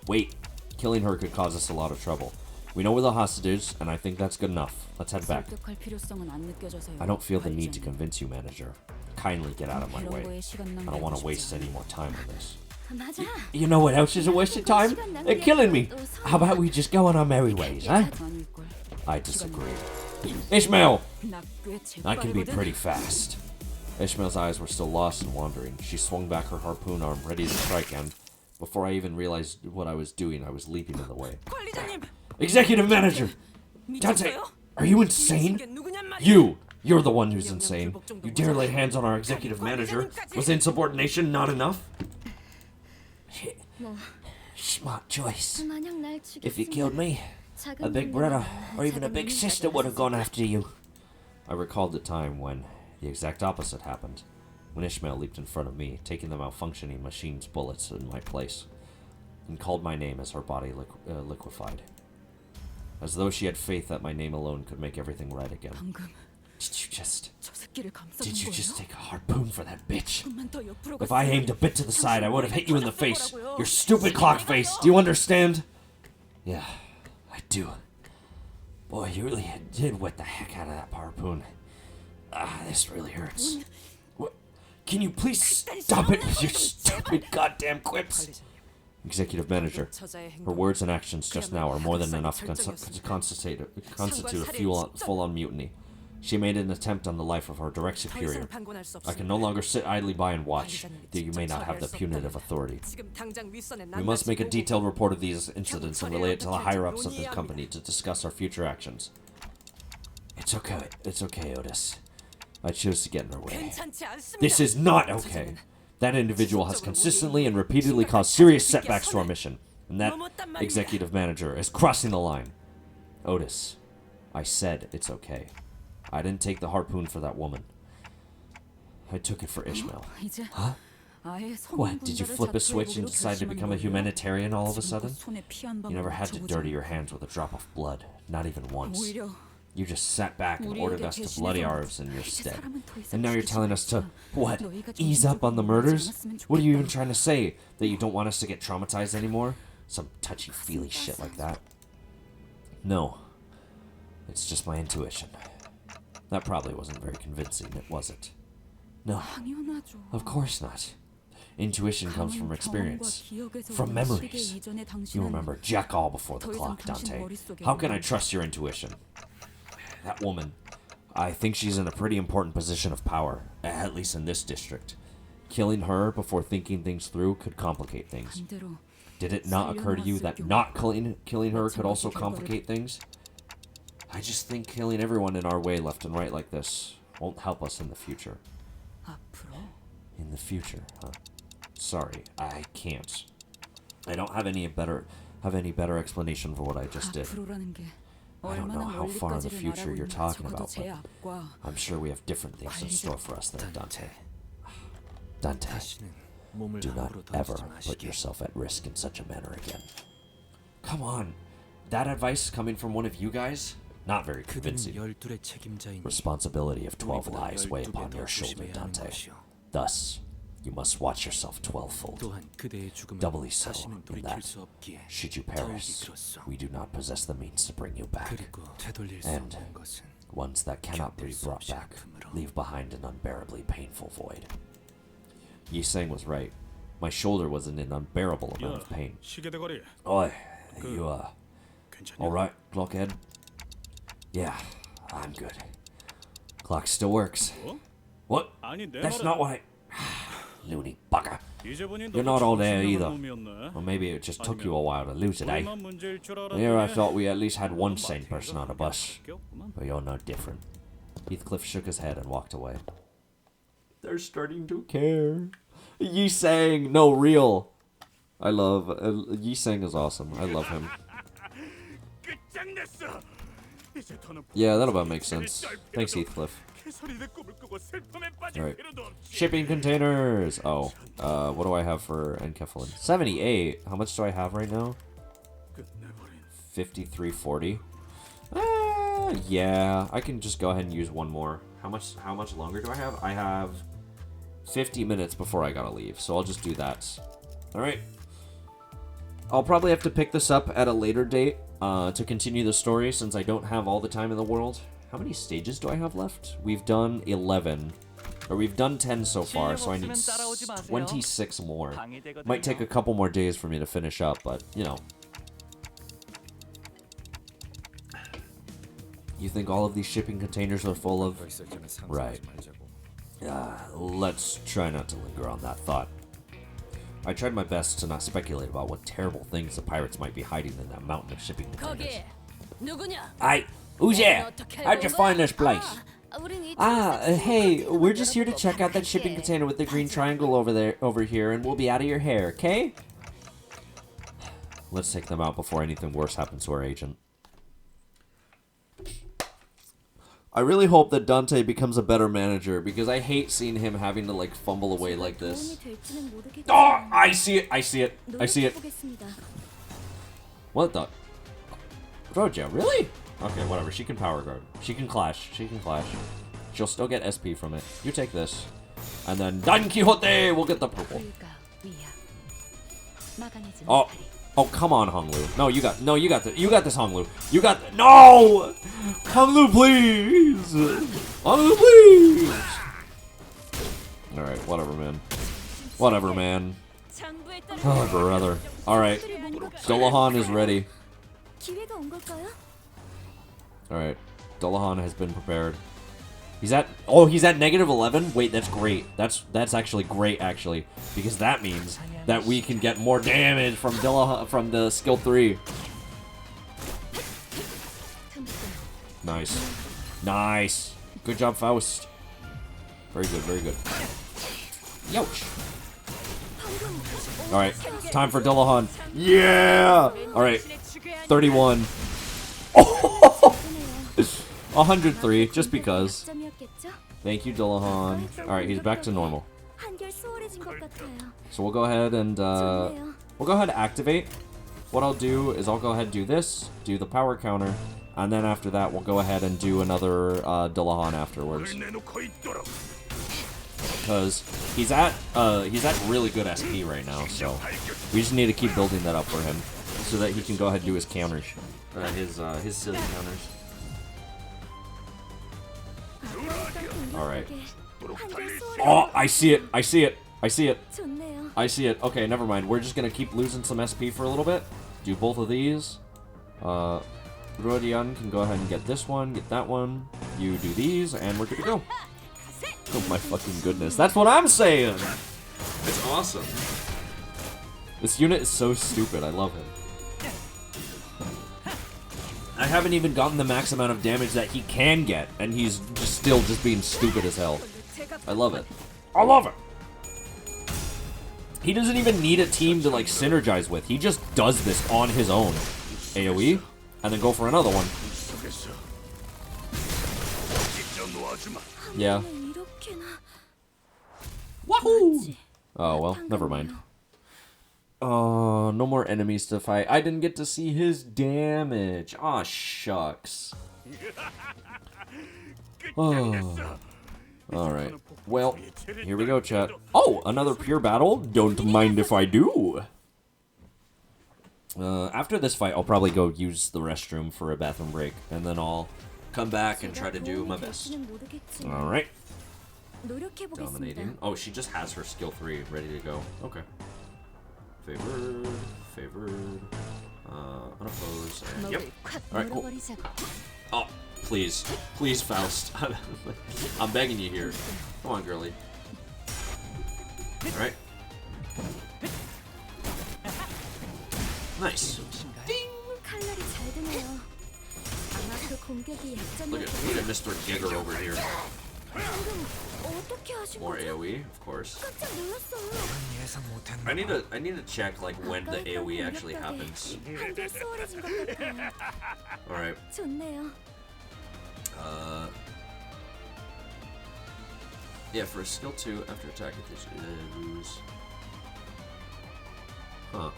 Wait, killing her could cause us a lot of trouble. We know where the hostage is, and I think that's good enough. Let's head back. 설득할 필요성은 안 느껴져서요. I don't feel the need to 발전. convince you, manager. Kindly get out of my 이런 way. 거에 시간 I don't want to 낭비하고 waste 싶지 any 않아. more time on this. 맞아. You know what else is a waste of time? They're killing me. How about we just go on our merry ways, huh? 아닐걸. I disagree. Ishmael! 나꽤 I can be 재빠르거든. pretty fast. Ishmael's eyes were still lost and wandering. She swung back her harpoon arm, ready to strike, and before I even realized what I was doing, I was leaping in the way. 관리자님, Executive Manager! Dante, 미쳤어요? are you insane? 이게 누구냔 말이야? You're the one who's insane. You dare lay hands on our executive manager? Was insubordination not enough? Smart choice. 마냥 날 죽였으면 If you killed me, 작은 a big 동료가 brother or even a 작은 big 동료가 sister would have gone 됐을 after you. I recalled the time when the exact opposite happened. When Ishmael leaped in front of me, taking the malfunctioning machine's bullets in my place, and called my name as her body liquefied. As though she had faith that my name alone could make everything right again. 방금 저 새끼를 Did you 감싸는 just 거예요? take a harpoon for that bitch? 조금만 더 옆으로 If I aimed a bit to the side, I would have hit you in the face. Your stupid clock face. Do you understand? Yeah, I do. Boy, you really did wet the heck out of that harpoon. Ah, this really hurts. What? Can you please stop it with your stupid goddamn quips? Executive Manager, her words and actions just now are more than enough to constitute a full-on mutiny. She made an attempt on the life of her direct superior. I can no longer sit idly by and watch, though you may not have the punitive authority. We must make a detailed report of these incidents and relay it to the higher-ups of the company to discuss our future actions. It's okay, Otis. I chose to get in her way. 괜찮지 않습니다. This is not okay. That individual has consistently and repeatedly caused serious setbacks to our mission, and that executive manager is crossing the line. Otis, I said it's okay. I didn't take the harpoon for that woman. I took it for Ishmael. 이제 Huh? 아예 What, did you flip a switch and decide to become a humanitarian all of a sudden? 손에 피 한 You never 방울 had to dirty your hands with a drop of blood, not even once. 오히려 You just sat back and ordered us to bloody ours in your 이제 stead. 사람은 더 이상 And now you're 죽이지 telling us to, 말자. what, 너희가 ease up on the 정신적으로 murders? 멀어지지 What are you even 않았으면 trying to say? That you don't want us to get traumatized anymore? Some touchy-feely shit like that? No. It's just my intuition. That probably wasn't very convincing, was it? No, 당연하죠. of course not. Intuition comes from 강한 experience, 경험과 기억에서 from 오는 memories. 시계 이전의 You 당신은 remember jack all before the 더 이상 clock, 당신 Dante. 머릿속에 How can I 없는 trust your intuition? That woman, I think she's in a pretty important position of power, at least in this district. Killing her before thinking things through could complicate things. 반대로 Did it not occur to you that not killing her could also complicate things? I just think killing everyone in our way left and right like this won't help us in the future. 앞으로 In the future, huh? Sorry, I can't. I don't have any better explanation for what I just did. 앞으로라는 게 I don't know 얼마나 how far in the 멀리까지를 future 말하고 you're 있는지 talking 적어도 about, 제 but 앞과 I'm sure we have different things in store for us there, Dante. Dante, 다시는 몸을 do not 함부로 ever 던지지 put 마시게. yourself at risk in such a manner again. Come on, that advice coming from one of you guys? Not very 그들은 convincing. 12의 책임자이니 Responsibility of 12 우리보다 lives weigh 12배 upon 더 your shoulder, 조심해야 하는 Dante. 것이요. Thus, you must watch yourself 12-fold. 또한 그대의 죽음을 Doubly so 다시는 in 돌이킬 that, 수 없기에 should you 더욱이 perish, 그렇소. we do not possess the means to bring you back. 그리고 되돌릴 수 And 없는 것은 ones that cannot be 견딜 수 brought 없이 back 아픔으로. leave behind an unbearably painful void. Yi Sang was right. My shoulder was in an unbearable amount of pain. 시계 대가리 Oi, you 괜찮냐? alright, Clockhead? Yeah, I'm good. Clock still works. 어? What? 아니 내 That's 말은 not what I... Loony bugger. 이제 보니 You're 너도 not all there 정신나간 either. 놈이었네. Or maybe it just took you a while to lose it, eh? 우리만 문제일 줄 Here I 알았더니 thought we at least had one sane 마태가 person on a bus. 게 없구만. But you're no different. Heathcliff shook his head and walked away. They're starting to care. Yi Sang, no, real. I love... Yi Sang is awesome. I love him. 끝장냈어. 이제 더는 Yeah, that about makes sense. Thanks, Heathcliff. 개소리를 꿈을 꾸고 슬픔에 빠질 Alright. 필요도 없지. Shipping containers! Oh, what do I have for enkephalin? 78! How much do I have right now? 끝내버린 5340. Yeah, I can just go ahead and use one more. How much longer do I have? I have 50 minutes before I gotta leave, so I'll just do that. Alright. I'll probably have to pick this up at a later date to continue the story since I don't have all the time in the world. How many stages do I have left? We've done 11. Or we've done 10 so far, so I need 26 more. Might take a couple more days for me to finish up, but, you know. You think all of these shipping containers are full of... Right. Let's try not to linger on that thought. I tried my best to not speculate about what terrible things the pirates might be hiding in that mountain of shipping containers. 거기 누구냐? Hey, who's there? How'd you find this place? Hey, we're just here to check out that shipping container with the green triangle over here, and we'll be out of your hair, okay? Let's take them out before anything worse happens to our agent. I really hope that Dante becomes a better manager, because I hate seeing him having to, like, fumble away like this. Oh, I see it, I see it, I see it. What the? Roja, really? Okay, whatever, she can power guard. She can clash, She'll still get SP from it. You take this. And then Don Quixote will get the purple. Oh, come on, Honglu. No, you got this, Honglu. No! Honglu, please! Honglu, please! Alright, whatever, man. Oh, brother. Alright, Dullahan is ready. Alright, Dullahan has been prepared. He's at -11? Wait, that's great. That's actually great, actually. Because that means that we can get more damage from from the skill 3. Nice. Good job, Faust. Very good. Youch. Alright, time for Dullahan. Yeah! Alright, 31. Oh! 103, just because. 약점이었겠죠? Thank you, Dillahan. Alright, he's back to normal. 한결 수월해진 것 같아요. So we'll go ahead and, 좋네요. we'll go ahead and activate. What I'll do is I'll go ahead and do this, do the power counter, and then after that we'll go ahead and do another, Dillahan afterwards. Because he's at really good SP right now, so we just need to keep building that up for him, so that he can go ahead and do his counters. His silly counters. Alright. Oh, I see it! I see it! I see it! 좋네요. I see it. Okay, never mind. We're just gonna keep losing some SP for a little bit. Do both of these. Rodian can go ahead and get this one, get that one. You do these, and we're good to go. Oh my fucking goodness. That's what I'm saying! It's awesome. This unit is so stupid. I love him. I haven't even gotten the max amount of damage that he can get, and he's just still just being stupid as hell. I love it. I love it! He doesn't even need a team to, like, synergize with. He just does this on his own. AoE, and then go for another one. Yeah. Wahoo! Oh, well, never mind. Oh, no more enemies to fight. I didn't get to see his damage. Aw, shucks. Oh. Alright. Well, here we go, chat. Oh, another pure battle? Don't mind if I do. After this fight, I'll probably go use the restroom for a bathroom break, and then I'll come back and try to do my best. Alright. Dominating. Oh, she just has her skill 3 ready to go. Okay. Favored, unopposed, and yep. Alright, cool. Oh, please. Please, Faust. I'm begging you here. Come on, girly. Alright. Nice. 칼날이 잘 드네요. 아마 그 공격이 Look at Mr. Gigger over here. 방금 어떻게 하신 More 거죠? AoE, of course. 깜짝 놀랐어요. 예상 못한 I need to check like when the AoE actually happens. 한결 수월해진 것 같아요. Alright. 좋네요. Yeah, for skill 2, after attack, it lose. Huh.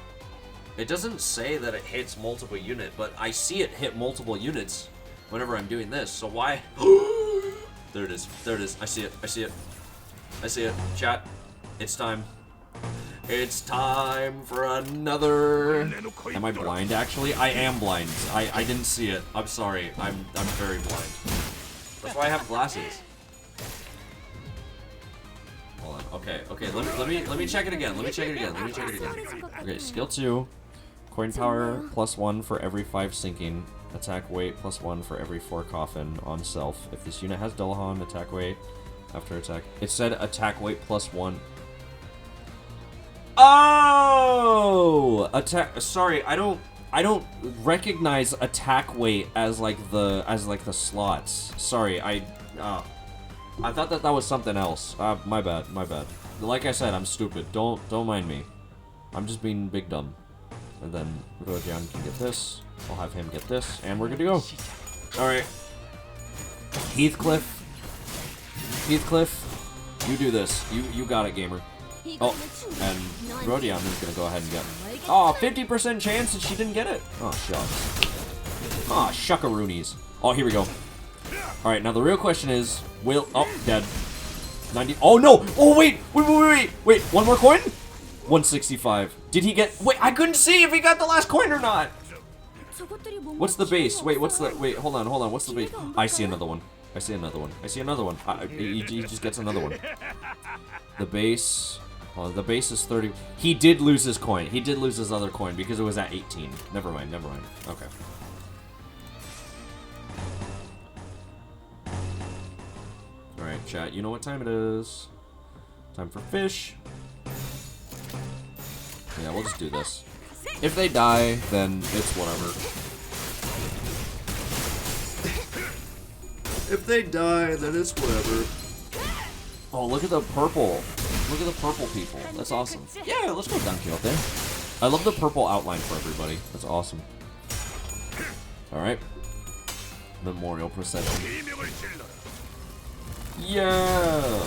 It doesn't say that it hits multiple units, but I see it hit multiple units whenever I'm doing this, so why? There it is. There it is. I see it. I see it. I see it. Chat. It's time. It's time for another... Am I blind, actually? I am blind. I didn't see it. I'm sorry. I'm very blind. That's why I have glasses. Hold on. Okay. Let me check it again. Let me check it again. Okay, skill 2. Coin power +1 for every 5 sinking. Attack weight +1 for every 4 coffin on self. If this unit has Dullahan, attack weight after attack. It said attack weight +1. Oh! Attack. Sorry, I don't recognize attack weight as like the slots. Sorry, I thought that was something else. My bad. Like I said, I'm stupid. Don't mind me. I'm just being big dumb. And then Rojan can get this. I'll have him get this, and we're good to go. Alright. Heathcliff, you do this. You got it, gamer. Oh, and Rodion is gonna go ahead and get it. Oh, 50% chance that she didn't get it. Oh, shucks. Oh, shuckaroonies. Oh, here we go. Alright, now the real question is, will... Oh, dead. 90... Oh, no! Oh, wait! Wait, one more coin? 165. Did he get... Wait, I couldn't see if he got the last coin or not! What's the base? Wait, what's the... Wait, hold on. What's the base? I see another one. He just gets another one. The base... Oh, the base is 30... He did lose his coin. He did lose his other coin because it was at 18. Never mind. Okay. Alright, chat. You know what time it is. Time for fish. Yeah, we'll just do this. If they die, then it's whatever. If they die, then it's whatever. Oh, look at the purple. Look at the purple people. That's awesome. Yeah, let's go Don Quixote. I love the purple outline for everybody. That's awesome. Alright. Memorial procession. Yeah!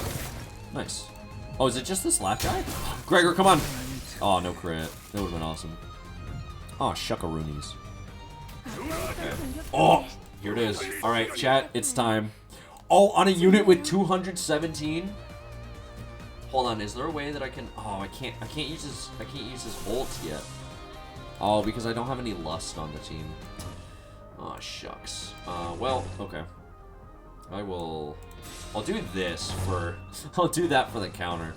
Nice. Oh, is it just this last guy? Gregor, come on! Oh, no crit. That would've been awesome. Oh, shuckaroonies. Okay. Oh! Here it is. Alright, chat, it's time. Oh, on a unit with 217? Hold on, is there a way that I can... Oh, I can't use his ult yet. Oh, because I don't have any lust on the team. Oh, shucks. Well, okay. I'll do this for... I'll do that for the counter.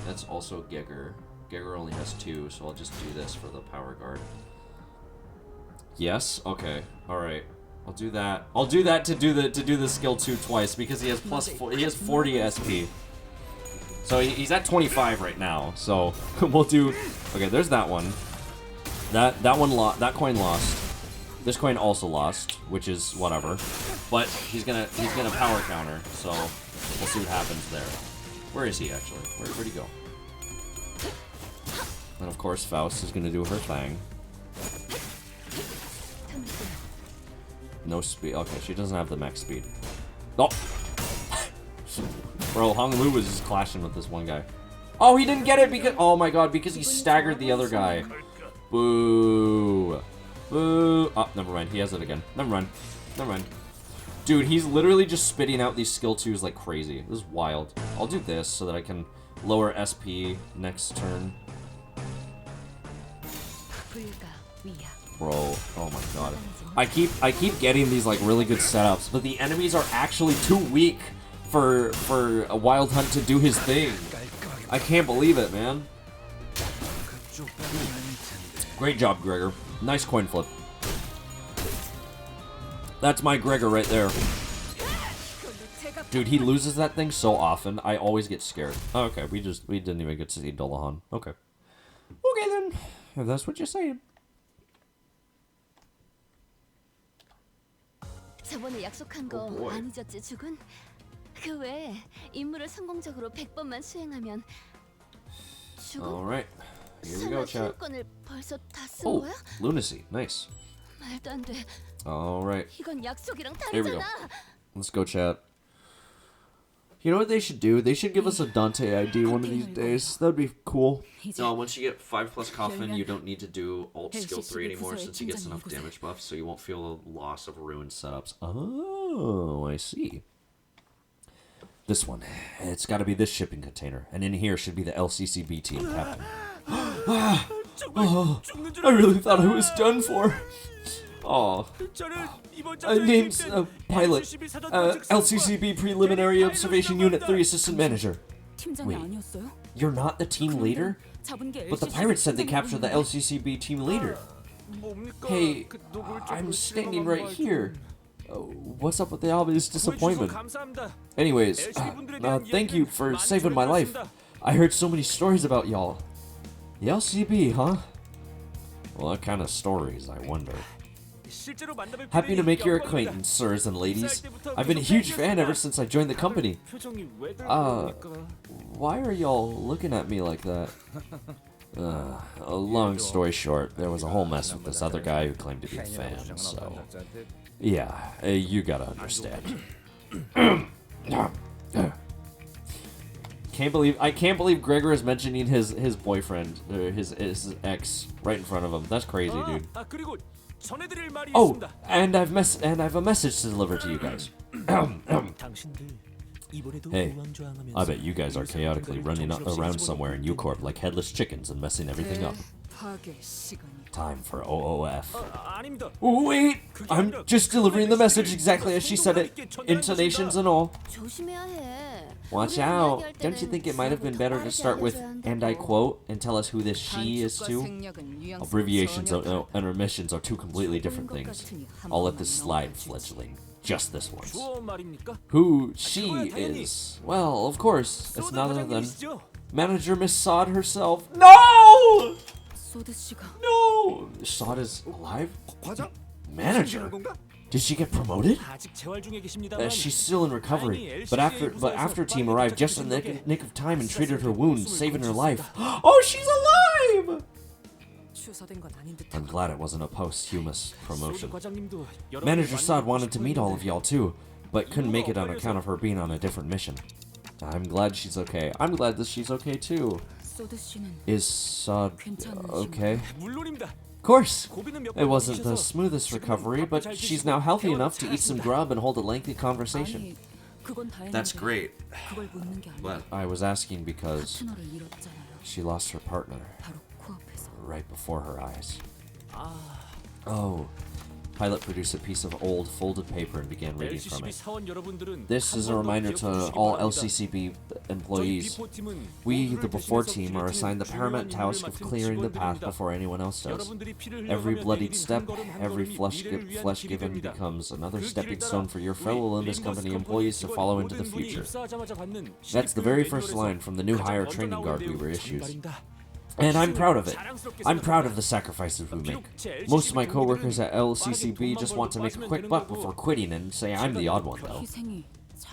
That's also Gegger. Gegger only has 2, so I'll just do this for the power guard. Yes? Okay. Alright. I'll do that. I'll do that to do the skill 2 twice because he has he has 40 SP. So he's at 25 right now. So we'll do... Okay, there's that one. That coin lost. This coin also lost, which is whatever. But he's gonna power counter, so we'll see what happens there. Where is he actually? Where'd he go? And of course Faust is gonna do her thing. No speed. Okay, she doesn't have the max speed. Oh! Bro, Hong Lu was just clashing with this one guy. Oh, he didn't get it because... Oh my god, because he staggered the other guy. Boo. Boo. Oh, never mind. He has it again. Never mind. Never mind. Dude, he's literally just spitting out these skill 2s like crazy. This is wild. I'll do this so that I can lower SP next turn. Bro, oh my god. I keep getting these like really good setups, but the enemies are actually too weak for a Wild Hunt to do his thing. I can't believe it, man. Great job, Gregor. Nice coin flip. That's my Gregor right there. Dude, he loses that thing so often. I always get scared. Oh, okay, we didn't even get to see Dolahan. Okay. Okay then, if that's what you're saying. 저번에 약속한 거 안 잊었지, 죽은? 그 외에 임무를 성공적으로 100번만 수행하면 죽은? Alright, here we go, chat. 수용권을 벌써 다 쓴 Oh, 거야? lunacy, nice. 말도 안 돼. Alright, 이건 약속이랑 here we go. 다르잖아. Let's go, chat. You know what they should do? They should give us a Dante ID one of these days. That'd be cool. No, once you get 5+ coffin, you don't need to do ult skill 3 anymore since he gets enough damage buff, so you won't feel the loss of ruined setups. Oh, I see. This one. It's got to be this shipping container, and in here should be the LCCB team captain. Oh, I really thought I was done for. Oh. Name's Pilot. LCCB Preliminary Observation Unit 3 Assistant Manager. Wait, you're not the team leader? But the pirates said they captured the LCCB team leader. Hey, I'm standing right here. What's up with the obvious disappointment? Anyways, thank you for saving my life. I heard so many stories about y'all. The LCB, huh? Well, what kind of stories, I wonder. Happy to make your acquaintance, sirs and ladies. I've been a huge fan ever since I joined the company. Why are y'all looking at me like that? A long story short, there was a whole mess with this other guy who claimed to be a fan, so... Yeah, you gotta understand. I can't believe Gregor is mentioning his boyfriend, or his ex, right in front of him. That's crazy, dude. Oh, and I've a message to deliver to you guys. Hey, I bet you guys are chaotically running around somewhere in U-Corp like headless chickens and messing everything up. Time for OOF. Wait, I'm just delivering the message exactly as she said it, intonations and all. Watch out. Don't you think it might have been better to start with, and I quote, and tell us who this she is too? Abbreviations and omissions are two completely different things. I'll let this slide, fledgling. Just this once. Who she is? Well, of course, it's none other than Manager Miss Sod herself. No! No! Sod is alive? Manager? Did she get promoted? She's still in recovery, but after team arrived just in the nick of time and treated her wounds, saving her life. Oh, she's alive! 취소된 건 아닌 듯. I'm glad it wasn't a posthumous promotion. 과장님도 여러 Manager 가지 Sod 만나고 wanted to 싶어 meet all of 했는데 y'all too, but couldn't make it on account of her being on a different mission. I'm glad she's okay. I'm glad that she's okay too. 소드 씨는 Is Sod okay? 물론입니다. Of course. 고비는 몇 It 번 wasn't the 드셔서 smoothest 지금은 recovery, 밥도 but 잘 she's 드시고 now healthy 대화도 enough to eat some 잘하신다. grub and hold a lengthy conversation. 아니, 그건 다행인데. That's great. 그걸 묻는 게 아니라 But I was asking because 파트너를 잃었잖아요. she lost her partner 바로 코앞에서. right before her eyes. Oh. Pilot produced a piece of old folded paper and began reading from LCCB it. 사원 여러분들은 This is a 한 번도 reminder 기억해 to 주시기 all 바랍니다. LCCB 저희 employees. 비포팀은 We, 모두를 the before 대신해서 team, are 길을 assigned the 트는 paramount 중요한 task 임무를 of 맡은 clearing the path 직원들입니다. before anyone else does. 여러분들이 피를 Every 흘려가며 bloodied 내디딘 step, 한 걸음 한 every 걸음이 flesh 미래를 위한 flesh 길이 given 됩니다. becomes another 그 stepping 길을 stone 따라 for your 우리 fellow Limbus 림버스 company 컴퍼니 employees to 직원 follow into the 모든 분이 future. 입사하자마자 받는 That's the very first 시급교육 line from the new 가장 hire 먼저 training 나오는 guard we 내용 were issued. 장발입니다. And I'm proud of it. 자랑스럽게 I'm proud of 생각합니다. the sacrifices we make. 비록 제 Most of my LCCB coworkers at 동료들은 LCCB 빠르게 just 돈만 want to make a 벌고 quick 빠지면 buck 되는 before 거고 quitting and say I'm the odd one though. 희생이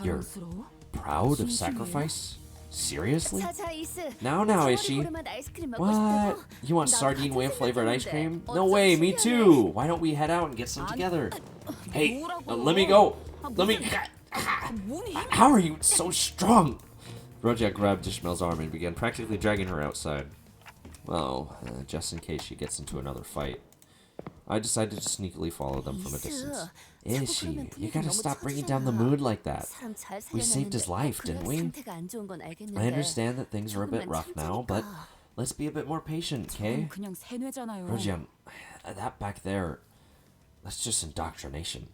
You're 자랑스러워? proud of 진심이에요? sacrifice? Seriously? 자자 이스. Now, is she? 오랜만에 아이스크림 먹고 What? 싶다고? You want 나도 sardine 같은 whale flavored ice cream? 생각했는데 No 어쩜 way, me 신기하네. too. Why don't we head out and get some together? Hey, 뭐라고? let me go. Let me. 뭐니? How are you so strong? Rojak grabbed Ishmael's arm and began practically dragging her outside. Well, just in case she gets into another fight. I decided to sneakily follow them from a distance. Is she? You gotta stop bringing down the mood like that. 사람 잘 We saved his 살려냈는데 life, didn't we? 상태가 안 좋은 건 알겠는데. I understand that things are a bit 조금만 rough now, but 참자니까. let's be a bit more patient, okay? 그건 그냥 세뇌잖아요. Rojian, that back there, that's just indoctrination.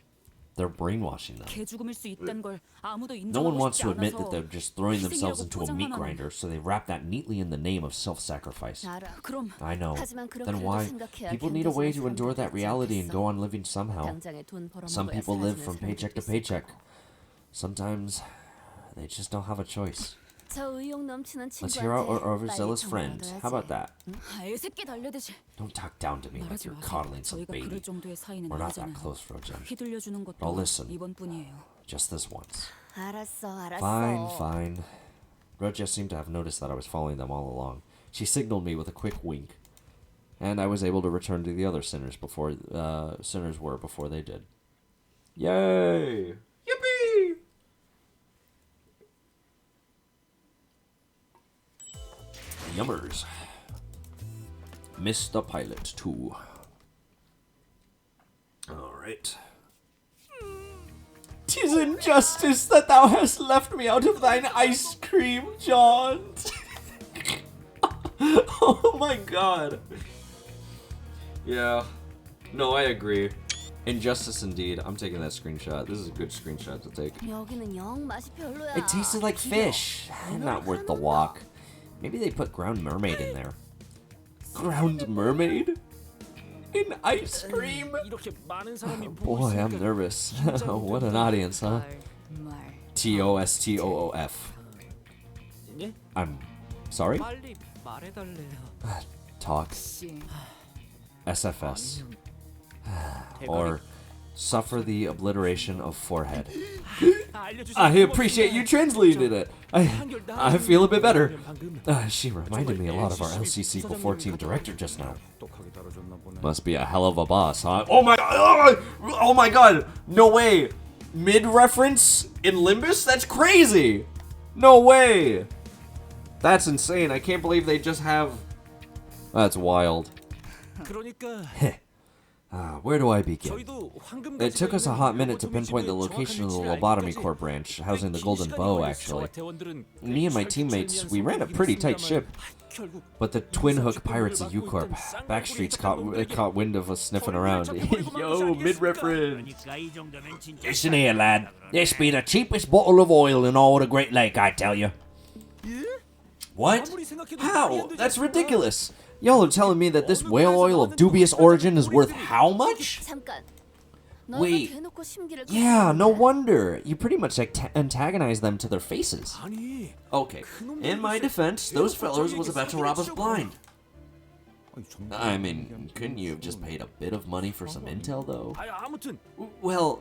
They're brainwashing them. 개 죽음일 수 있다는 걸 아무도 No one 인정하고 wants 싶지 to admit 않아서 that they're just throwing themselves 희생이라고 into a meat 포장만 grinder, so they wrap that neatly in the name of self-sacrifice. 알아. 그럼 I know. 하지만 그렇게라도 Then why? 생각해야 People need a way to 견디지는 endure that 사람들이 reality and 있지 go on living somehow. 당장에 돈 벌어먹어야 Some people live 살아주는 from paycheck to 사람들도 paycheck. 있을 거고. Sometimes they just don't have a choice. 저 의욕 넘치는 Let's hear out our 친구한테 overzealous 빨리 friend. 전화라도 How about 해야지. that? 애새끼 달래듯이 Don't talk down to me like 말하지 you're 마세요. coddling some 저희가 baby. 그럴 정도의 사이는 We're not that 아니잖아요. close, Rojan. 휘둘려주는 것도 Oh, listen. 이번뿐이에요. Just this once. 알았어. Fine, fine. Roja seemed to have noticed that I was following them all along. She signaled me with a quick wink, and I was able to return to the other sinners before they did. Yay! Yippee! Yummers. Missed the pilot too. All right. 'Tis injustice that thou hast left me out of thine ice cream, John. Oh my god. Yeah. No, I agree. Injustice indeed. I'm taking that screenshot. This is a good screenshot to take. 여기는 영 맛이 별로야. It tasted like fish. Not worth the walk. Maybe they put ground mermaid in there. Ground mermaid? In ice cream? 이렇게 많은 사람이 보고 Boy, I'm 있으니까 nervous. What an audience, huh? 말. TOSTOOF. 예? I'm sorry? 빨리 말해달래요. Talk. 씨. SFS. Or suffer the obliteration of forehead. 알려주세요. I appreciate you translated it. I feel a bit better. She reminded me a lot of our LCC before team director just now. 똑똑하게 다뤄줬나 보네. Must be a hell of a boss, huh? Oh my god! Oh my god! No way! Mid reference in Limbus? That's crazy! No way! That's insane. I can't believe they just have. That's wild. 그러니까 Where do I begin? 저희도 황금 It took us a hot minute to 로보토미 pinpoint the 집을 location of the 정확한 lobotomy 위치를 core 알기까지 branch housing the 긴 Golden 시간이 Bow, 걸렸어. actually. 대원들은 Me and my 철저히 teammates, we 미안해서 ran a pretty tight ship, 결국 but the Twin Hook pirates of U-Corp, Backstreets caught wind of us sniffing around. Yo, mid-reference! Listen here, lad. This be the cheapest bottle of oil in all the Great Lake, I tell you. What? 아무리 생각해도 말이 How? 안 되지 That's 않습니까? ridiculous! Y'all are telling me that this whale oil of dubious origin is worth how much? 잠깐. Wait. 너희가 대놓고 심기를 Yeah, no 걷어내는데 wonder. You pretty much antagonize them to their faces. 아니 Okay, in my defense, those fellows was about to rob us blind. I mean, couldn't you have just paid a bit of money for some intel, though? 아니 아무튼 Well,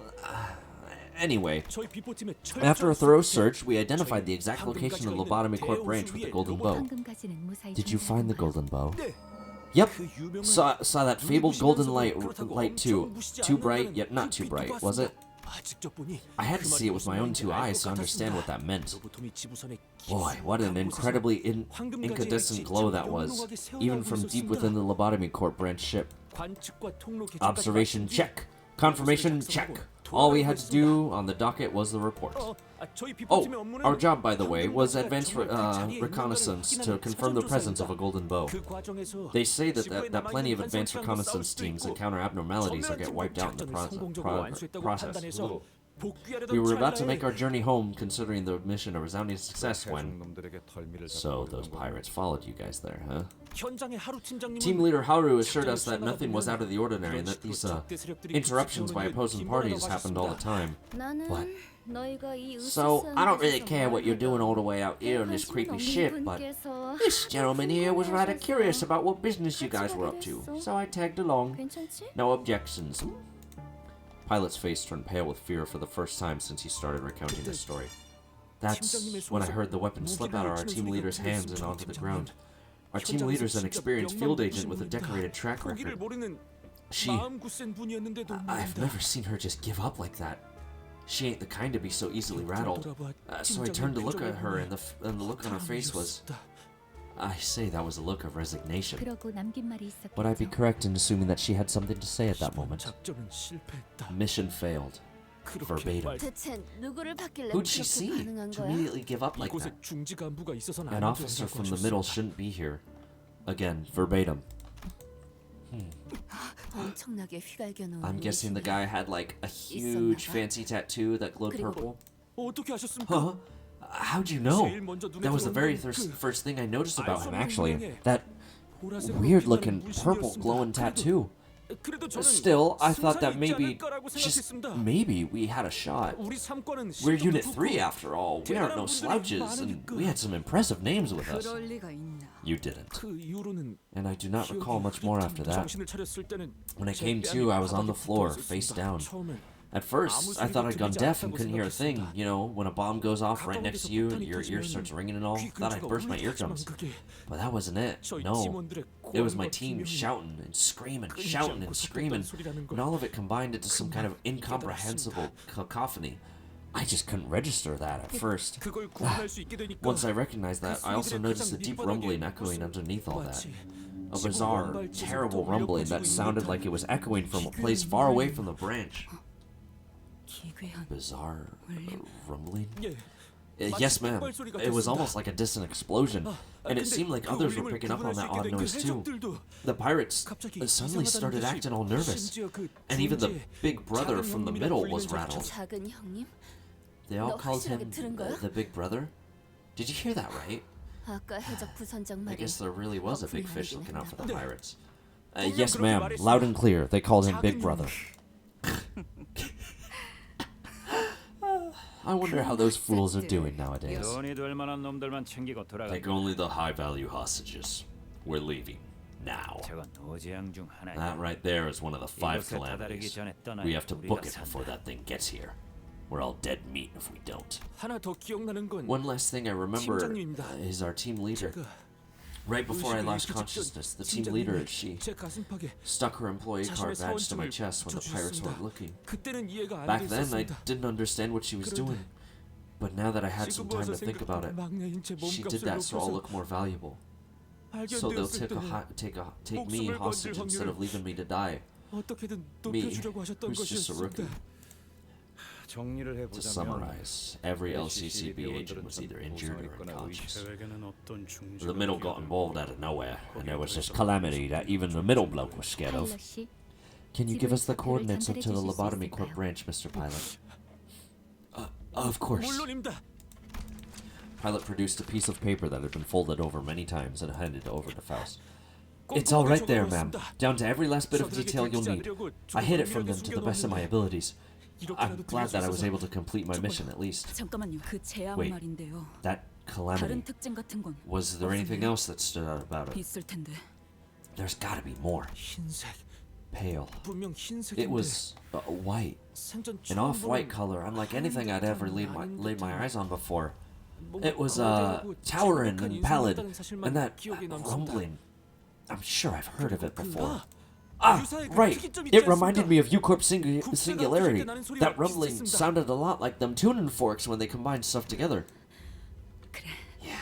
anyway, 저희 비포팀의 after a 철저한 thorough 수습 search, we identified the exact location of the Lobotomy Corp branch with the Golden Bow. 황금가지는 무사히 Did you find the Golden Bow? 네 Yep. 그 유명한 Saw that fabled golden light 그렇다고 too. 엄청 무시지 Too bright, 않는다는 yet not too 느낌도 bright, was it? 왔습니다. 아, 직접 보니 I had to 그 see it with my own 말이 two 무슨 eyes to 말인지 understand 알 what that meant. 로보토미 지부선의 Boy, 기수, what an 그곳에서 incredibly 황금가지의 incandescent 직접 glow that was, 영롱하게 새어나오고 even from deep within the lobotomy court branch ship. 관측과 통로 개출까지 Observation 마친 뒤 check. Confirmation check. All we had to do on the docket was the report. 저희 Oh, 비포팀의 업무는 our job, by the way, was 황금가지가 advanced 정말 그 자리에 reconnaissance 있는가를 to 확인하는 confirm the 사전 presence of a 조사입니다. golden bow. 그 과정에서 They say 지구에 that plenty of 남아있는 advanced 환상처럼 reconnaissance 싸울 수도 teams 있고 encounter abnormalities or get 전멸 wiped out in the 작전을 성공적으로 완수했다고 process. 판단해서 복귀하려던 We were about to 찰나에 make our journey home, considering the mission a resounding success when. 놈들에게 덜미를 So those pirates followed you guys there, huh? 현장의 하루 팀장님은 Team leader Haru assured us that nothing was out of the ordinary and that these interruptions by opposing parties happened all the time. 나는 What? 너희가 이 So, I don't really 으스스한 care what you're 곳에서 doing all the way out here on this 관심 creepy 없는 ship, but 분께서 this gentleman here was rather curious about what business you guys were up to, so I tagged along. 괜찮지? No objections. Pilot's face turned pale with fear for the first time since he started recounting his story. That's when I heard the weapon slip out of our team leader's hands and onto the ground. Our team leader's an experienced field agent with a decorated track 포기를 record. 모르는 She... 마음구센 분이었는데도 I've never seen her just give up like that. She ain't the kind to be so easily rattled. So I turned to look at her, and the look on her face was... I say that was a look of resignation. 그러고 남긴 말이 Would I be 있었겠죠. correct in assuming that she had something to say at that moment? 작전은 실패했다. Mission failed. 그렇게 verbatim. 말- 대체 누구를 받길래 Who'd she 그렇게 see 반응한 to 거야? immediately give up like 이곳에 that? 중지 간부가 있어서는 An 안 officer 된다고 from the middle 하셨습니다. shouldn't be here. Again, verbatim. 엄청나게 휘갈겨 놓은 I'm guessing the guy had like a huge fancy tattoo that glowed purple. 어떻게 아셨습니까? Huh? How'd you know? 제일 먼저 눈에 That was the very 들어온 그 first thing I noticed about him, 알수 없는 actually. 모양의 That 보라색으로 weird 빛나는 looking 물신이었습니다. purple glowing 그래도- tattoo. 그래도 저는 Still, I thought that 승산이 있지 maybe, 않을까라고 just 생각했습니다. maybe we had a shot. 우리 삼과는 We're 실력도 Unit 좋고 3 after all. We aren't no slouches, and we had some impressive names with us. 그럴 리가 있나. You didn't. 그 이후로는 And I do not 기억이 recall much more after that. 정신을 차렸을 때는 When I 제 came 뺨이 to, I was on the 바닥에 floor, 붙어 face 있었습니다. down. 처음엔 At first, I thought I'd gone deaf and couldn't hear a thing. You know, when a bomb goes off right next to you and your ear starts ringing and all, thought I'd burst my eardrums. But that wasn't it. No. It was my team shouting and screaming, and all of it combined into some kind of incomprehensible cacophony. I just couldn't register that at first. 그걸 구분할 수 있게 되니까 Once I recognized that, I also noticed a deep rumbling echoing underneath all that. A bizarre, terrible rumbling that sounded like it was echoing from a place far away from the branch. 기괴한 Bizarre rumbling? 예. Yes, ma'am. It was almost like a distant explosion, and it seemed like others were picking up on that odd noise too. The pirates suddenly started acting all nervous, and even the big brother from the middle was rattled. 작은 형님? They all 너 called him 확실하게 들은 거야? the big brother? Did you hear that right? 아까 해적 부선장 I 말이 guess there really was a big fish looking out for the pirates. 분명 Yes, 그렇게 ma'am. 말했어. Loud and clear. They called him Big 작은 Brother. I wonder how those fools are doing nowadays. 돈이 될 만한 놈들만 챙기고 돌아가. Take only the high-value hostages. We're leaving now. 저건 도재앙 중 하나야. That right there is one of the 5 이곳에 다다르기 calamities. 전에 떠나야 We have to 우리가 book it 산다. before that thing gets here. We're all dead meat if we don't. 하나 더 기억나는 건 One last thing I remember 팀장님입니다. is our team leader. 제가 Right before I 의식을 lost 잃기 직전 consciousness, the team leader, she 제 가슴팍에 stuck her employee card 자신의 badge to my 사원증을 chest when the pirates weren't 붙여주셨습니다. looking. 그때는 이해가 안 Back then, I 됐었습니다. didn't understand what she was doing. But now that I had some 지금 time 와서 to think about it, 생각하면 막내인 제 she did 몸값을 that so I'll 높여서 look more valuable. So they'll 발견되었을 take 때는 me 목숨을 hostage 건질 instead of 확률을 leaving me to die. 어떻게든 Me, 높여주려고 하셨던 who's just a rookie. 것이었습니다. 정리를 To 해보자면 summarize, every LCCB agent was either injured or unconscious. 계획에는 어떤 중지가 The middle got involved out of nowhere, and there was This this calamity that even the middle bloke was scared of. 파일럿 씨, Can you give us the 지브리 coordinates up to the 전달해 주실 수 lobotomy court 있을까요? branch, Mr. Pilot? Of course. 물론입니다. Pilot produced a piece of paper that had been folded over many times and handed it over to Faust. It's all right there, ma'am. Down to every last bit of detail you'll need. I hid it from them to the best of my abilities. I'm glad that I was able to complete my mission at least. 잠깐만요. 그 제안 Wait. 말인데요. That calamity. 다른 특징 같은 건 Was there anything else that stood out about it? 있을 텐데. There's gotta be more. 흰색, Pale. 분명 흰색인데 It was white. 생전 An 처음 off-white 보는 color, unlike anything I'd ever laid my eyes on before. 뭔가 It was 거대하고 towering 진득한 and pallid, 인상이었다는 사실만 and that 기억에 남습니다. rumbling. I'm sure I've heard of it before. 그런가? Ah, 유사의 그 right. 특이점이 있지 It reminded 않습니까? me of U-Corp 국제가 Singularity. 그렇게 나는 소리와 That rumbling 비슷했습니다. sounded a lot like them tuning forks when they combined stuff together. 그래. Yeah,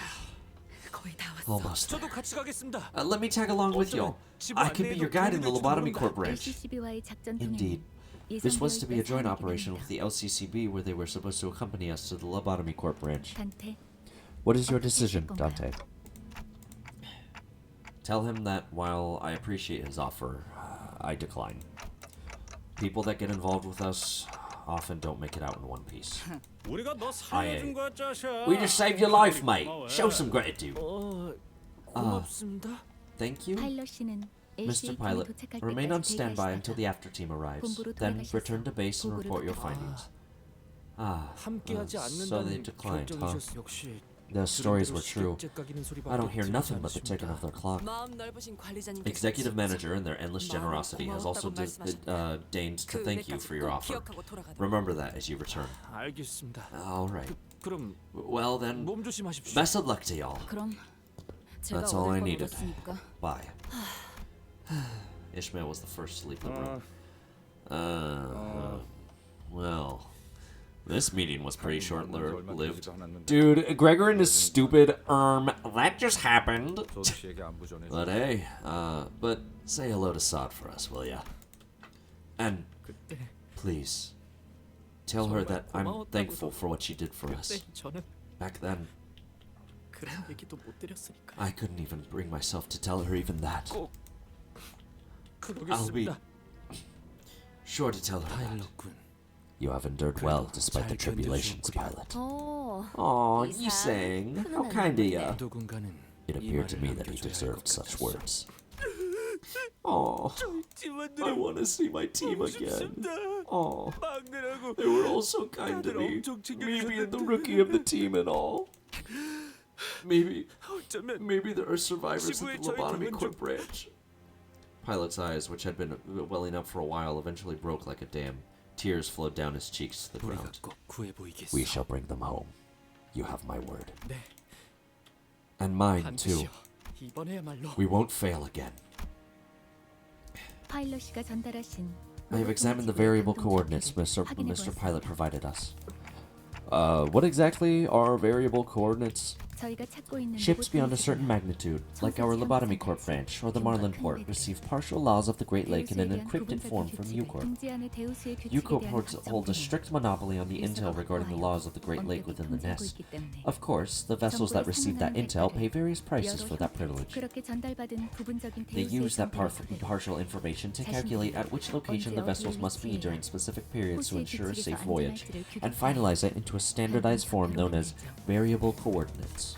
거의 다 왔어. almost. 저도 같이 가겠습니다. Let me tag along with you. I can be your guide in the Lobotomy Corp branch. LCCB와의 작전 Indeed. 통행은 This was to be a joint 예상되어 operation 있다. with the LCCB where they were supposed to accompany us to the Lobotomy Corp branch. 단테, What is your 어떻게 decision, 할 건가요? Dante? Tell him that while I appreciate his offer, I decline. People that get involved with us often don't make it out in one piece. 우리가 너 살려준 거야, 짜샤. We just saved your life, mate. Show some gratitude. 고맙습니다. Thank you, 파일럿 씨는 Mr. LCA 팀이 Pilot. 도착할 Remain on 때까지 standby until the 대기하시다가 after team arrives. 본부로 Then 돌아가셔서 return to base and 보고를 report your 부탁드립니다. findings. Ah, 함께하지 so they 않는다는 declined, huh? 결정이셨어. 역시 The stories were true. 깍이는 소리밖에 I don't hear 들리지 nothing but the ticking of 않습니다. their clock. 마음 넓으신 관리자님께서 Executive manager and their endless 마음이 generosity has also 고마웠다고 deigned to 그 thank you 은혜까지 for your 꼭 offer. 기억하고 돌아가도록. Remember that as you return. 알겠습니다. All right. 그럼 Well then, 몸 조심하십시오. best of luck to y'all. 그럼 제가 That's all I 얻을 건 needed. 얻었으니까 Bye. Ishmael was the first to leave the room. Well, this meeting was pretty short-lived. Dude, Gregor and his stupid, that just happened. But hey, but say hello to Sod for us, will ya? And please, tell her that I'm thankful for what she did for us. 그때 저는 Back then, 그런 얘기도 못 드렸으니까. I couldn't even bring myself to tell her even that. 꼭 I'll be 그러겠습니다. sure to tell her that. 파일럿군. You have endured well despite the tribulations, pilot. 오, Aw, 이상. you sang. How 훈훈한 kind of ya. 남자네. 누군가는 It 이 appeared to 말을 me that he 남겨줘야 할 deserved 것 such 같았어. words. Oh, I want to see my team again. Oh, 막내라고 they were all so kind to me. Me being the rookie of the team and all. Maybe 어쩌면 there are survivors at the 지구의 저희 Lobotomy 팀은 Corp branch. Pilot's eyes, which had been welling up for a while, eventually broke like a dam. Tears flowed down his cheeks to the 우리가 ground. 꼭 구해 보이겠어. We shall bring them home. You have my word. 네, And mine, too. 반드시요. 이번에야말로 We won't fail again. 파일럿 씨가 전달하신 I have examined the variable coordinates Mr. Pilot provided us. What exactly are variable coordinates? 저희가 찾고 있는 Ships beyond a 로봇 certain magnitude, like our Lobotomy Corp branch or the Marlin Port, receive partial laws of the Great Lake in an encrypted form from U-Corp. U-Corp holds a strict monopoly on the intel regarding the laws of the Great Lake within the nest. Of course, the vessels that receive that intel pay various prices for that privilege. They use that partial information to calculate at which location the vessels must be during specific periods to ensure a safe voyage, and finalize it into a standardized form known as variable coordinates.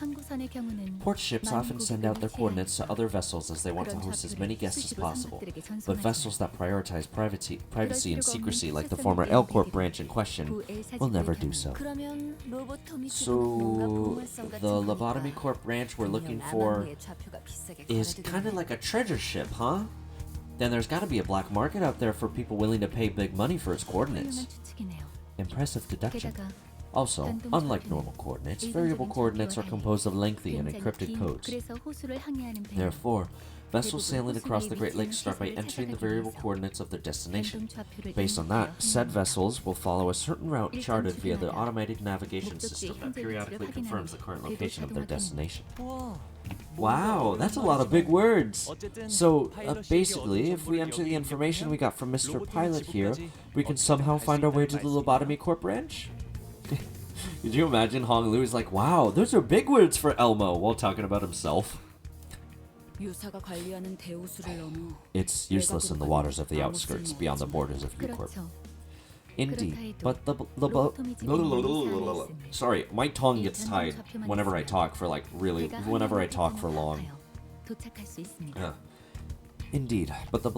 Port ships often send out their coordinates to other vessels as they want to host as many guests as possible, but vessels that prioritize privacy and secrecy like the former L-Corp branch in question will never do so. So, the Lobotomy Corp branch we're looking for is kind of like a treasure ship, huh? Then there's gotta be a black market out there for people willing to pay big money for its coordinates. Impressive deduction. Also, unlike normal coordinates, variable coordinates are composed of lengthy and encrypted codes. Therefore, vessels sailing across the Great Lakes start by entering the variable coordinates of their destination. Based on that, said vessels will follow a certain route charted via the automated navigation system that periodically confirms the current location of their destination. Wow, that's a lot of big words! So, basically, if we enter the information we got from Mr. Pilot here, we can somehow find our way to the Lobotomy Corp branch? Could you imagine Hong Lu is like, wow, those are big words for Elmo, while talking about himself? 유사가 관리하는 대우수를 넘어 It's useless in the waters of the outskirts, beyond the borders of U-Corp. Indeed, but sorry, my tongue gets tied whenever I talk for whenever I talk for long. Indeed, but the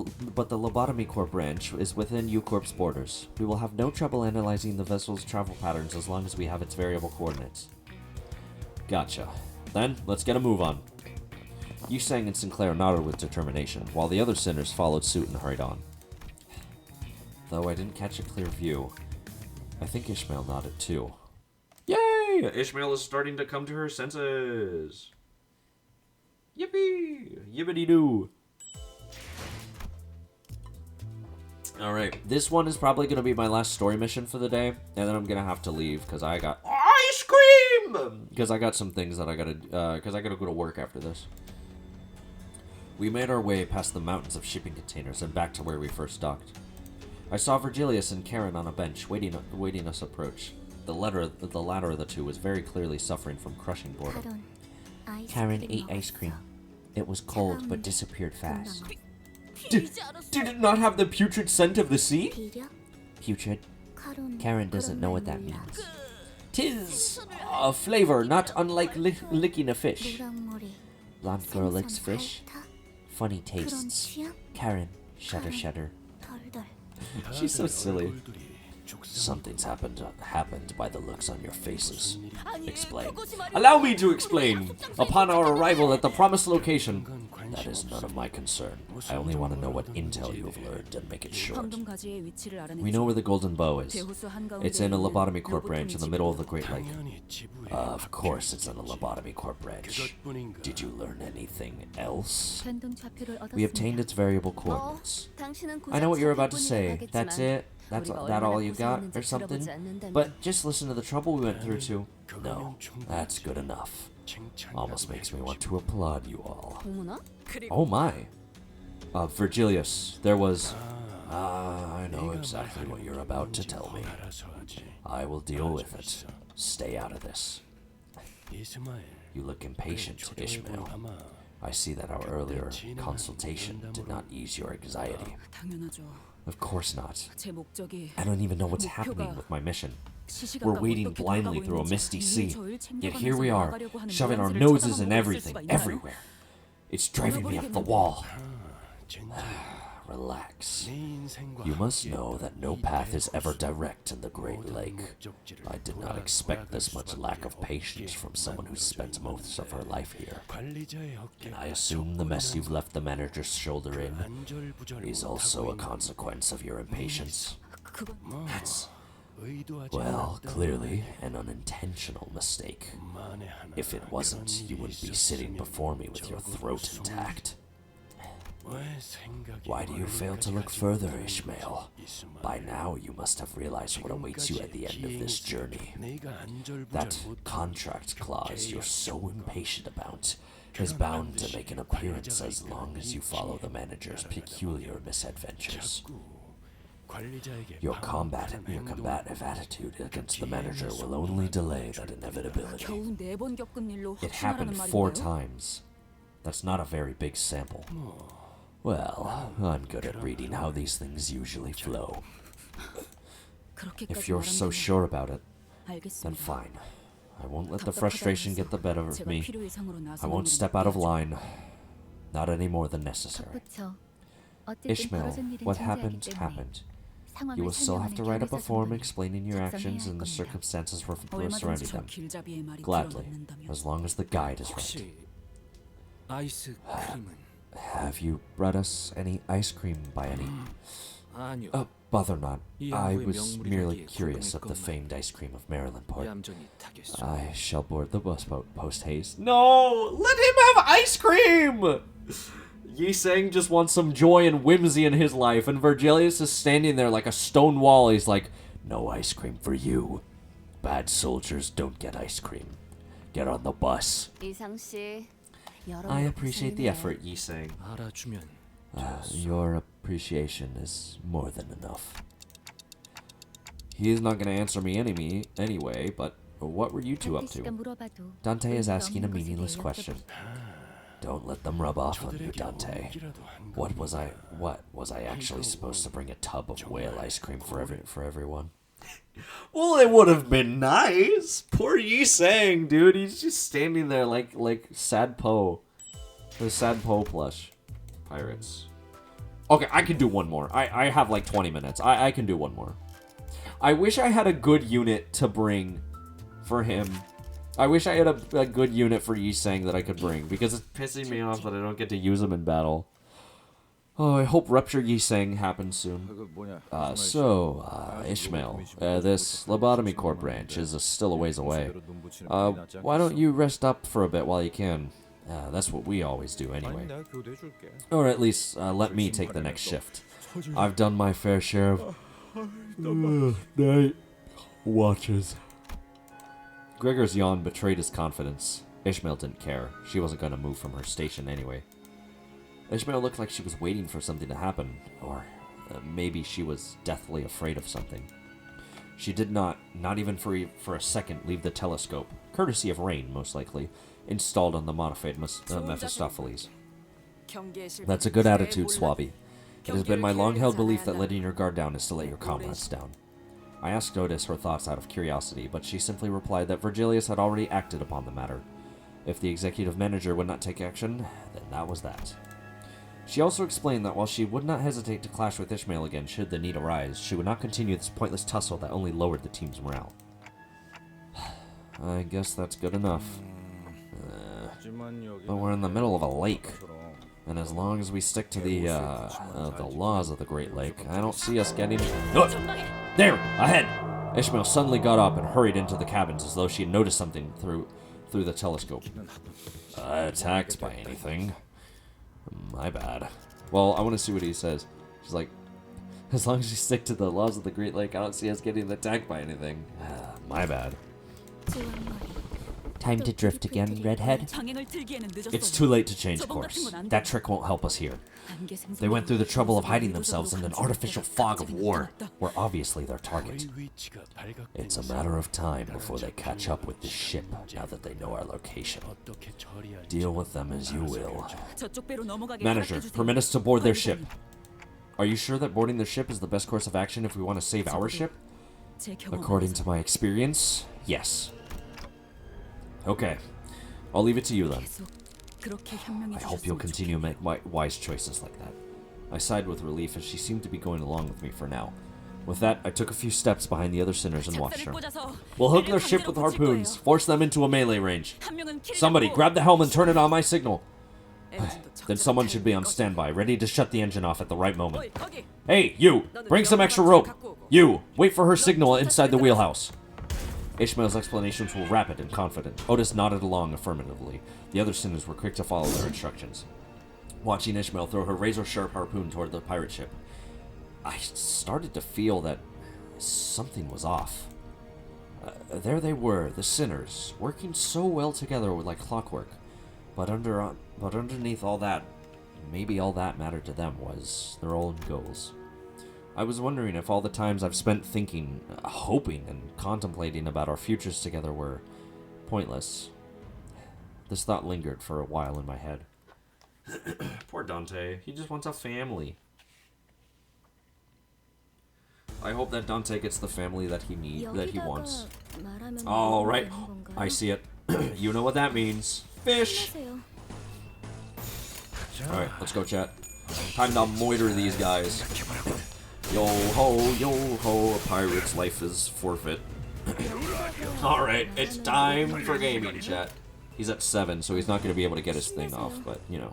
Lobotomy Corp branch is within U-Corp's borders. We will have no trouble analyzing the vessel's travel patterns as long as we have its variable coordinates. Gotcha. Then, let's get a move on. Yusang and Sinclair nodded with determination, while the other sinners followed suit and hurried on. Though I didn't catch a clear view, I think Ishmael nodded too. Yay! Ishmael is starting to come to her senses. Yippee! Yippity-doo! Alright, this one is probably going to be my last story mission for the day, and then I'm going to have to leave because I got ice cream! Because I got some things that I got to, because I got to go to work after this. We made our way past the mountains of shipping containers and back to where we first docked. I saw Virgilius and Karen on a bench, waiting us approach. The latter of the two was very clearly suffering from crushing boredom. Karen ate ice cream. It was cold but disappeared fast. Did it not have the putrid scent of the sea? Putrid? Karen doesn't know what that means. 'Tis a flavor not unlike licking a fish. Blonde girl licks fish. Funny tastes. Karen, shudder, shudder. She's so silly. Something's happened by the looks on your faces. Explain. Allow me to explain. Upon our arrival at the promised location, that is none of my concern. I only want to know what intel you have learned and make it short. We know where the Golden Bow is. It's in a lobotomy corp branch in the middle of the Great Lake. Of course it's in a lobotomy corp branch. Did you learn anything else? We obtained its variable coordinates. I know what you're about to say. That's it? That's that all you got, or something? But just listen to the trouble we went through, too. No, that's good enough. Almost makes me want to applaud you all. Oh my. Virgilius, there was... I know exactly what you're about to tell me. I will deal with it. Stay out of this. You look impatient, Ishmael. I see that our earlier consultation did not ease your anxiety. Of course not. I don't even know what's happening with my mission. We're wading blindly through a misty sea, yet here we are, shoving our noses in everything, everywhere. It's driving me up the wall. Relax. You must know that no path is ever direct in the Great Lake. I did not expect this much lack of patience from someone who spent most of her life here. And I assume the mess you've left the manager's shoulder in is also a consequence of your impatience. That's, well, clearly an unintentional mistake. If it wasn't, you wouldn't be sitting before me with your throat intact. Why do you fail to look further, Ishmael? By now you must have realized what awaits you at the end of this journey. That contract clause you're so impatient about is bound to make an appearance as long as you follow the manager's peculiar misadventures. Your combative attitude against the manager will only delay that inevitability. It happened 4 times. That's not a very big sample. Well, I'm good at reading how these things usually flow. If you're so sure about it, then fine. I won't let the frustration get the better of me. I won't step out of line. Not any more than necessary. Ishmael, what happened, happened. You will still have to write up a form explaining your actions and the circumstances surrounding them. Gladly, as long as the guide is right. Have you brought us any ice cream by any... bother not. I was merely curious of the famed ice cream of Maryland Port. I shall board the bus post haste. No! Let him have ice cream! Yi Sang just wants some joy and whimsy in his life, and Virgilius is standing there like a stone wall. He's like, no ice cream for you. Bad soldiers don't get ice cream. Get on the bus. I appreciate the effort, Yi Sang. Your appreciation is more than enough. He's not going to answer me anyway, but what were you two up to? Dante is asking a meaningless question. Don't let them rub off on you, Dante. Was I actually supposed to bring a tub of whale ice cream for everyone? Well, it would have been nice. Poor Yi Sang, dude. He's just standing there like Sad Poe. The Sad Poe plush. Pirates. Okay, I can do one more. I have like 20 minutes. I can do one more. I wish I had a good unit to bring for him. I wish I had a good unit for Yi Sang that I could bring, because it's pissing me off that I don't get to use him in battle. Oh, I hope Rupture Yi Sang happens soon. Ishmael, this lobotomy corp branch is still a ways away. Why don't you rest up for a bit while you can? That's what we always do anyway. Or at least, let me take the next shift. I've done my fair share of night watches. Gregor's yawn betrayed his confidence. Ishmael didn't care. She wasn't going to move from her station anyway. Ishmael looked like she was waiting for something to happen, or maybe she was deathly afraid of something. She did not even for a second, leave the telescope, courtesy of Rain, most likely, installed on the modified Mephistopheles. That's a good attitude, Swabby. It has been my long-held belief that letting your guard down is to let your comrades down. I asked Otis her thoughts out of curiosity, but she simply replied that Virgilius had already acted upon the matter. If the executive manager would not take action, then that was that. She also explained that while she would not hesitate to clash with Ishmael again should the need arise, she would not continue this pointless tussle that only lowered the team's morale. I guess that's good enough. But we're in the middle of a lake, and as long as we stick to the laws of the Great Lake, I don't see us getting... Oh! There! Ahead! Ishmael suddenly got up and hurried into the cabins as though she had noticed something through the telescope. Attacked by anything? My bad. Well, I want to see what he says. She's like, as long as you stick to the laws of the Great Lake, I don't see us getting attacked by anything. My bad. Time to drift again, redhead? It's too late to change course. That trick won't help us here. They went through the trouble of hiding themselves in an artificial fog of war. We're obviously their target. It's a matter of time before they catch up with this ship, now that they know our location. Deal with them as you will. Manager, permit us to board their ship. Are you sure that boarding their ship is the best course of action if we want to save our ship? According to my experience, yes. Okay. I'll leave it to you then. I hope you'll continue to make wise choices like that. I sighed with relief as she seemed to be going along with me for now. With that, I took a few steps behind the other sinners and watched her. We'll hook their ship with harpoons, force them into a melee range. Somebody, grab the helm and turn it on my signal. Then someone should be on standby, ready to shut the engine off at the right moment. Hey, you! Bring some extra rope! You! Wait for her signal inside the wheelhouse. Ishmael's explanations were rapid and confident. Otis nodded along affirmatively. The other sinners were quick to follow their instructions. Watching Ishmael throw her razor-sharp harpoon toward the pirate ship, I started to feel that something was off. There they were, the sinners, working so well together like clockwork. But underneath all that, maybe all that mattered to them was their own goals. I was wondering if all the times I've spent thinking, hoping, and contemplating about our futures together were pointless. This thought lingered for a while in my head. Poor Dante. He just wants a family. I hope that Dante gets the family that he wants. All right, I see it. You know what that means. Fish! Alright, let's go, chat. Time to moiter these guys. Yo ho, a pirate's life is forfeit. Alright, it's time for gaming, chat. He's at 7, so he's not going to be able to get his thing off, but, you know.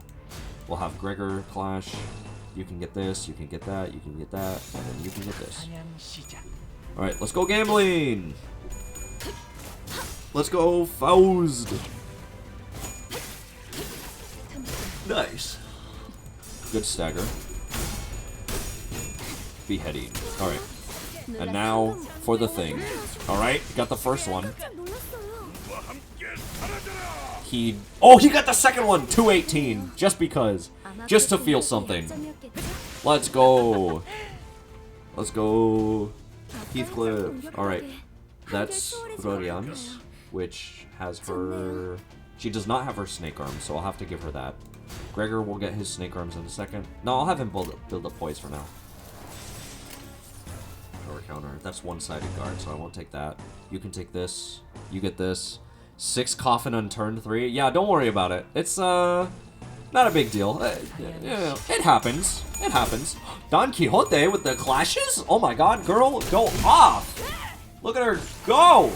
We'll have Gregor clash. You can get this, you can get that, you can get that, and then you can get this. Alright, let's go gambling! Let's go Faust! Nice. Good stagger. Beheading. Alright. And now for the thing. Alright, got the first one. He got the second one! 218. Just because. Just to feel something. Let's go. Let's go. Heathcliff. Alright. That's Rodian's, which has her... She does not have her snake arms, so I'll have to give her that. Gregor will get his snake arms in a second. No, I'll have him build up poise for now. Power counter. That's one-sided guard, so I won't take that. You can take this. You get this. 6 coffin on turn 3. Yeah, don't worry about it. It's, not a big deal. Yeah, it happens. It happens. Don Quixote with the clashes? Oh my god, girl, go off! Look at her go!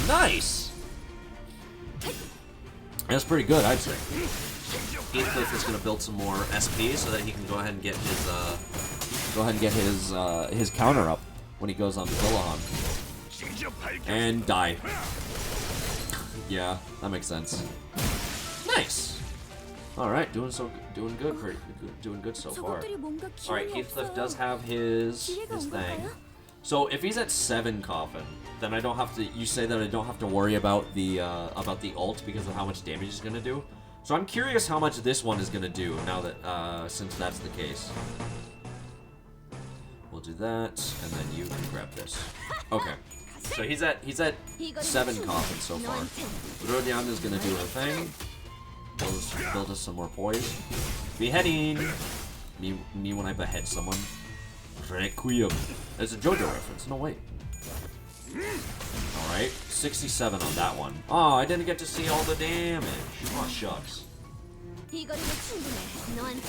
Nice! That's pretty good, I'd say. Heathcliff is going to build some more SP so that he can go ahead and get his counter up when he goes on Villahan. And die. Yeah, that makes sense. Nice. Alright, doing good, doing good so far. 저것들이 뭔가 Alright, 기운이 Heathcliff 없어. does have his 지뢰가 온 thing. 걸까요? So if he's at 7 coffin, then I don't have to. You say that I don't have to worry about the ult because of how much damage it's gonna do. So I'm curious how much this one is gonna do now that since that's the case. We'll do that, and then you can grab this. Okay. So he's at 7 coffins so far. Rodion is gonna do her thing. Build us some more poise. Beheading. Me when I behead someone. Requiem. It's a JoJo reference. No wait. All right, 67 on that one. Oh, I didn't get to see all the damage. Oh shucks. 이 거리는 충분해. 너한테.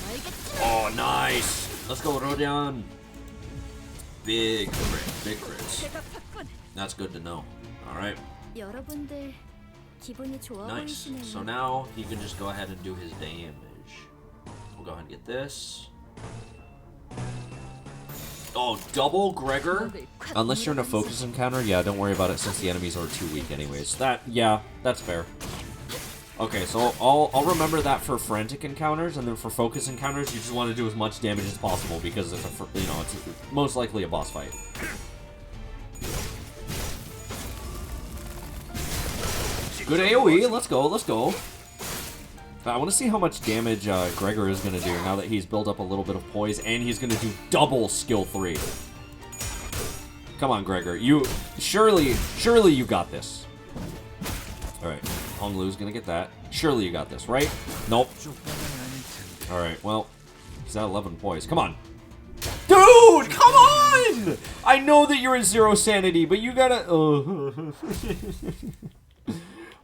알겠지? Oh nice. Let's go, Rodion. Big crit. Big crits. That's good to know. All right. 여러분들 기분이 좋아 Nice. 보이시네요. So now he can just go ahead and do his damage. We'll go ahead and get this. Oh, double Gregor? Unless you're in a focus encounter, yeah, don't worry about it since the enemies are too weak anyways. Yeah, that's fair. Okay, so I'll remember that for frantic encounters, and then for focus encounters, you just want to do as much damage as possible because it's it's most likely a boss fight. Good AoE, let's go. I want to see how much damage Gregor is going to do now that he's built up a little bit of poise, and he's going to do double skill 3. Come on, Gregor. Surely you got this. Alright, Honglu's going to get that. Surely you got this, right? Nope. Alright, well, he's at 11 poise. Come on. Dude, come on! I know that you're at 0 sanity, but you gotta...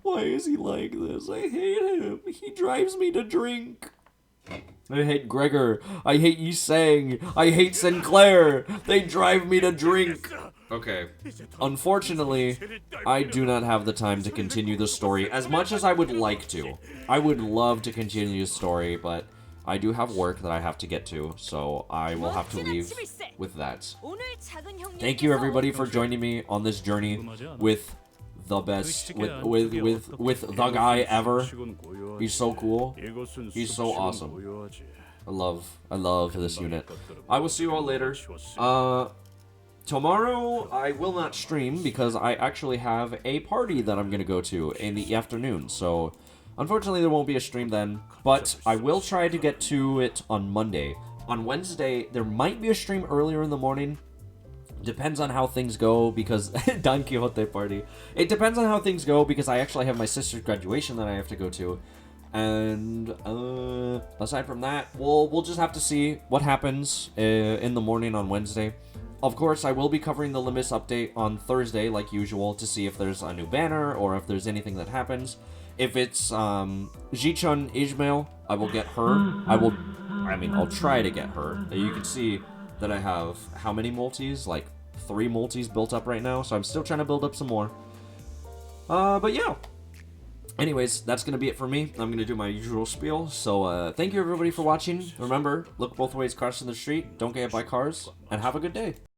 Why is he like this? I hate him. He drives me to drink. I hate Gregor. I hate Yisang. I hate Sinclair. They drive me to drink. Okay. Unfortunately, I do not have the time to continue the story as much as I would like to. I would love to continue the story, but I do have work that I have to get to, so I will have to leave with that. Thank you everybody for joining me on this journey with the best, with the guy ever. He's so cool. He's so awesome. I love this unit. I will see you all later. Tomorrow I will not stream because I actually have a party that I'm gonna go to in the afternoon. So unfortunately there won't be a stream then, but I will try to get to it on Monday. On Wednesday there might be a stream earlier in the morning. Depends on how things go because Don Quixote party. It depends on how things go because I actually have my sister's graduation that I have to go to. And aside from that, we'll just have to see what happens in the morning on Wednesday. Of course, I will be covering the Limbus update on Thursday like usual to see if there's a new banner or if there's anything that happens. If it's Ji-chun Ishmael, I will get her. I'll try to get her. You can see that I have how many multis? Like 3 multis built up right now, so I'm still trying to build up some more. But yeah. Anyways, that's going to be it for me. I'm going to do my usual spiel. So thank you everybody for watching. Remember, look both ways crossing the street, don't get hit by cars, and have a good day.